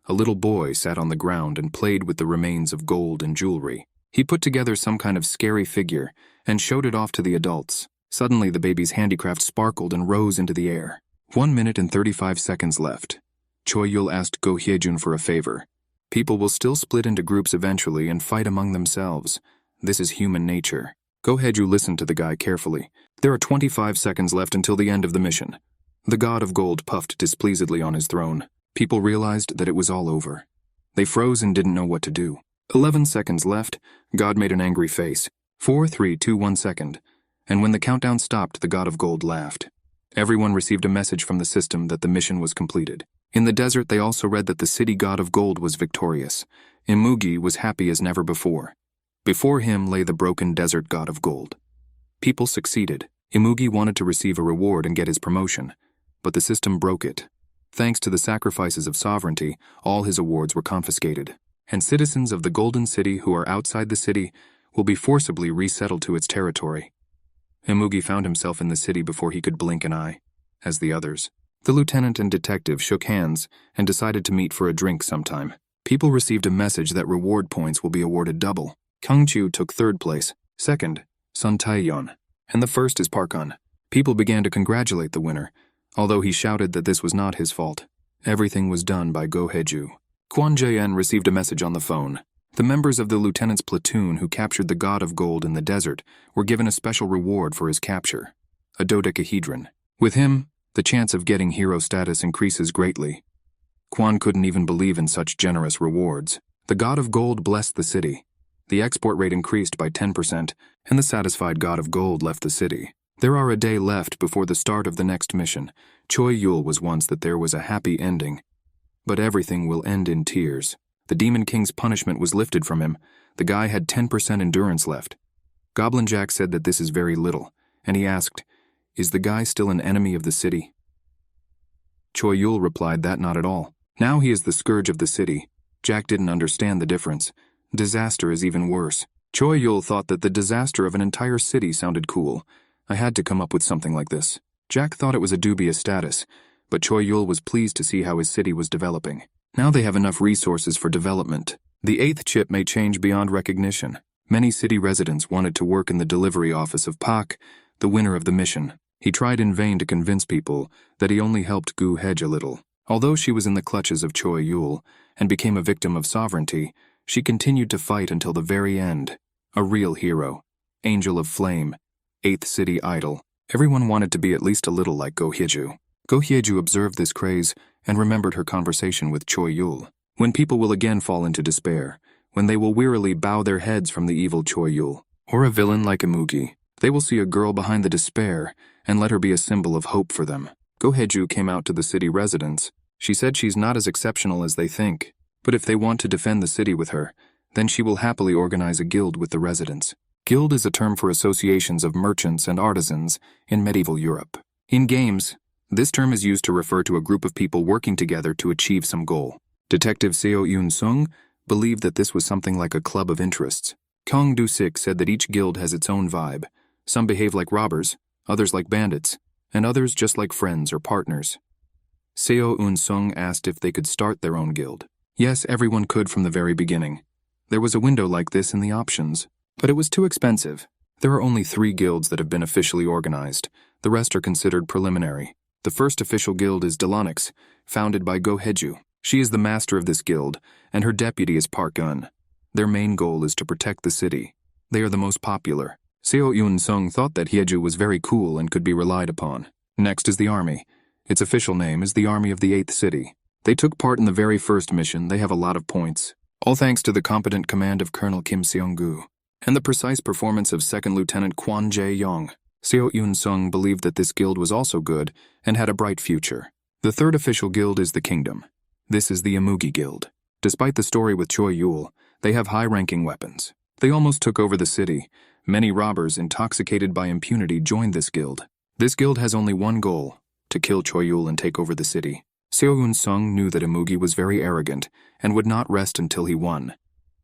A little boy sat on the ground and played with the remains of gold and jewelry. He put together some kind of scary figure and showed it off to the adults. Suddenly, the baby's handicraft sparkled and rose into the air. 1 minute and 35 seconds left. Choi Yul asked Go Hyejun for a favor. People will still split into groups eventually and fight among themselves. This is human nature. Go Hyeju listened to the guy carefully. There are 25 seconds left until the end of the mission. The God of Gold puffed displeasedly on his throne. People realized that it was all over. They froze and didn't know what to do. 11 seconds left. God made an angry face. 4, 3, 2, 1 second. And when the countdown stopped, the God of Gold laughed. Everyone received a message from the system that the mission was completed. In the desert, they also read that the city God of Gold was victorious. Imugi was happy as never before. Before him lay the broken desert God of Gold. People succeeded. Imugi wanted to receive a reward and get his promotion, but the system broke it. Thanks to the sacrifices of sovereignty, all his awards were confiscated, and citizens of the Golden City who are outside the city will be forcibly resettled to its territory. Imugi found himself in the city before he could blink an eye, as the others. The lieutenant and detective shook hands and decided to meet for a drink sometime. People received a message that reward points will be awarded double. Kangchu took 3rd place, 2nd, Sun Taeyeon, and the 1st is Parkun. People began to congratulate the winner, although he shouted that this was not his fault. Everything was done by Go Hyeju. Kwon Jae-en received a message on the phone. The members of the lieutenant's platoon who captured the God of Gold in the desert were given a special reward for his capture, a dodecahedron. With him, the chance of getting hero status increases greatly. Kwon couldn't even believe in such generous rewards. The God of Gold blessed the city. The export rate increased by 10%, and the satisfied God of Gold left the city. There are a day left before the start of the next mission. Choi Yul was once that there was a happy ending, but everything will end in tears. The Demon King's punishment was lifted from him. The guy had 10% endurance left. Goblin Jack said that this is very little, and he asked, "Is the guy still an enemy of the city?" Choi Yul replied that not at all. Now he is the scourge of the city. Jack didn't understand the difference. Disaster is even worse. Choi Yul thought that the disaster of an entire city sounded cool. I had to come up with something like this. Jack thought it was a dubious status, but Choi Yul was pleased to see how his city was developing. Now they have enough resources for development. The 8th chip may change beyond recognition. Many city residents wanted to work in the delivery office of Pak, the winner of the mission. He tried in vain to convince people that he only helped Gu Hedge a little. Although she was in the clutches of Choi Yul and became a victim of sovereignty, she continued to fight until the very end. A real hero. Angel of Flame. 8th city idol. Everyone wanted to be at least a little like Go Hyeju. Go Hyeju observed this craze and remembered her conversation with Choi Yul. When people will again fall into despair, when they will wearily bow their heads from the evil Choi Yul, or a villain like Amugi, they will see a girl behind the despair and let her be a symbol of hope for them. Goheju came out to the city residents. She said she's not as exceptional as they think, but if they want to defend the city with her, then she will happily organize a guild with the residents. Guild is a term for associations of merchants and artisans in medieval Europe. In games, this term is used to refer to a group of people working together to achieve some goal. Detective Seo Yoon-sung believed that this was something like a club of interests. Kang Do-sik said that each guild has its own vibe. Some behave like robbers, others like bandits, and others just like friends or partners. Seo Yoon-sung asked if they could start their own guild. Yes, everyone could from the very beginning. There was a window like this in the options, but it was too expensive. There are only 3 guilds that have been officially organized. The rest are considered preliminary. The first official guild is Delonix, founded by Goheju. She is the master of this guild, and her deputy is Park Gun. Their main goal is to protect the city. They are the most popular. Seo Yoon-sung thought that Hyeju was very cool and could be relied upon. Next is the army. Its official name is the Army of the 8th City. They took part in the very first mission. They have a lot of points, all thanks to the competent command of Colonel Kim Seong-gu and the precise performance of Second Lieutenant Kwon Jae-yong. Seo Yoon-sung believed that this guild was also good and had a bright future. The third official guild is the Kingdom. This is the Amugi Guild. Despite the story with Choi Yul, they have high-ranking weapons. They almost took over the city. Many robbers intoxicated by impunity joined this guild. This guild has only one goal: to kill Choi Yul and take over the city. Seo Yoon-sung knew that Amugi was very arrogant and would not rest until he won.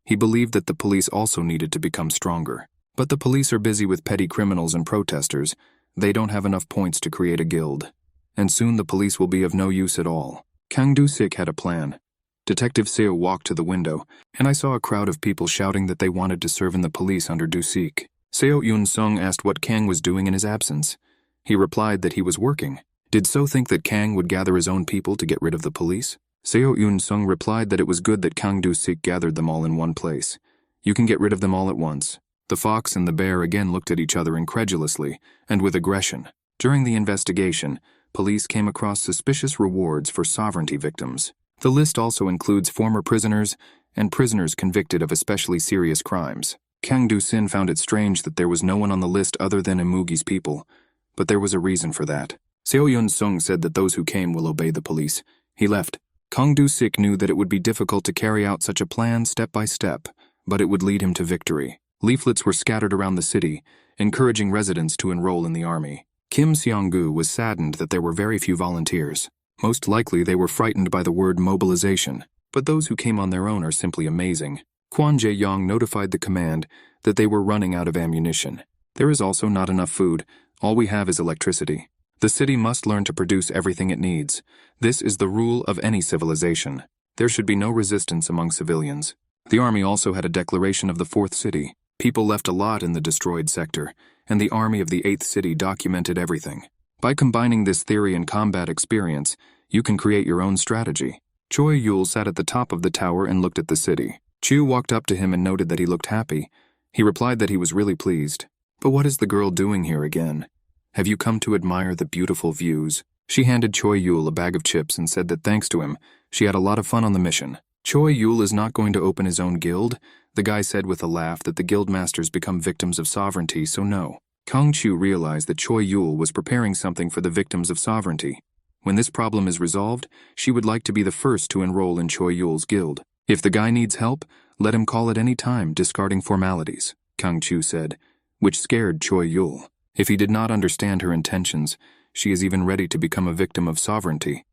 He believed that the police also needed to become stronger. But the police are busy with petty criminals and protesters. They don't have enough points to create a guild. And soon the police will be of no use at all. Kang Do-sik had a plan. Detective Seo walked to the window, and I saw a crowd of people shouting that they wanted to serve in the police under Do-sik. Seo Yoon-sung asked what Kang was doing in his absence. He replied that he was working. Did So think that Kang would gather his own people to get rid of the police? Seo Yoon-sung replied that it was good that Kang Do-sik gathered them all in one place. You can get rid of them all at once. The fox and the bear again looked at each other incredulously and with aggression. During the investigation, police came across suspicious rewards for sovereignty victims. The list also includes former prisoners and prisoners convicted of especially serious crimes. Kang Do-sin found it strange that there was no one on the list other than Amugi's people, but there was a reason for that. Seo Yoon-sung said that those who came will obey the police. He left. Kang Do-sik knew that it would be difficult to carry out such a plan step by step, but it would lead him to victory. Leaflets were scattered around the city, encouraging residents to enroll in the army. Kim Seong-gu was saddened that there were very few volunteers. Most likely they were frightened by the word mobilization, but those who came on their own are simply amazing. Kwon Jae-yong notified the command that they were running out of ammunition. There is also not enough food. All we have is electricity. The city must learn to produce everything it needs. This is the rule of any civilization. There should be no resistance among civilians. The army also had a declaration of the 4th city. People left a lot in the destroyed sector, and the army of the 8th city documented everything. By combining this theory and combat experience, you can create your own strategy. Choi Yul sat at the top of the tower and looked at the city. Chu walked up to him and noted that he looked happy. He replied that he was really pleased. But what is the girl doing here again? Have you come to admire the beautiful views? She handed Choi Yul a bag of chips and said that thanks to him, she had a lot of fun on the mission. Choi Yul is not going to open his own guild. The guy said with a laugh that the guild masters become victims of sovereignty, so no. Kang Chu realized that Choi Yul was preparing something for the victims of sovereignty. When this problem is resolved, she would like to be the first to enroll in Choi Yul's guild. If the guy needs help, let him call at any time, discarding formalities, Kang Chu said, which scared Choi Yul. If he did not understand her intentions, she is even ready to become a victim of sovereignty.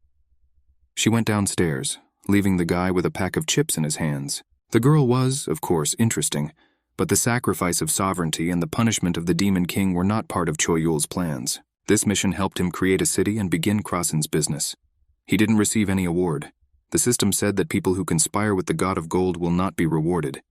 She went downstairs, leaving the guy with a pack of chips in his hands. The girl was, of course, interesting, but the sacrifice of sovereignty and the punishment of the Demon King were not part of Choi Yul's plans. This mission helped him create a city and begin Krasin's business. He didn't receive any award. The system said that people who conspire with the God of Gold will not be rewarded.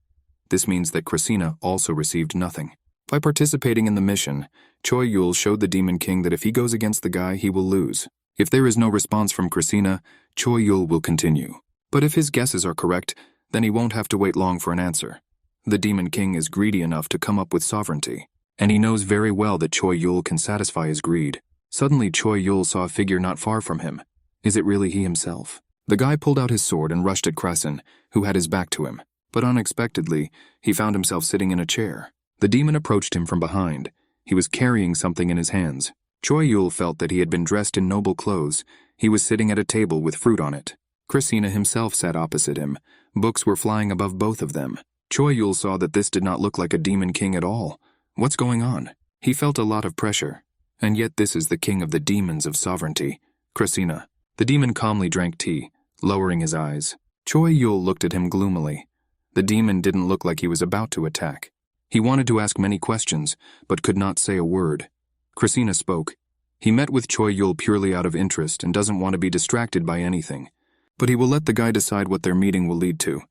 This means that Krasina also received nothing. By participating in the mission, Choi Yul showed the Demon King that if he goes against the guy, he will lose. If there is no response from Krasina, Choi Yul will continue. But if his guesses are correct, then he won't have to wait long for an answer. The Demon King is greedy enough to come up with sovereignty, and he knows very well that Choi Yul can satisfy his greed. Suddenly, Choi Yul saw a figure not far from him. Is it really he himself? The guy pulled out his sword and rushed at Krasin, who had his back to him. But unexpectedly, he found himself sitting in a chair. The demon approached him from behind. He was carrying something in his hands. Choi Yul felt that he had been dressed in noble clothes. He was sitting at a table with fruit on it. Krasina himself sat opposite him. Books were flying above both of them. Choi Yul saw that this did not look like a demon king at all. What's going on? He felt a lot of pressure. And yet this is the king of the demons of sovereignty, Krasina. The demon calmly drank tea, lowering his eyes. Choi Yul looked at him gloomily. The demon didn't look like he was about to attack. He wanted to ask many questions, but could not say a word. Krasina spoke. He met with Choi Yul purely out of interest and doesn't want to be distracted by anything. But he will let the guy decide what their meeting will lead to.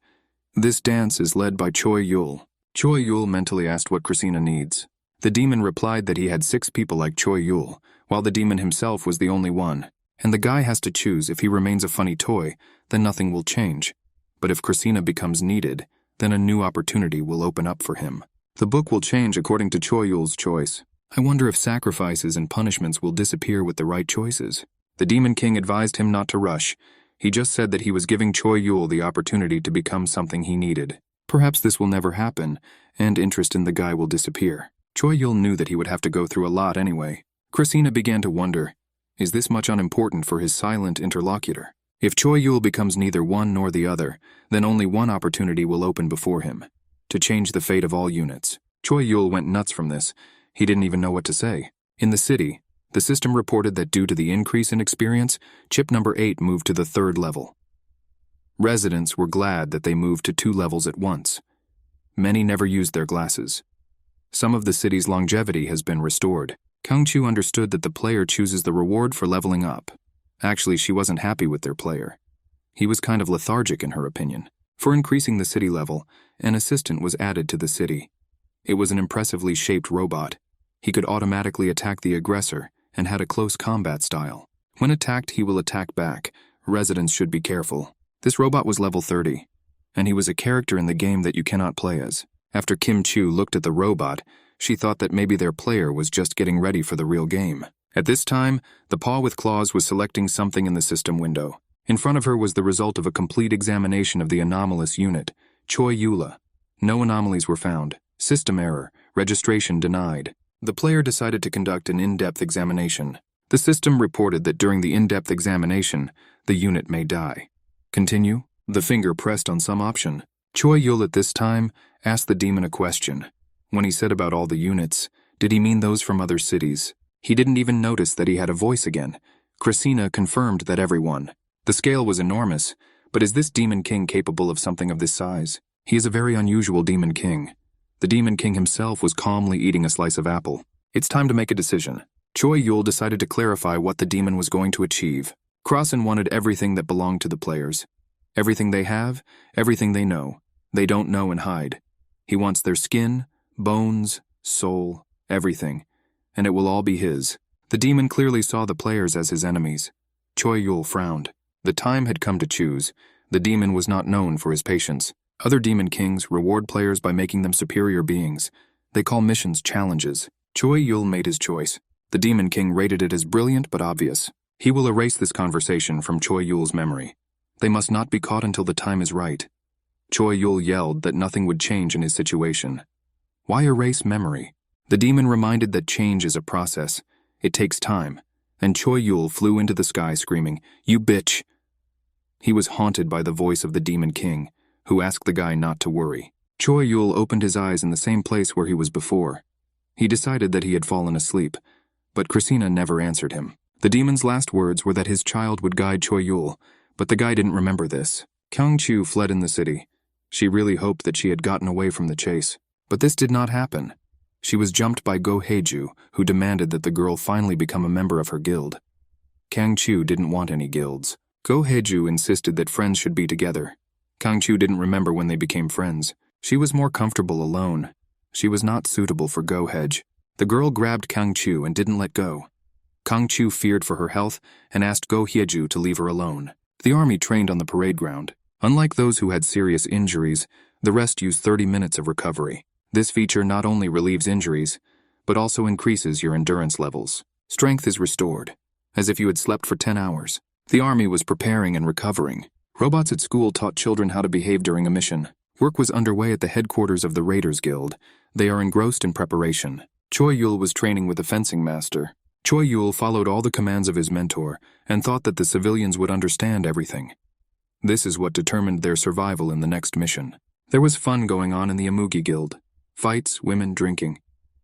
This dance is led by Choi Yul. Choi Yul mentally asked what Krasina needs. The demon replied that he had 6 people like Choi Yul, while the demon himself was the only one. And the guy has to choose. If he remains a funny toy, then nothing will change. But if Krasina becomes needed, then a new opportunity will open up for him. The book will change according to Choi Yul's choice. I wonder if sacrifices and punishments will disappear with the right choices. The Demon King advised him not to rush. He just said that he was giving Choi Yul the opportunity to become something he needed. Perhaps this will never happen, and interest in the guy will disappear. Choi Yul knew that he would have to go through a lot anyway. Krasina began to wonder, is this much unimportant for his silent interlocutor? If Choi Yul becomes neither one nor the other, then only one opportunity will open before him. To change the fate of all units. Choi Yul went nuts from this. He didn't even know what to say. In the city, the system reported that due to the increase in experience, chip number 8 moved to the 3rd level. Residents were glad that they moved to 2 levels at once. Many never used their glasses. Some of the city's longevity has been restored. Kang-Chu understood that the player chooses the reward for leveling up. Actually, she wasn't happy with their player. He was kind of lethargic in her opinion. For increasing the city level, an assistant was added to the city. It was an impressively shaped robot. He could automatically attack the aggressor and had a close combat style. When attacked, he will attack back. Residents should be careful. This robot was level 30, and he was a character in the game that you cannot play as. After Kim Chu looked at the robot, she thought that maybe their player was just getting ready for the real game. At this time, the paw with claws was selecting something in the system window. In front of her was the result of a complete examination of the anomalous unit, Choi Yula. No anomalies were found. System error. Registration denied. The player decided to conduct an in-depth examination. The system reported that during the in-depth examination, the unit may die. Continue. The finger pressed on some option. Choi Yul at this time asked the demon a question. When he said about all the units, did he mean those from other cities? He didn't even notice that he had a voice again. Krasina confirmed that everyone. The scale was enormous, but is this Demon King capable of something of this size? He is a very unusual Demon King. The Demon King himself was calmly eating a slice of apple. It's time to make a decision. Choi Yul decided to clarify what the demon was going to achieve. Krasina wanted everything that belonged to the players. Everything they have, everything they know. They don't know and hide. He wants their skin, bones, soul, everything. And it will all be his. The demon clearly saw the players as his enemies. Choi Yul frowned. The time had come to choose. The demon was not known for his patience. Other demon kings reward players by making them superior beings. They call missions challenges. Choi Yul made his choice. The demon king rated it as brilliant but obvious. He will erase this conversation from Choi Yul's memory. They must not be caught until the time is right. Choi Yul yelled that nothing would change in his situation. Why erase memory? The demon reminded that change is a process. It takes time. And Choi Yul flew into the sky screaming, "You bitch!" He was haunted by the voice of the demon king, who asked the guy not to worry. Choi Yul opened his eyes in the same place where he was before. He decided that he had fallen asleep, but Krasina never answered him. The demon's last words were that his child would guide Choi Yul, but the guy didn't remember this. Kang-Chu fled in the city. She really hoped that she had gotten away from the chase. But this did not happen. She was jumped by Go Haeju, who demanded that the girl finally become a member of her guild. Kang-Chu didn't want any guilds. Go Haeju insisted that friends should be together. Kang-Chu didn't remember when they became friends. She was more comfortable alone. She was not suitable for Go Haeju. The girl grabbed Kang-Chu and didn't let go. Kang-Chu feared for her health and asked Go Haeju to leave her alone. The army trained on the parade ground. Unlike those who had serious injuries, the rest used 30 minutes of recovery. This feature not only relieves injuries, but also increases your endurance levels. Strength is restored, as if you had slept for 10 hours. The army was preparing and recovering. Robots at school taught children how to behave during a mission. Work was underway at the headquarters of the Raiders Guild. They are engrossed in preparation. Choi Yul was training with a fencing master. Choi Yul followed all the commands of his mentor and thought that the civilians would understand everything. This is what determined their survival in the next mission. There was fun going on in the Amugi Guild. Fights, women, drinking.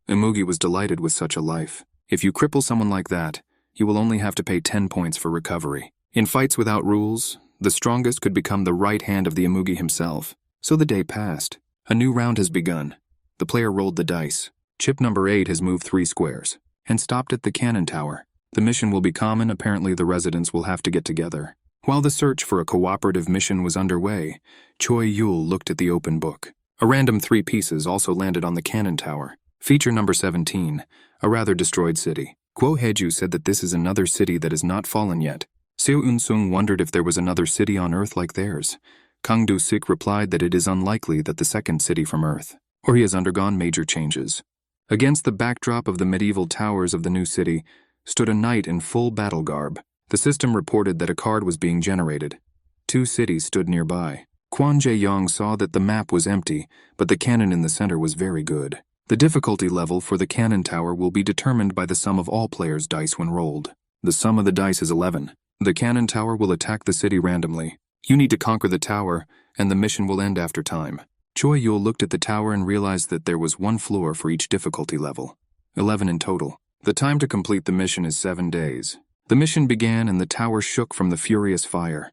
Amugi was delighted with such a life. If you cripple someone like that, you will only have to pay 10 points for recovery. In fights without rules, the strongest could become the right hand of the Amugi himself. So the day passed. A new round has begun. The player rolled the dice. Chip number 8 has moved 3 squares and stopped at the cannon tower. The mission will be common. Apparently the residents will have to get together. While the search for a cooperative mission was underway, Choi Yul looked at the open book. A random 3 pieces also landed on the cannon tower. Feature number 17, a rather destroyed city. Guo Heju said that this is another city that has not fallen yet. Seo Eun-sung wondered if there was another city on Earth like theirs. Kang Do-sik replied that it is unlikely that the second city from Earth, or he has undergone major changes. Against the backdrop of the medieval towers of the new city stood a knight in full battle garb. The system reported that a card was being generated. 2 cities stood nearby. Kwon Jae-yong saw that the map was empty, but the cannon in the center was very good. The difficulty level for the cannon tower will be determined by the sum of all players' dice when rolled. The sum of the dice is 11. The cannon tower will attack the city randomly. You need to conquer the tower, and the mission will end after time. Choi Yul looked at the tower and realized that there was 1 floor for each difficulty level. 11 in total. The time to complete the mission is 7 days. The mission began and the tower shook from the furious fire.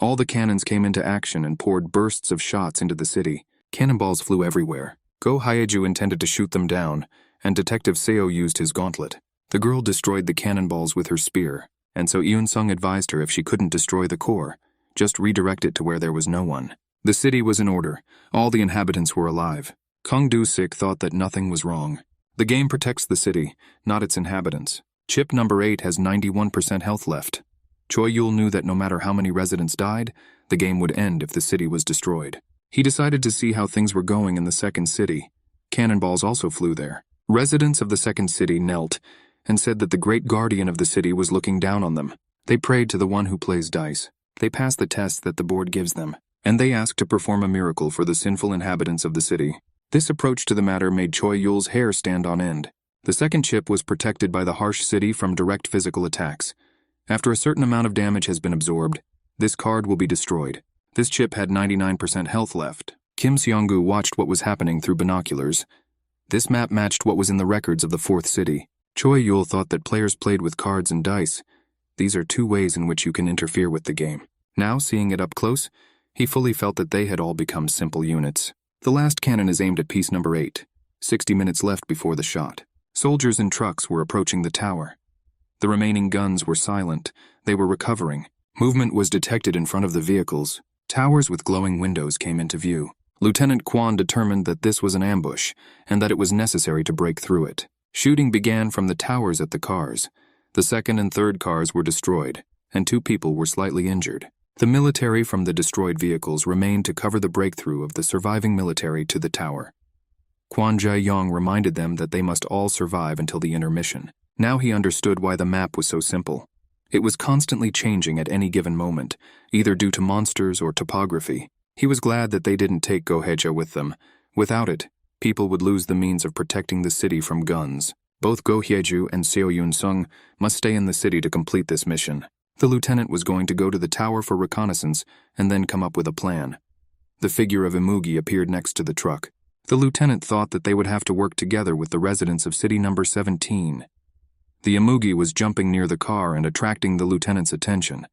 All the cannons came into action and poured bursts of shots into the city. Cannonballs flew everywhere. Go Hyeju intended to shoot them down, and Detective Seo used his gauntlet. The girl destroyed the cannonballs with her spear, and so Eun-sung advised her if she couldn't destroy the core, just redirect it to where there was no one. The city was in order. All the inhabitants were alive. Kang Do-sik thought that nothing was wrong. The game protects the city, not its inhabitants. Chip number 8 has 91% health left. Choi Yul knew that no matter how many residents died, the game would end if the city was destroyed. He decided to see how things were going in the second city. Cannonballs also flew there. Residents of the second city knelt and said that the great guardian of the city was looking down on them. They prayed to the one who plays dice. They passed the tests that the board gives them, and they asked to perform a miracle for the sinful inhabitants of the city. This approach to the matter made Choi Yul's hair stand on end. The second chip was protected by the harsh city from direct physical attacks. After a certain amount of damage has been absorbed, this card will be destroyed. This chip had 99% health left. Kim Seong-gu watched what was happening through binoculars. This map matched what was in the records of the fourth city. Choi Yul thought that players played with cards and dice. These are 2 ways in which you can interfere with the game. Now, seeing it up close, he fully felt that they had all become simple units. The last cannon is aimed at piece number 8. 60 minutes left before the shot. Soldiers in trucks were approaching the tower. The remaining guns were silent. They were recovering. Movement was detected in front of the vehicles. Towers with glowing windows came into view. Lieutenant Kwon determined that this was an ambush, and that it was necessary to break through it. Shooting began from the towers at the cars. The second and third cars were destroyed, and 2 people were slightly injured. The military from the destroyed vehicles remained to cover the breakthrough of the surviving military to the tower. Kwon Jae-yong reminded them that they must all survive until the intermission. Now he understood why the map was so simple. It was constantly changing at any given moment, either due to monsters or topography. He was glad that they didn't take Go-Haeja with them. Without it, people would lose the means of protecting the city from guns. Both Go-Haeju and Seo Eun-sung must stay in the city to complete this mission. The lieutenant was going to go to the tower for reconnaissance and then come up with a plan. The figure of Amugi appeared next to the truck. The lieutenant thought that they would have to work together with the residents of city number 17. The Amugi was jumping near the car and attracting the lieutenant's attention.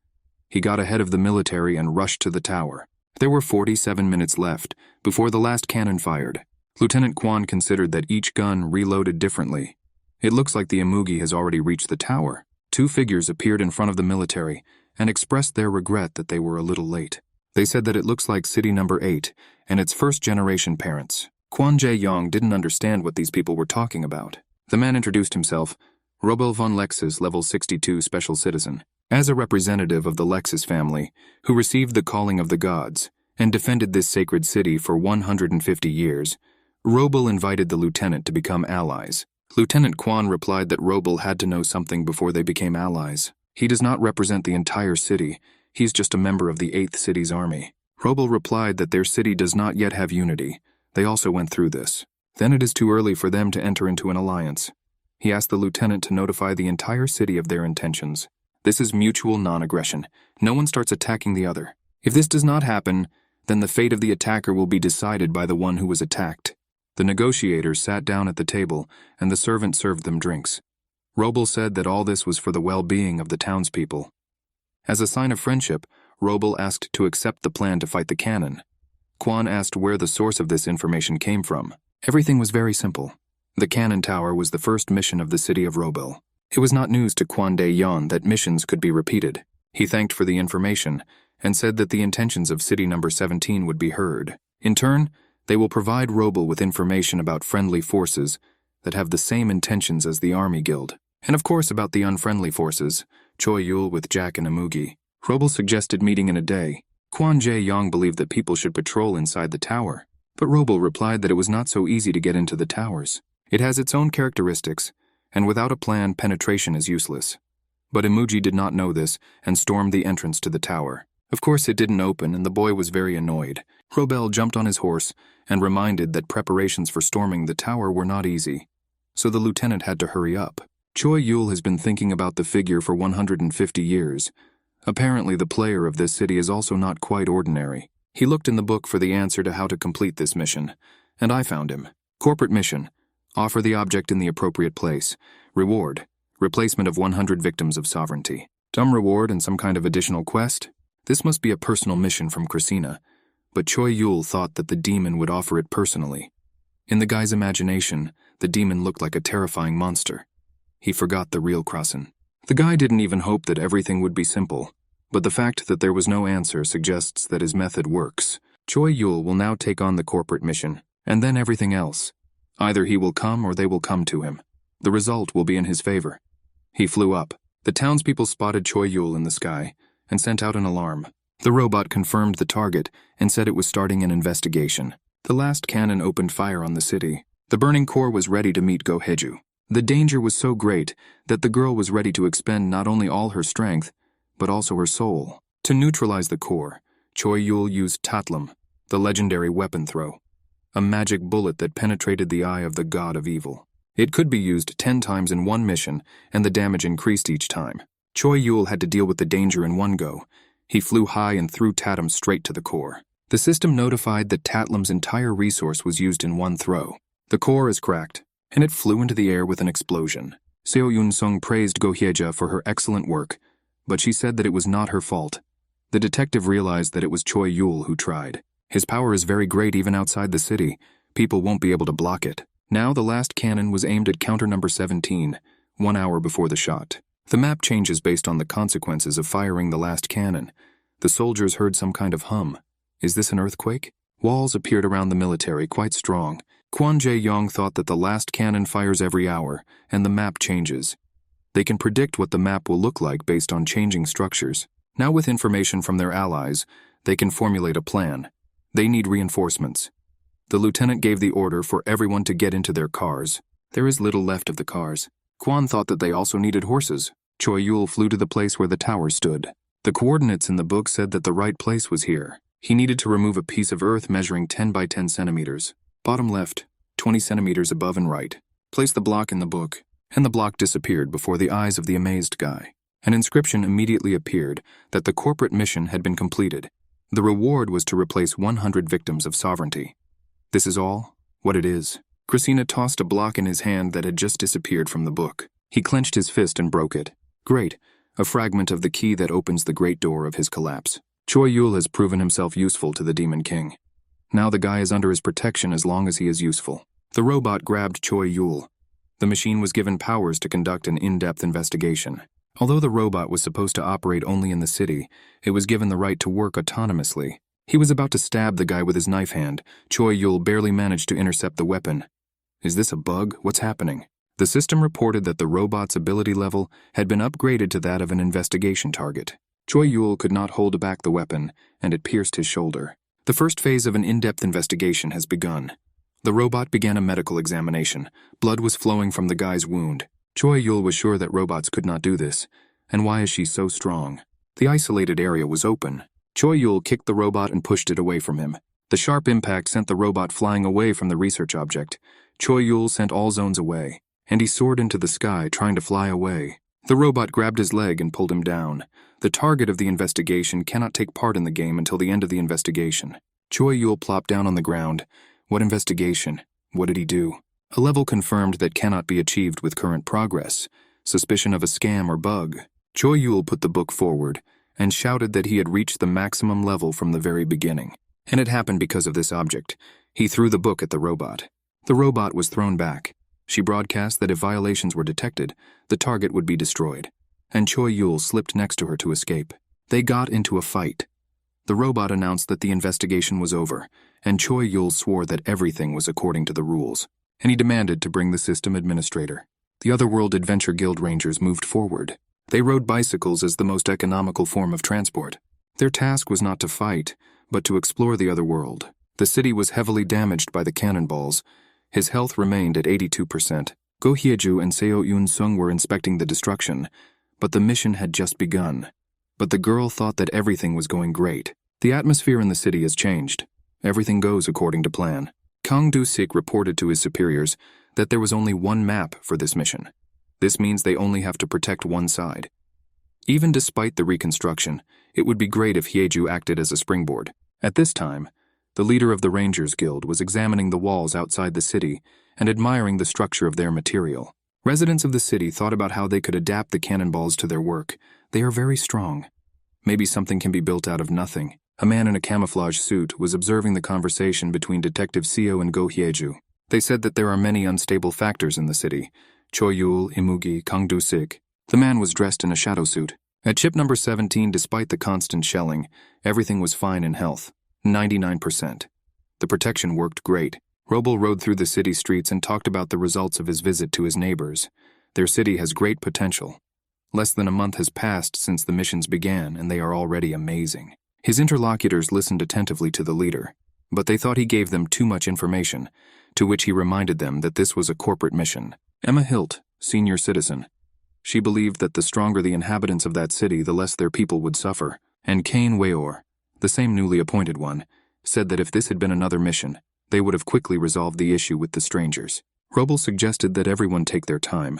He got ahead of the military and rushed to the tower. There were 47 minutes left before the last cannon fired. Lieutenant Kwon considered that each gun reloaded differently. It looks like the Amugi has already reached the tower. 2 figures appeared in front of the military and expressed their regret that they were a little late. They said that it looks like city number 8 and its first-generation parents. Kwon Jae-yong didn't understand what these people were talking about. The man introduced himself. Robel von Lexus, level 62 special citizen. As a representative of the Lexus family, who received the calling of the gods and defended this sacred city for 150 years, Robel invited the lieutenant to become allies. Lieutenant Kwon replied that Robel had to know something before they became allies. He does not represent the entire city. He's just a member of the 8th city's army. Robel replied that their city does not yet have unity. They also went through this. Then it is too early for them to enter into an alliance. He asked the lieutenant to notify the entire city of their intentions. This is mutual non-aggression. No one starts attacking the other. If this does not happen, then the fate of the attacker will be decided by the one who was attacked. The negotiators sat down at the table, and the servant served them drinks. Roble said that all this was for the well-being of the townspeople. As a sign of friendship, Roble asked to accept the plan to fight the cannon. Quan asked where the source of this information came from. Everything was very simple. The cannon tower was the first mission of the city of Roble. It was not news to Quan De Yon that missions could be repeated. He thanked for the information and said that the intentions of city number 17 would be heard. In turn, they will provide Roble with information about friendly forces that have the same intentions as the army guild, and of course about the unfriendly forces, Choi Yul with Jack and Amugi. Roble suggested meeting in a day. Quan Jae Yong believed that people should patrol inside the tower, but Roble replied that it was not so easy to get into the towers. It has its own characteristics, and without a plan, penetration is useless. But Amugi did not know this and stormed the entrance to the tower. Of course, it didn't open, and the boy was very annoyed. Roble jumped on his horse and reminded that preparations for storming the tower were not easy, so the lieutenant had to hurry up. Choi Yul has been thinking about the figure for 150 years. Apparently, the player of this city is also not quite ordinary. He looked in the book for the answer to how to complete this mission, and I found him. Corporate mission. Offer the object in the appropriate place. Reward. Replacement of 100 victims of sovereignty. Dumb reward and some kind of additional quest? This must be a personal mission from Krasina, but Choi Yul thought that the demon would offer it personally. In the guy's imagination, the demon looked like a terrifying monster. He forgot the real Krasina. The guy didn't even hope that everything would be simple, but the fact that there was no answer suggests that his method works. Choi Yul will now take on the corporate mission, and then everything else. Either he will come or they will come to him. The result will be in his favor. He flew up. The townspeople spotted Choi Yul in the sky and sent out an alarm. The robot confirmed the target and said it was starting an investigation. The last cannon opened fire on the city. The burning core was ready to meet Go Heju. The danger was so great that the girl was ready to expend not only all her strength, but also her soul. To neutralize the core, Choi Yul used Tatlum, the legendary weapon throw, a magic bullet that penetrated the eye of the god of evil. It could be used 10 times in one mission, and the damage increased each time. Choi Yul had to deal with the danger in one go. He flew high and threw Tatum straight to the core. The system notified that Tatlum's entire resource was used in one throw. The core is cracked, and it flew into the air with an explosion. Seo Yun-sung praised Go Hyeja for her excellent work, but she said that it was not her fault. The detective realized that it was Choi Yul who tried. His power is very great even outside the city. People won't be able to block it. Now the last cannon was aimed at counter number 17, 1 hour before the shot. The map changes based on the consequences of firing the last cannon. The soldiers heard some kind of hum. Is this an earthquake? Walls appeared around the military, quite strong. Kwon Jae-yong thought that the last cannon fires every hour, and the map changes. They can predict what the map will look like based on changing structures. Now with information from their allies, they can formulate a plan. They need reinforcements. The lieutenant gave the order for everyone to get into their cars. There is little left of the cars. Kwon thought that they also needed horses. Choi Yul flew to the place where the tower stood. The coordinates in the book said that the right place was here. He needed to remove a piece of earth measuring 10 by 10 centimeters. Bottom left, 20 centimeters above and right. Place the block in the book, and the block disappeared before the eyes of the amazed guy. An inscription immediately appeared that the corporate mission had been completed. The reward was to replace 100 victims of sovereignty. This is all? What it is? Krasina tossed a block in his hand that had just disappeared from the book. He clenched his fist and broke it. Great, a fragment of the key that opens the great door of his collapse. Choi Yul has proven himself useful to the Demon King. Now the guy is under his protection as long as he is useful. The robot grabbed Choi Yul. The machine was given powers to conduct an in-depth investigation. Although the robot was supposed to operate only in the city, it was given the right to work autonomously. He was about to stab the guy with his knife hand. Choi Yul barely managed to intercept the weapon. Is this a bug? What's happening? The system reported that the robot's ability level had been upgraded to that of an investigation target. Choi Yul could not hold back the weapon, and it pierced his shoulder. The first phase of an in-depth investigation has begun. The robot began a medical examination. Blood was flowing from the guy's wound. Choi Yul was sure that robots could not do this. And why is she so strong? The isolated area was open. Choi Yul kicked the robot and pushed it away from him. The sharp impact sent the robot flying away from the research object. Choi Yul sent all zones away. and he soared into the sky, trying to fly away. The robot grabbed his leg and pulled him down. The target of the investigation cannot take part in the game until the end of the investigation. Choi Yul plopped down on the ground. What investigation? What did he do? A level confirmed that cannot be achieved with current progress. Suspicion of a scam or bug. Choi Yul put the book forward and shouted that he had reached the maximum level from the very beginning. And it happened because of this object. He threw the book at the robot. The robot was thrown back. She broadcast that if violations were detected, the target would be destroyed. And Choi Yul slipped next to her to escape. They got into a fight. The robot announced that the investigation was over, and Choi Yul swore that everything was according to the rules. And he demanded to bring the system administrator. The Otherworld Adventure Guild Rangers moved forward. They rode bicycles as the most economical form of transport. Their task was not to fight, but to explore the other world. The city was heavily damaged by the cannonballs. His health remained at 82%. Go Hyeju and Seo Yoon-sung were inspecting the destruction, but the mission had just begun. But the girl thought that everything was going great. The atmosphere in the city has changed. Everything goes according to plan. Kang Do-sik reported to his superiors that there was only one map for this mission. This means they only have to protect one side. Even despite the reconstruction, it would be great if Hyeju acted as a springboard. At this time, the leader of the Rangers Guild was examining the walls outside the city and admiring the structure of their material. Residents of the city thought about how they could adapt the cannonballs to their work. They are very strong. Maybe something can be built out of nothing. A man in a camouflage suit was observing the conversation between Detective Seo and Go Hyeju. They said that there are many unstable factors in the city. Choi Yul, amugi, Kang Do-sik. The man was dressed in a shadow suit. At chip number 17, despite the constant shelling, everything was fine in health. 99%. The protection worked great. Roble rode through the city streets and talked about the results of his visit to his neighbors. Their city has great potential. Less than a month has passed since the missions began, and they are already amazing. His interlocutors listened attentively to the leader, but they thought he gave them too much information, to which he reminded them that this was a corporate mission. Emma Hilt, senior citizen. She believed that the stronger the inhabitants of that city, the less their people would suffer. And Kane Weor, the same newly appointed one, said that if this had been another mission, they would have quickly resolved the issue with the strangers. Roble suggested that everyone take their time.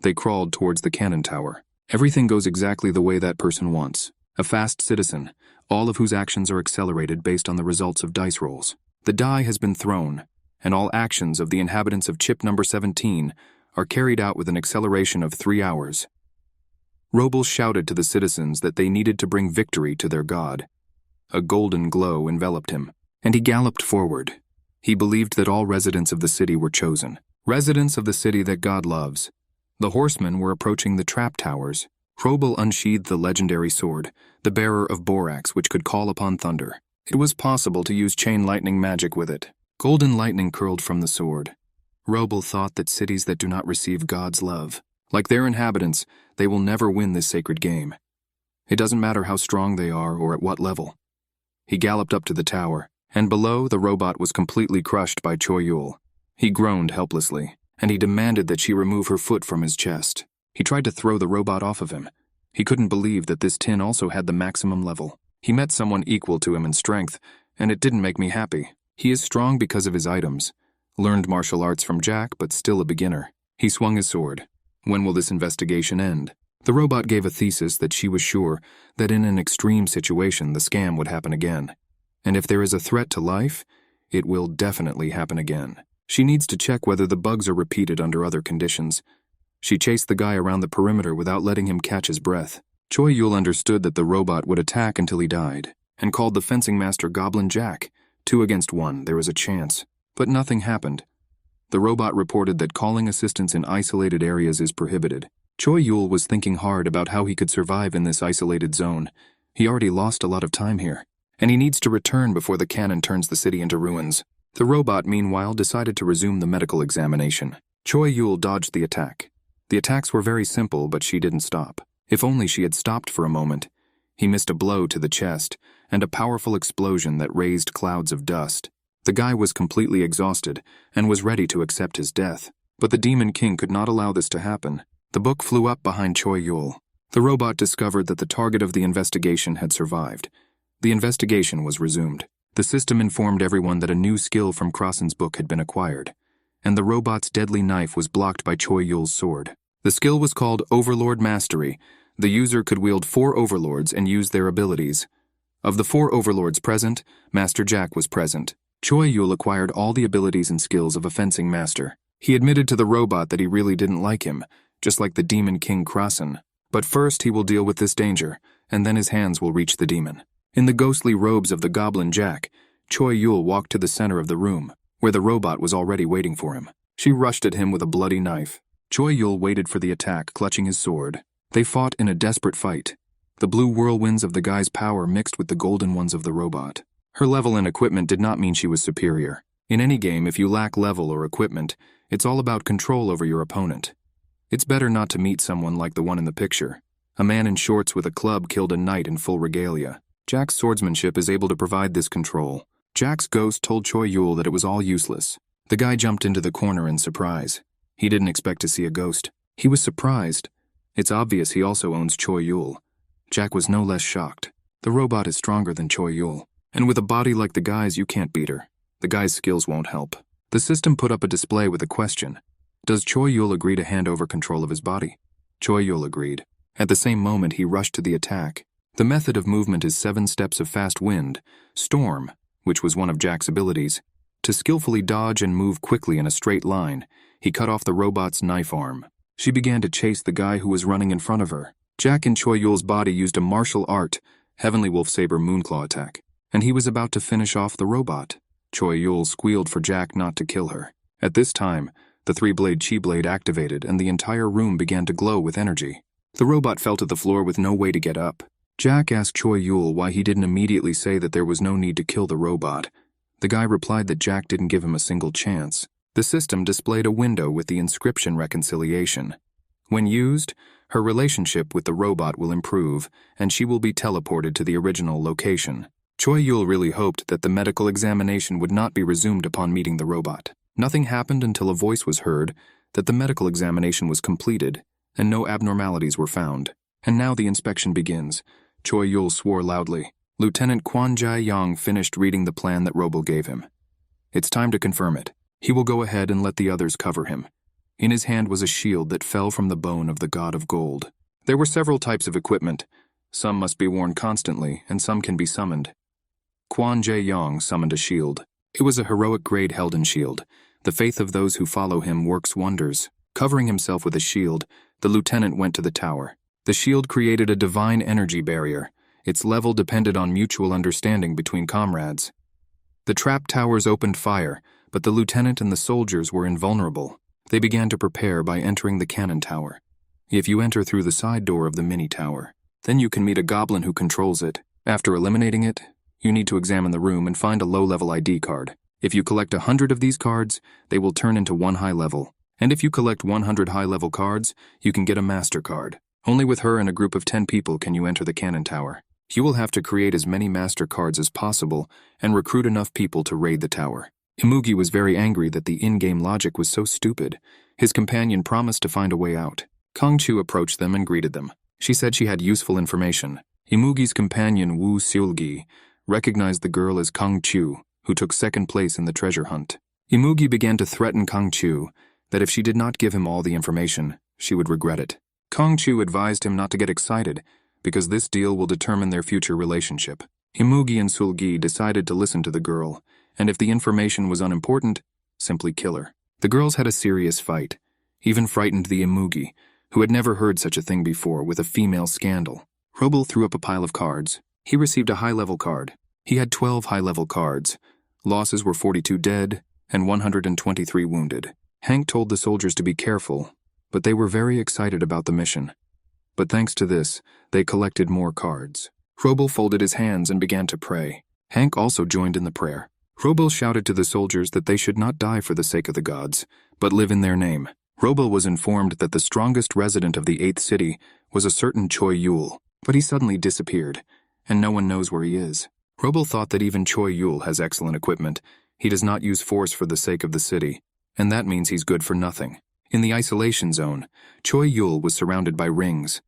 They crawled towards the cannon tower. Everything goes exactly the way that person wants. A fast citizen, all of whose actions are accelerated based on the results of dice rolls. The die has been thrown, and all actions of the inhabitants of chip number 17 are carried out with an acceleration of 3 hours. Roble shouted to the citizens that they needed to bring victory to their god. A golden glow enveloped him, and he galloped forward. He believed that all residents of the city were chosen. Residents of the city that God loves. The horsemen were approaching the trap towers. Roble unsheathed the legendary sword, the bearer of Borax, which could call upon thunder. It was possible to use chain lightning magic with it. Golden lightning curled from the sword. Roble thought that cities that do not receive God's love, like their inhabitants, they will never win this sacred game. It doesn't matter how strong they are or at what level. He galloped up to the tower, and below the robot was completely crushed by Choi Yul. He groaned helplessly, and he demanded that she remove her foot from his chest. He tried to throw the robot off of him. He couldn't believe that this tin also had the maximum level. He met someone equal to him in strength, and it didn't make me happy. He is strong because of his items. Learned martial arts from Jack, but still a beginner. He swung his sword. When will this investigation end? The robot gave a thesis that she was sure that in an extreme situation the scam would happen again. And if there is a threat to life, it will definitely happen again. She needs to check whether the bugs are repeated under other conditions. She chased the guy around the perimeter without letting him catch his breath. Choi Yul understood that the robot would attack until he died, and called the fencing master Goblin Jack. 2 against 1, there was a chance. But nothing happened. The robot reported that calling assistance in isolated areas is prohibited. Choi Yul was thinking hard about how he could survive in this isolated zone. He already lost a lot of time here, and he needs to return before the cannon turns the city into ruins. The robot, meanwhile, decided to resume the medical examination. Choi Yul dodged the attack. The attacks were very simple, but she didn't stop. If only she had stopped for a moment. He missed a blow to the chest, and a powerful explosion that raised clouds of dust. The guy was completely exhausted, and was ready to accept his death. But the Demon King could not allow this to happen. The book flew up behind Choi Yul. The robot discovered that the target of the investigation had survived. The investigation was resumed. The system informed everyone that a new skill from Krasina's book had been acquired. and the robot's deadly knife was blocked by Choi Yul's sword. The skill was called Overlord Mastery. The user could wield 4 overlords and use their abilities. Of the 4 overlords present, Master Jack was present. Choi Yul acquired all the abilities and skills of a fencing master. He admitted to the robot that he really didn't like him, just like the demon king Krasina. But first he will deal with this danger, and then his hands will reach the demon. In the ghostly robes of the goblin Jack, Choi Yul walked to the center of the room, where the robot was already waiting for him. She rushed at him with a bloody knife. Choi Yul waited for the attack, clutching his sword. They fought in a desperate fight. The blue whirlwinds of the guy's power mixed with the golden ones of the robot. Her level and equipment did not mean she was superior. In any game, if you lack level or equipment, it's all about control over your opponent. It's better not to meet someone like the one in the picture. A man in shorts with a club killed a knight in full regalia. Jack's swordsmanship is able to provide this control. Jack's ghost told Choi Yul that it was all useless. The guy jumped into the corner in surprise. He didn't expect to see a ghost. He was surprised. It's obvious he also owns Choi Yul. Jack was no less shocked. The robot is stronger than Choi Yul. And with a body like the guy's, you can't beat her. The guy's skills won't help. The system put up a display with a question. Does Choi Yul agree to hand over control of his body? Choi Yul agreed. At the same moment, he rushed to the attack. The method of movement is 7 steps of fast wind, storm, which was one of Jack's abilities. To skillfully dodge and move quickly in a straight line, he cut off the robot's knife arm. She began to chase the guy who was running in front of her. Jack in Choi Yul's body used a martial art, Heavenly Wolf Saber Moonclaw attack, and he was about to finish off the robot. Choi Yul squealed for Jack not to kill her. At this time, the 3-blade chi blade activated and the entire room began to glow with energy. The robot fell to the floor with no way to get up. Jack asked Choi Yul why he didn't immediately say that there was no need to kill the robot. The guy replied that Jack didn't give him a single chance. The system displayed a window with the inscription reconciliation. When used, her relationship with the robot will improve, and she will be teleported to the original location. Choi Yul really hoped that the medical examination would not be resumed upon meeting the robot. Nothing happened until a voice was heard that the medical examination was completed, and no abnormalities were found. And now the inspection begins. Choi Yul swore loudly. Lieutenant Kwon Jae-yong finished reading the plan that Robo gave him. It's time to confirm it. He will go ahead and let the others cover him. In his hand was a shield that fell from the bone of the god of gold. There were several types of equipment. Some must be worn constantly, and some can be summoned. Kwon Jae-yong summoned a shield. It was a heroic grade Helden shield. The faith of those who follow him works wonders. Covering himself with a shield, the lieutenant went to the tower. The shield created a divine energy barrier. Its level depended on mutual understanding between comrades. The trap towers opened fire, but the lieutenant and the soldiers were invulnerable. They began to prepare by entering the cannon tower. If you enter through the side door of the mini tower, then you can meet a goblin who controls it. After eliminating it, you need to examine the room and find a low-level ID card. If you collect 100 of these cards, they will turn into 1 high-level. And if you collect 100 high-level cards, you can get a master card. Only with her and a group of 10 people can you enter the cannon tower. You will have to create as many master cards as possible and recruit enough people to raid the tower. Amugi was very angry that the in-game logic was so stupid. His companion promised to find a way out. Kong Chu approached them and greeted them. She said she had useful information. Imugi's companion Wu Seulgi recognized the girl as Kong Chu, who took second place in the treasure hunt. Imugi began to threaten Kong Chu that if she did not give him all the information, she would regret it. Kong Chu advised him not to get excited, because this deal will determine their future relationship. Imugi and Seulgi decided to listen to the girl, and if the information was unimportant, simply kill her. The girls had a serious fight, even frightened the Amugi, who had never heard such a thing before with a female scandal. Robel threw up a pile of cards. He received a high-level card. He had 12 high-level cards. Losses were 42 dead and 123 wounded. Hank told the soldiers to be careful, but they were very excited about the mission. But thanks to this, they collected more cards. Robel folded his hands and began to pray. Hank also joined in the prayer. Robel shouted to the soldiers that they should not die for the sake of the gods, but live in their name. Robel was informed that the strongest resident of the 8th city was a certain Choi Yul, but he suddenly disappeared, and no one knows where he is. Robel thought that even Choi Yul has excellent equipment. He does not use force for the sake of the city, and that means he's good for nothing. In the isolation zone, Choi Yul was surrounded by rings.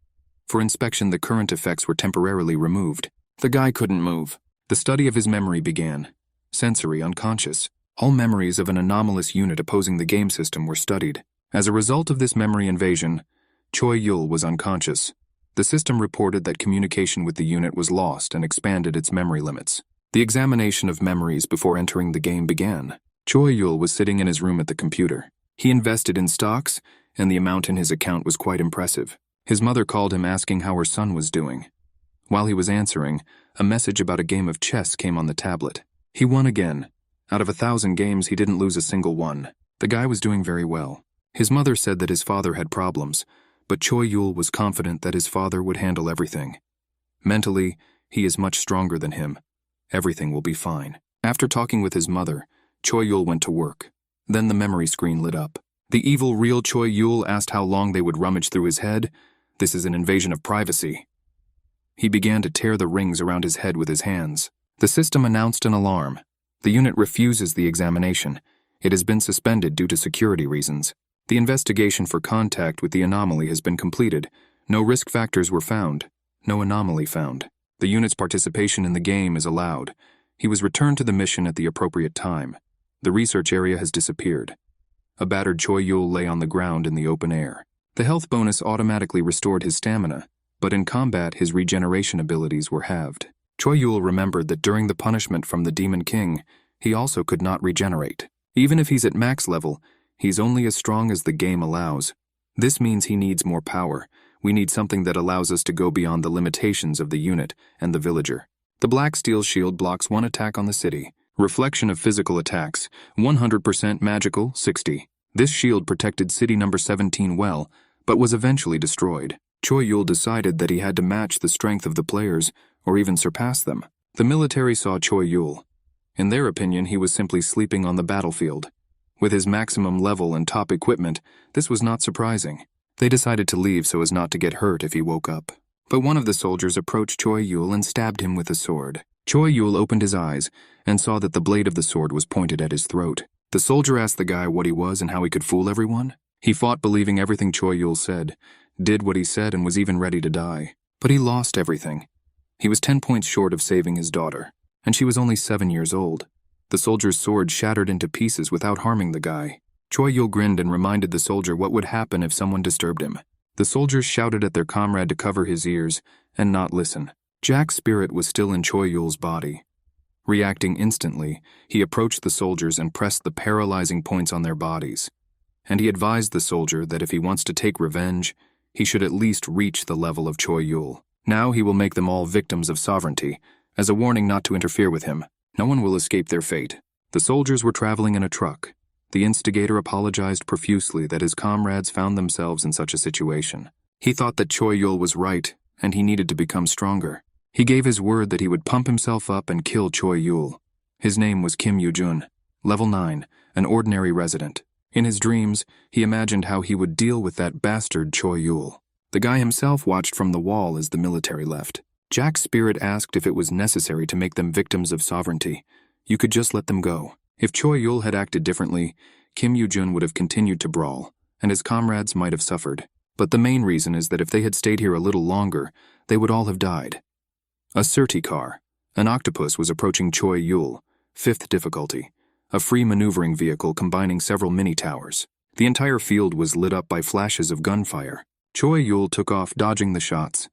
For inspection, the current effects were temporarily removed. The guy couldn't move. The study of his memory began. Sensory unconscious. All memories of an anomalous unit opposing the game system were studied. As a result of this memory invasion, Choi Yul was unconscious. The system reported that communication with the unit was lost and expanded its memory limits. The examination of memories before entering the game began. Choi Yul was sitting in his room at the computer. He invested in stocks, and the amount in his account was quite impressive. His mother called him asking how her son was doing. While he was answering, a message about a game of chess came on the tablet. He won again. Out of 1,000 games, he didn't lose a single one. The guy was doing very well. His mother said that his father had problems, but Choi Yul was confident that his father would handle everything. Mentally, he is much stronger than him. Everything will be fine. After talking with his mother, Choi Yul went to work. Then the memory screen lit up. The evil real Choi Yul asked how long they would rummage through his head. This is an invasion of privacy. He began to tear the rings around his head with his hands. The system announced an alarm. The unit refuses the examination. It has been suspended due to security reasons. The investigation for contact with the anomaly has been completed. No risk factors were found. No anomaly found. The unit's participation in the game is allowed. He was returned to the mission at the appropriate time. The research area has disappeared. A battered Choi Yul lay on the ground in the open air. The health bonus automatically restored his stamina, but in combat his regeneration abilities were halved. Choi Yul remembered that during the punishment from the Demon King, he also could not regenerate. Even if he's at max level, he's only as strong as the game allows. This means he needs more power. We need something that allows us to go beyond the limitations of the unit and the villager. The black steel shield blocks one attack on the city. Reflection of physical attacks, 100% magical, 60. This shield protected city number 17 well, but was eventually destroyed. Choi Yul decided that he had to match the strength of the players, or even surpass them. The military saw Choi Yul. In their opinion, he was simply sleeping on the battlefield. With his maximum level and top equipment, this was not surprising. They decided to leave so as not to get hurt if he woke up. But one of the soldiers approached Choi Yul and stabbed him with a sword. Choi Yul opened his eyes and saw that the blade of the sword was pointed at his throat. The soldier asked the guy what he was and how he could fool everyone. He fought believing everything Choi Yul said, did what he said and was even ready to die. But he lost everything. He was 10 points short of saving his daughter, and she was only 7 years old. The soldier's sword shattered into pieces without harming the guy. Choi Yul grinned and reminded the soldier what would happen if someone disturbed him. The soldiers shouted at their comrade to cover his ears and not listen. Jack's spirit was still in Choi Yul's body. Reacting instantly, he approached the soldiers and pressed the paralyzing points on their bodies. And he advised the soldier that if he wants to take revenge, he should at least reach the level of Choi Yul. Now he will make them all victims of sovereignty, as a warning not to interfere with him. No one will escape their fate. The soldiers were traveling in a truck. The instigator apologized profusely that his comrades found themselves in such a situation. He thought that Choi Yul was right, and he needed to become stronger. He gave his word that he would pump himself up and kill Choi Yul. His name was Kim Yoo-jun, level 9, an ordinary resident. In his dreams, he imagined how he would deal with that bastard Choi Yul. The guy himself watched from the wall as the military left. Jack's spirit asked if it was necessary to make them victims of sovereignty. You could just let them go. If Choi Yul had acted differently, Kim Yoo-jun would have continued to brawl, and his comrades might have suffered. But the main reason is that if they had stayed here a little longer, they would all have died. A Surti car. An octopus was approaching Choi Yul, 5th difficulty. A free maneuvering vehicle combining several mini-towers. The entire field was lit up by flashes of gunfire. Choi Yul took off dodging the shots.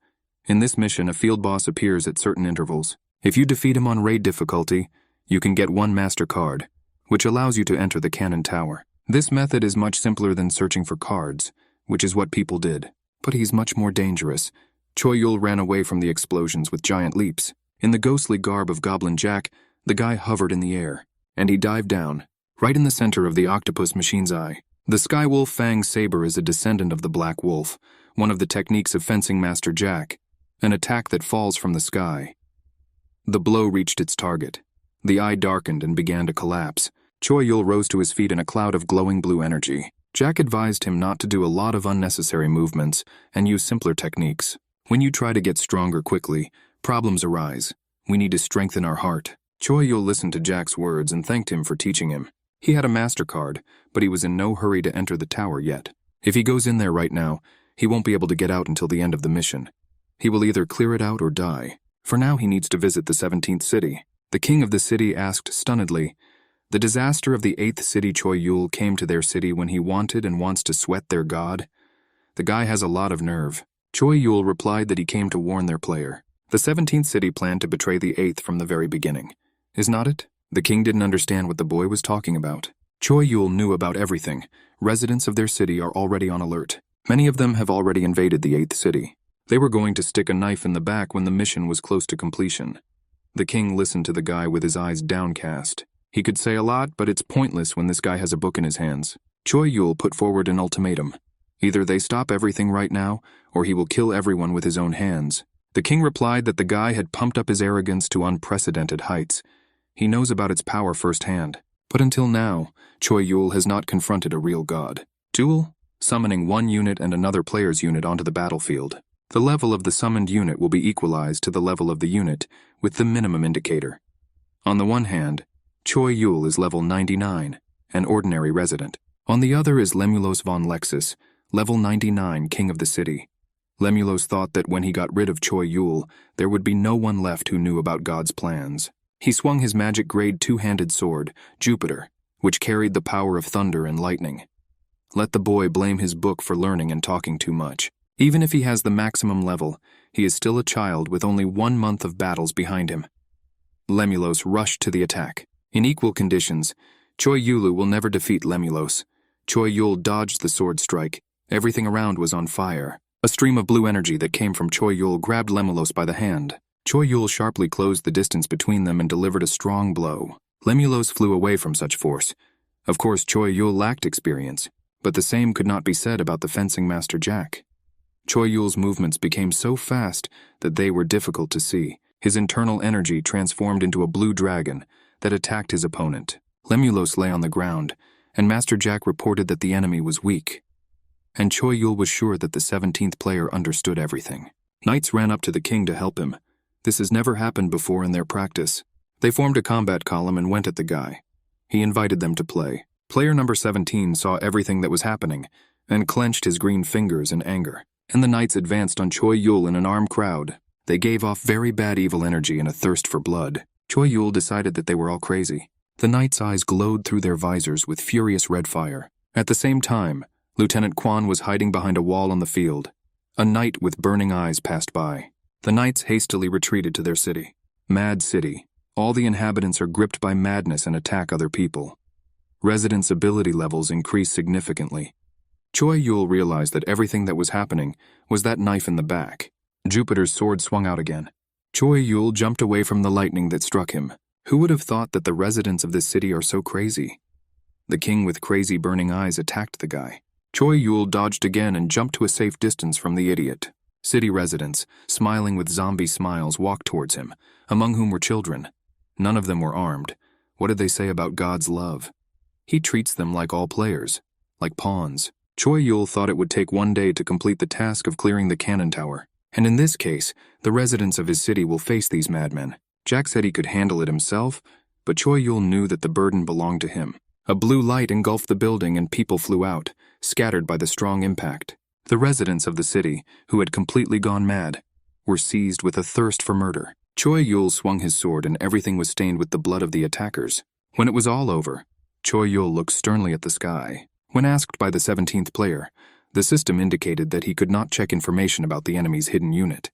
In this mission, a field boss appears at certain intervals. If you defeat him on raid difficulty, you can get one master card, which allows you to enter the cannon tower. This method is much simpler than searching for cards, which is what people did. But he's much more dangerous. Choi Yul ran away from the explosions with giant leaps. In the ghostly garb of Goblin Jack, the guy hovered in the air, and he dived down, right in the center of the octopus machine's eye. The Skywolf Fang Saber is a descendant of the Black Wolf, one of the techniques of Fencing Master Jack, an attack that falls from the sky. The blow reached its target. The eye darkened and began to collapse. Choi Yul rose to his feet in a cloud of glowing blue energy. Jack advised him not to do a lot of unnecessary movements and use simpler techniques. When you try to get stronger quickly, problems arise. We need to strengthen our heart. Choi Yul listened to Jack's words and thanked him for teaching him. He had a MasterCard, but he was in no hurry to enter the tower yet. If he goes in there right now, he won't be able to get out until the end of the mission. He will either clear it out or die. For now, he needs to visit the 17th city. The king of the city asked stunnedly, The disaster of the 8th city Choi Yul came to their city when he wanted and wants to sweat their god. The guy has a lot of nerve. Choi Yul replied that he came to warn their player. The 17th city planned to betray the 8th from the very beginning. Is not it? The king didn't understand what the boy was talking about. Choi Yul knew about everything. Residents of their city are already on alert. Many of them have already invaded the 8th city. They were going to stick a knife in the back when the mission was close to completion. The king listened to the guy with his eyes downcast. He could say a lot, but it's pointless when this guy has a book in his hands. Choi Yul put forward an ultimatum. Either they stop everything right now, or he will kill everyone with his own hands. The king replied that the guy had pumped up his arrogance to unprecedented heights. He knows about its power firsthand. But until now, Choi Yul has not confronted a real god. Duel? Summoning one unit and another player's unit onto the battlefield. The level of the summoned unit will be equalized to the level of the unit, with the minimum indicator. On the one hand, Choi Yul is level 99, an ordinary resident. On the other is Lemulos von Lexus, level 99, king of the city. Lemulos thought that when he got rid of Choi Yul, there would be no one left who knew about God's plans. He swung his magic grade two-handed sword, Jupiter, which carried the power of thunder and lightning. Let the boy blame his book for learning and talking too much. Even if he has the maximum level, he is still a child with only 1 month of battles behind him. Lemulos rushed to the attack. In equal conditions, Choi Yulu will never defeat Lemulos. Choi Yul dodged the sword strike. Everything around was on fire. A stream of blue energy that came from Choi Yul grabbed Lemulos by the hand. Choi Yul sharply closed the distance between them and delivered a strong blow. Lemulos flew away from such force. Of course, Choi Yul lacked experience, but the same could not be said about the fencing master Jack. Choi Yul's movements became so fast that they were difficult to see. His internal energy transformed into a blue dragon that attacked his opponent. Lemulos lay on the ground, and Master Jack reported that the enemy was weak. And Choi Yul was sure that the 17th player understood everything. Knights ran up to the king to help him. This has never happened before in their practice. They formed a combat column and went at the guy. He invited them to play. Player number 17 saw everything that was happening and clenched his green fingers in anger. And the knights advanced on Choi Yul in an armed crowd. They gave off very bad evil energy and a thirst for blood. Choi Yul decided that they were all crazy. The knights' eyes glowed through their visors with furious red fire. At the same time, Lieutenant Quan was hiding behind a wall on the field. A knight with burning eyes passed by. The knights hastily retreated to their city. Mad city. All the inhabitants are gripped by madness and attack other people. Residents' ability levels increase significantly. Choi Yul realized that everything that was happening was that knife in the back. Jupiter's sword swung out again. Choi Yul jumped away from the lightning that struck him. Who would have thought that the residents of this city are so crazy? The king with crazy burning eyes attacked the guy. Choi Yul dodged again and jumped to a safe distance from the idiot. City residents, smiling with zombie smiles, walked towards him, among whom were children. None of them were armed. What did they say about God's love? He treats them like all players, like pawns. Choi Yul thought it would take 1 day to complete the task of clearing the cannon tower. And in this case, the residents of his city will face these madmen. Jack said he could handle it himself, but Choi Yul knew that the burden belonged to him. A blue light engulfed the building and people flew out, scattered by the strong impact. The residents of the city, who had completely gone mad, were seized with a thirst for murder. Choi Yul swung his sword and everything was stained with the blood of the attackers. When it was all over, Choi Yul looked sternly at the sky. When asked by the 17th player, the system indicated that he could not check information about the enemy's hidden unit.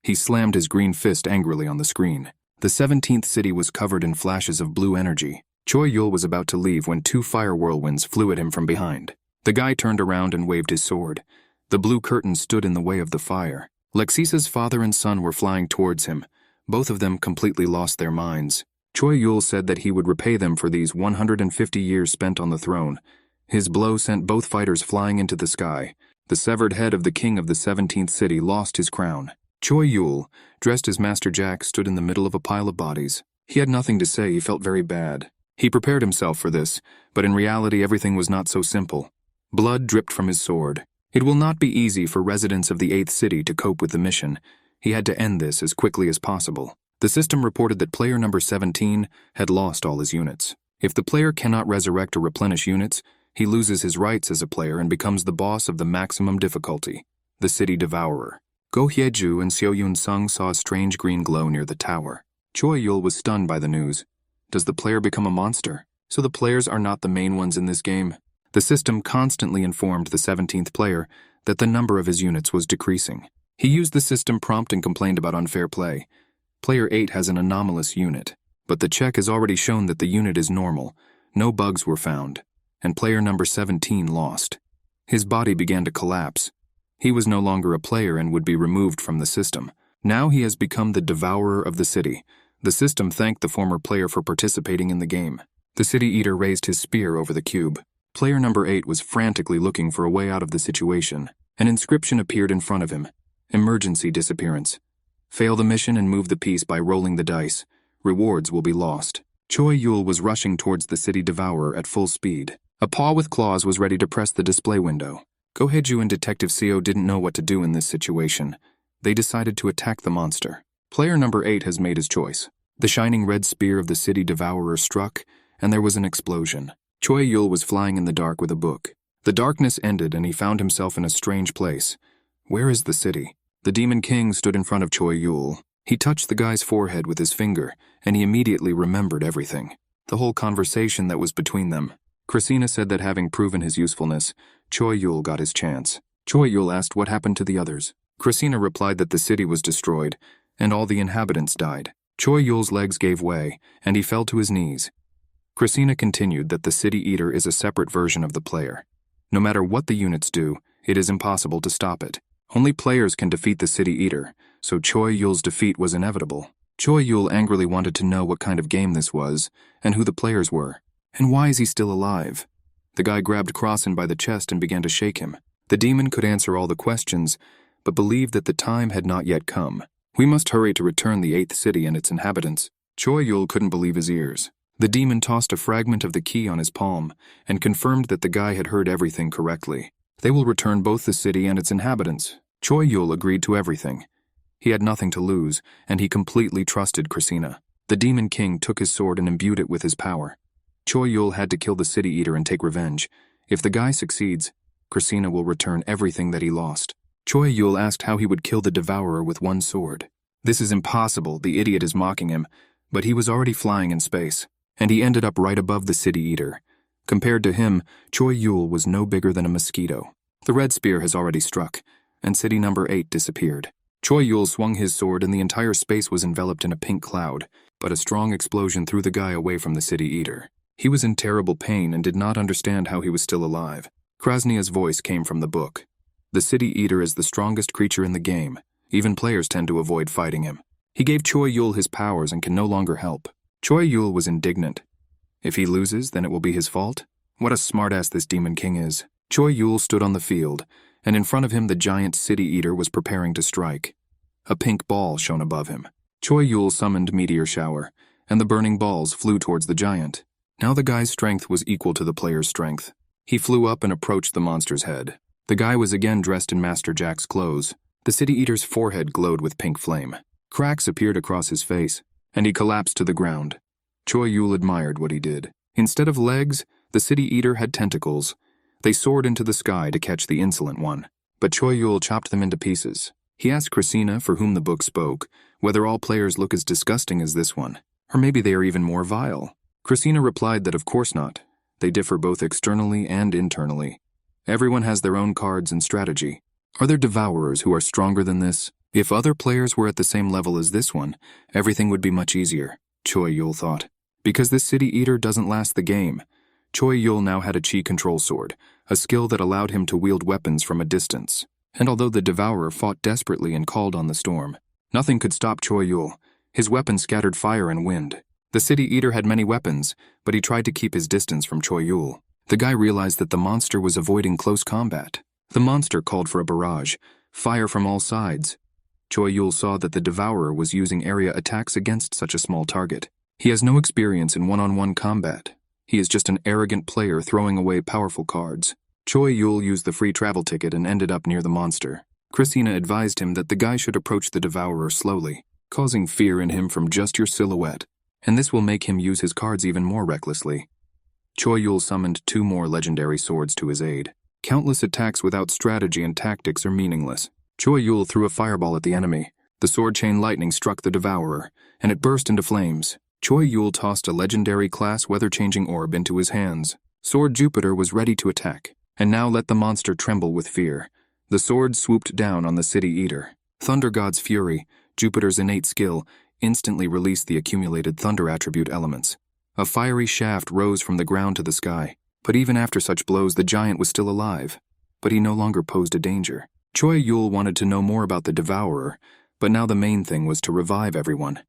He slammed his green fist angrily on the screen. The 17th city was covered in flashes of blue energy. Choi Yul was about to leave when 2 fire whirlwinds flew at him from behind. The guy turned around and waved his sword. The blue curtain stood in the way of the fire. Lexisa's father and son were flying towards him. Both of them completely lost their minds. Choi Yul said that he would repay them for these 150 years spent on the throne. His blow sent both fighters flying into the sky. The severed head of the king of the 17th city lost his crown. Choi Yul, dressed as Master Jack, stood in the middle of a pile of bodies. He had nothing to say. He felt very bad. He prepared himself for this, but in reality everything was not so simple. Blood dripped from his sword. It will not be easy for residents of the 8th city to cope with the mission. He had to end this as quickly as possible. The system reported that player number 17 had lost all his units. If the player cannot resurrect or replenish units, he loses his rights as a player and becomes the boss of the maximum difficulty, the city devourer. Go Hyeju and Seo Yun-sung saw a strange green glow near the tower. Choi Yul was stunned by the news. Does the player become a monster? so the players are not the main ones in this game. The system constantly informed the 17th player that the number of his units was decreasing. He used the system prompt and complained about unfair play. Player 8 has an anomalous unit, but the check has already shown that the unit is normal, no bugs were found, and player number 17 lost. His body began to collapse. He was no longer a player and would be removed from the system. Now he has become the devourer of the city. The system thanked the former player for participating in the game. The city eater raised his spear over the cube. Player number 8 was frantically looking for a way out of the situation. An inscription appeared in front of him. Emergency disappearance. Fail the mission and move the piece by rolling the dice. Rewards will be lost. Choi Yul was rushing towards the city devourer at full speed. A paw with claws was ready to press the display window. Goheju and Detective Seo didn't know what to do in this situation. They decided to attack the monster. Player number 8 has made his choice. The shining red spear of the city devourer struck, and there was an explosion. Choi Yul was flying in the dark with a book. The darkness ended and he found himself in a strange place. Where is the city? The Demon King stood in front of Choi Yul. He touched the guy's forehead with his finger, and he immediately remembered everything. The whole conversation that was between them. Krasina said that having proven his usefulness, Choi Yul got his chance. Choi Yul asked what happened to the others. Krasina replied that the city was destroyed, and all the inhabitants died. Choi Yul's legs gave way, and he fell to his knees. Krasina continued that the city eater is a separate version of the player. No matter what the units do, it is impossible to stop it. Only players can defeat the city eater, so Choi Yul's defeat was inevitable. Choi Yul angrily wanted to know what kind of game this was, and who the players were. And why is he still alive? The guy grabbed Krasina by the chest and began to shake him. The demon could answer all the questions, but believed that the time had not yet come. We must hurry to return the 8th city and its inhabitants. Choi Yul couldn't believe his ears. The demon tossed a fragment of the key on his palm and confirmed that the guy had heard everything correctly. They will return both the city and its inhabitants. Choi Yul agreed to everything. He had nothing to lose, and he completely trusted Krasina. The Demon King took his sword and imbued it with his power. Choi Yul had to kill the city eater and take revenge. If the guy succeeds, Krasina will return everything that he lost. Choi Yul asked how he would kill the devourer with one sword. This is impossible, the idiot is mocking him, but he was already flying in space, and he ended up right above the city eater. Compared to him, Choi Yul was no bigger than a mosquito. The red spear has already struck, and city number 8 disappeared. Choi Yul swung his sword and the entire space was enveloped in a pink cloud, but a strong explosion threw the guy away from the city eater. He was in terrible pain and did not understand how he was still alive. Krasnia's voice came from the book. The city eater is the strongest creature in the game. Even players tend to avoid fighting him. He gave Choi Yul his powers and can no longer help. Choi Yul was indignant. If he loses, then it will be his fault? What a smartass this Demon King is. Choi Yul stood on the field, and in front of him the giant city eater was preparing to strike. A pink ball shone above him. Choi Yul summoned Meteor Shower, and the burning balls flew towards the giant. Now the guy's strength was equal to the player's strength. He flew up and approached the monster's head. The guy was again dressed in Master Jack's clothes. The city eater's forehead glowed with pink flame. Cracks appeared across his face, and he collapsed to the ground. Choi Yul admired what he did. Instead of legs, the city eater had tentacles. They soared into the sky to catch the insolent one, but Choi Yul chopped them into pieces. He asked Krasina, for whom the book spoke, whether all players look as disgusting as this one, or maybe they are even more vile. Krasina replied that of course not. They differ both externally and internally. Everyone has their own cards and strategy. Are there devourers who are stronger than this? If other players were at the same level as this one, everything would be much easier, Choi Yul thought. Because this city eater doesn't last the game. Choi Yul now had a chi control sword, a skill that allowed him to wield weapons from a distance. And although the devourer fought desperately and called on the storm, nothing could stop Choi Yul. His weapon scattered fire and wind. The city eater had many weapons, but he tried to keep his distance from Choi Yul. The guy realized that the monster was avoiding close combat. The monster called for a barrage, fire from all sides. Choi Yul saw that the devourer was using area attacks against such a small target. He has no experience in one-on-one combat. He is just an arrogant player throwing away powerful cards. Choi Yul used the free travel ticket and ended up near the monster. Krasina advised him that the guy should approach the devourer slowly, causing fear in him from just your silhouette, and this will make him use his cards even more recklessly. Choi Yul summoned 2 more legendary swords to his aid. Countless attacks without strategy and tactics are meaningless. Choi Yul threw a fireball at the enemy. The sword chain lightning struck the devourer, and it burst into flames. Choi Yul tossed a legendary class weather-changing orb into his hands. Sword Jupiter was ready to attack, and now let the monster tremble with fear. The sword swooped down on the City Eater. Thunder God's fury, Jupiter's innate skill, instantly released the accumulated thunder attribute elements. A fiery shaft rose from the ground to the sky, but even after such blows the giant was still alive. But he no longer posed a danger. Choi Yul wanted to know more about the devourer, but now the main thing was to revive everyone.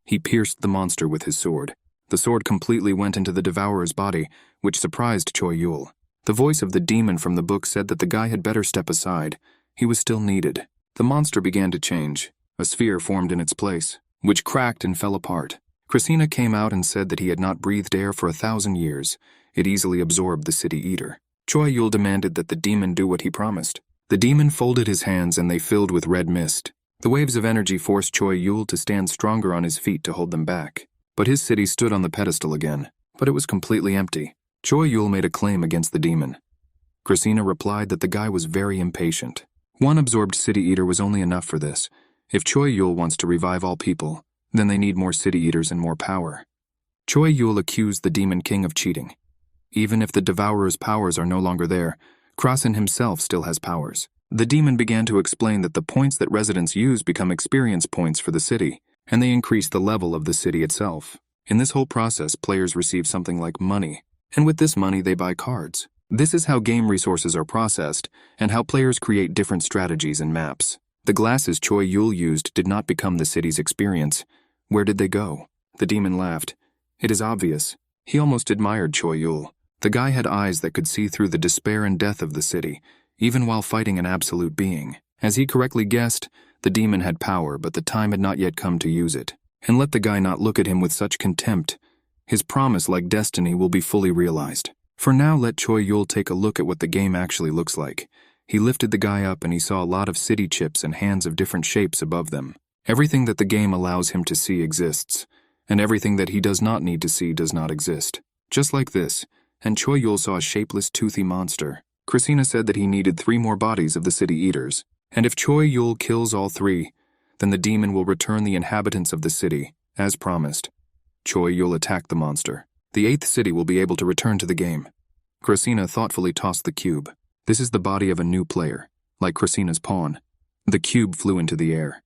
He pierced the monster with his sword. The sword completely went into the devourer's body, which surprised Choi Yul. The voice of the demon from the book said that the guy had better step aside. He was still needed. The monster began to change. A sphere formed in its place, which cracked and fell apart. Krasina came out and said that he had not breathed air for 1,000 years. It easily absorbed the City Eater. Choi Yul demanded that the demon do what he promised. The demon folded his hands and they filled with red mist. The waves of energy forced Choi Yul to stand stronger on his feet to hold them back. But his city stood on the pedestal again, but it was completely empty. Choi Yul made a claim against the demon. Krasina replied that the guy was very impatient. One absorbed City Eater was only enough for this. If Choi Yul wants to revive all people, then they need more City Eaters and more power. Choi Yul accused the Demon King of cheating. Even if the Devourer's powers are no longer there, Krasina himself still has powers. The demon began to explain that the points that residents use become experience points for the city, and they increase the level of the city itself. In this whole process, players receive something like money, and with this money they buy cards. This is how game resources are processed, and how players create different strategies and maps. The glasses Choi Yul used did not become the city's experience. Where did they go? The demon laughed. It is obvious. He almost admired Choi Yul. The guy had eyes that could see through the despair and death of the city, even while fighting an absolute being. As he correctly guessed, the demon had power, but the time had not yet come to use it. And let the guy not look at him with such contempt. His promise, like destiny, will be fully realized. For now, let Choi Yul take a look at what the game actually looks like. He lifted the guy up and he saw a lot of city chips and hands of different shapes above them. Everything that the game allows him to see exists, and everything that he does not need to see does not exist. Just like this, and Choi Yul saw a shapeless, toothy monster. Krasina said that he needed 3 more bodies of the City Eaters, and if Choi Yul kills all 3, then the demon will return the inhabitants of the city, as promised. Choi Yul attacked the monster. The 8th city will be able to return to the game. Krasina thoughtfully tossed the cube. This is the body of a new player, like Krasina's pawn. The cube flew into the air.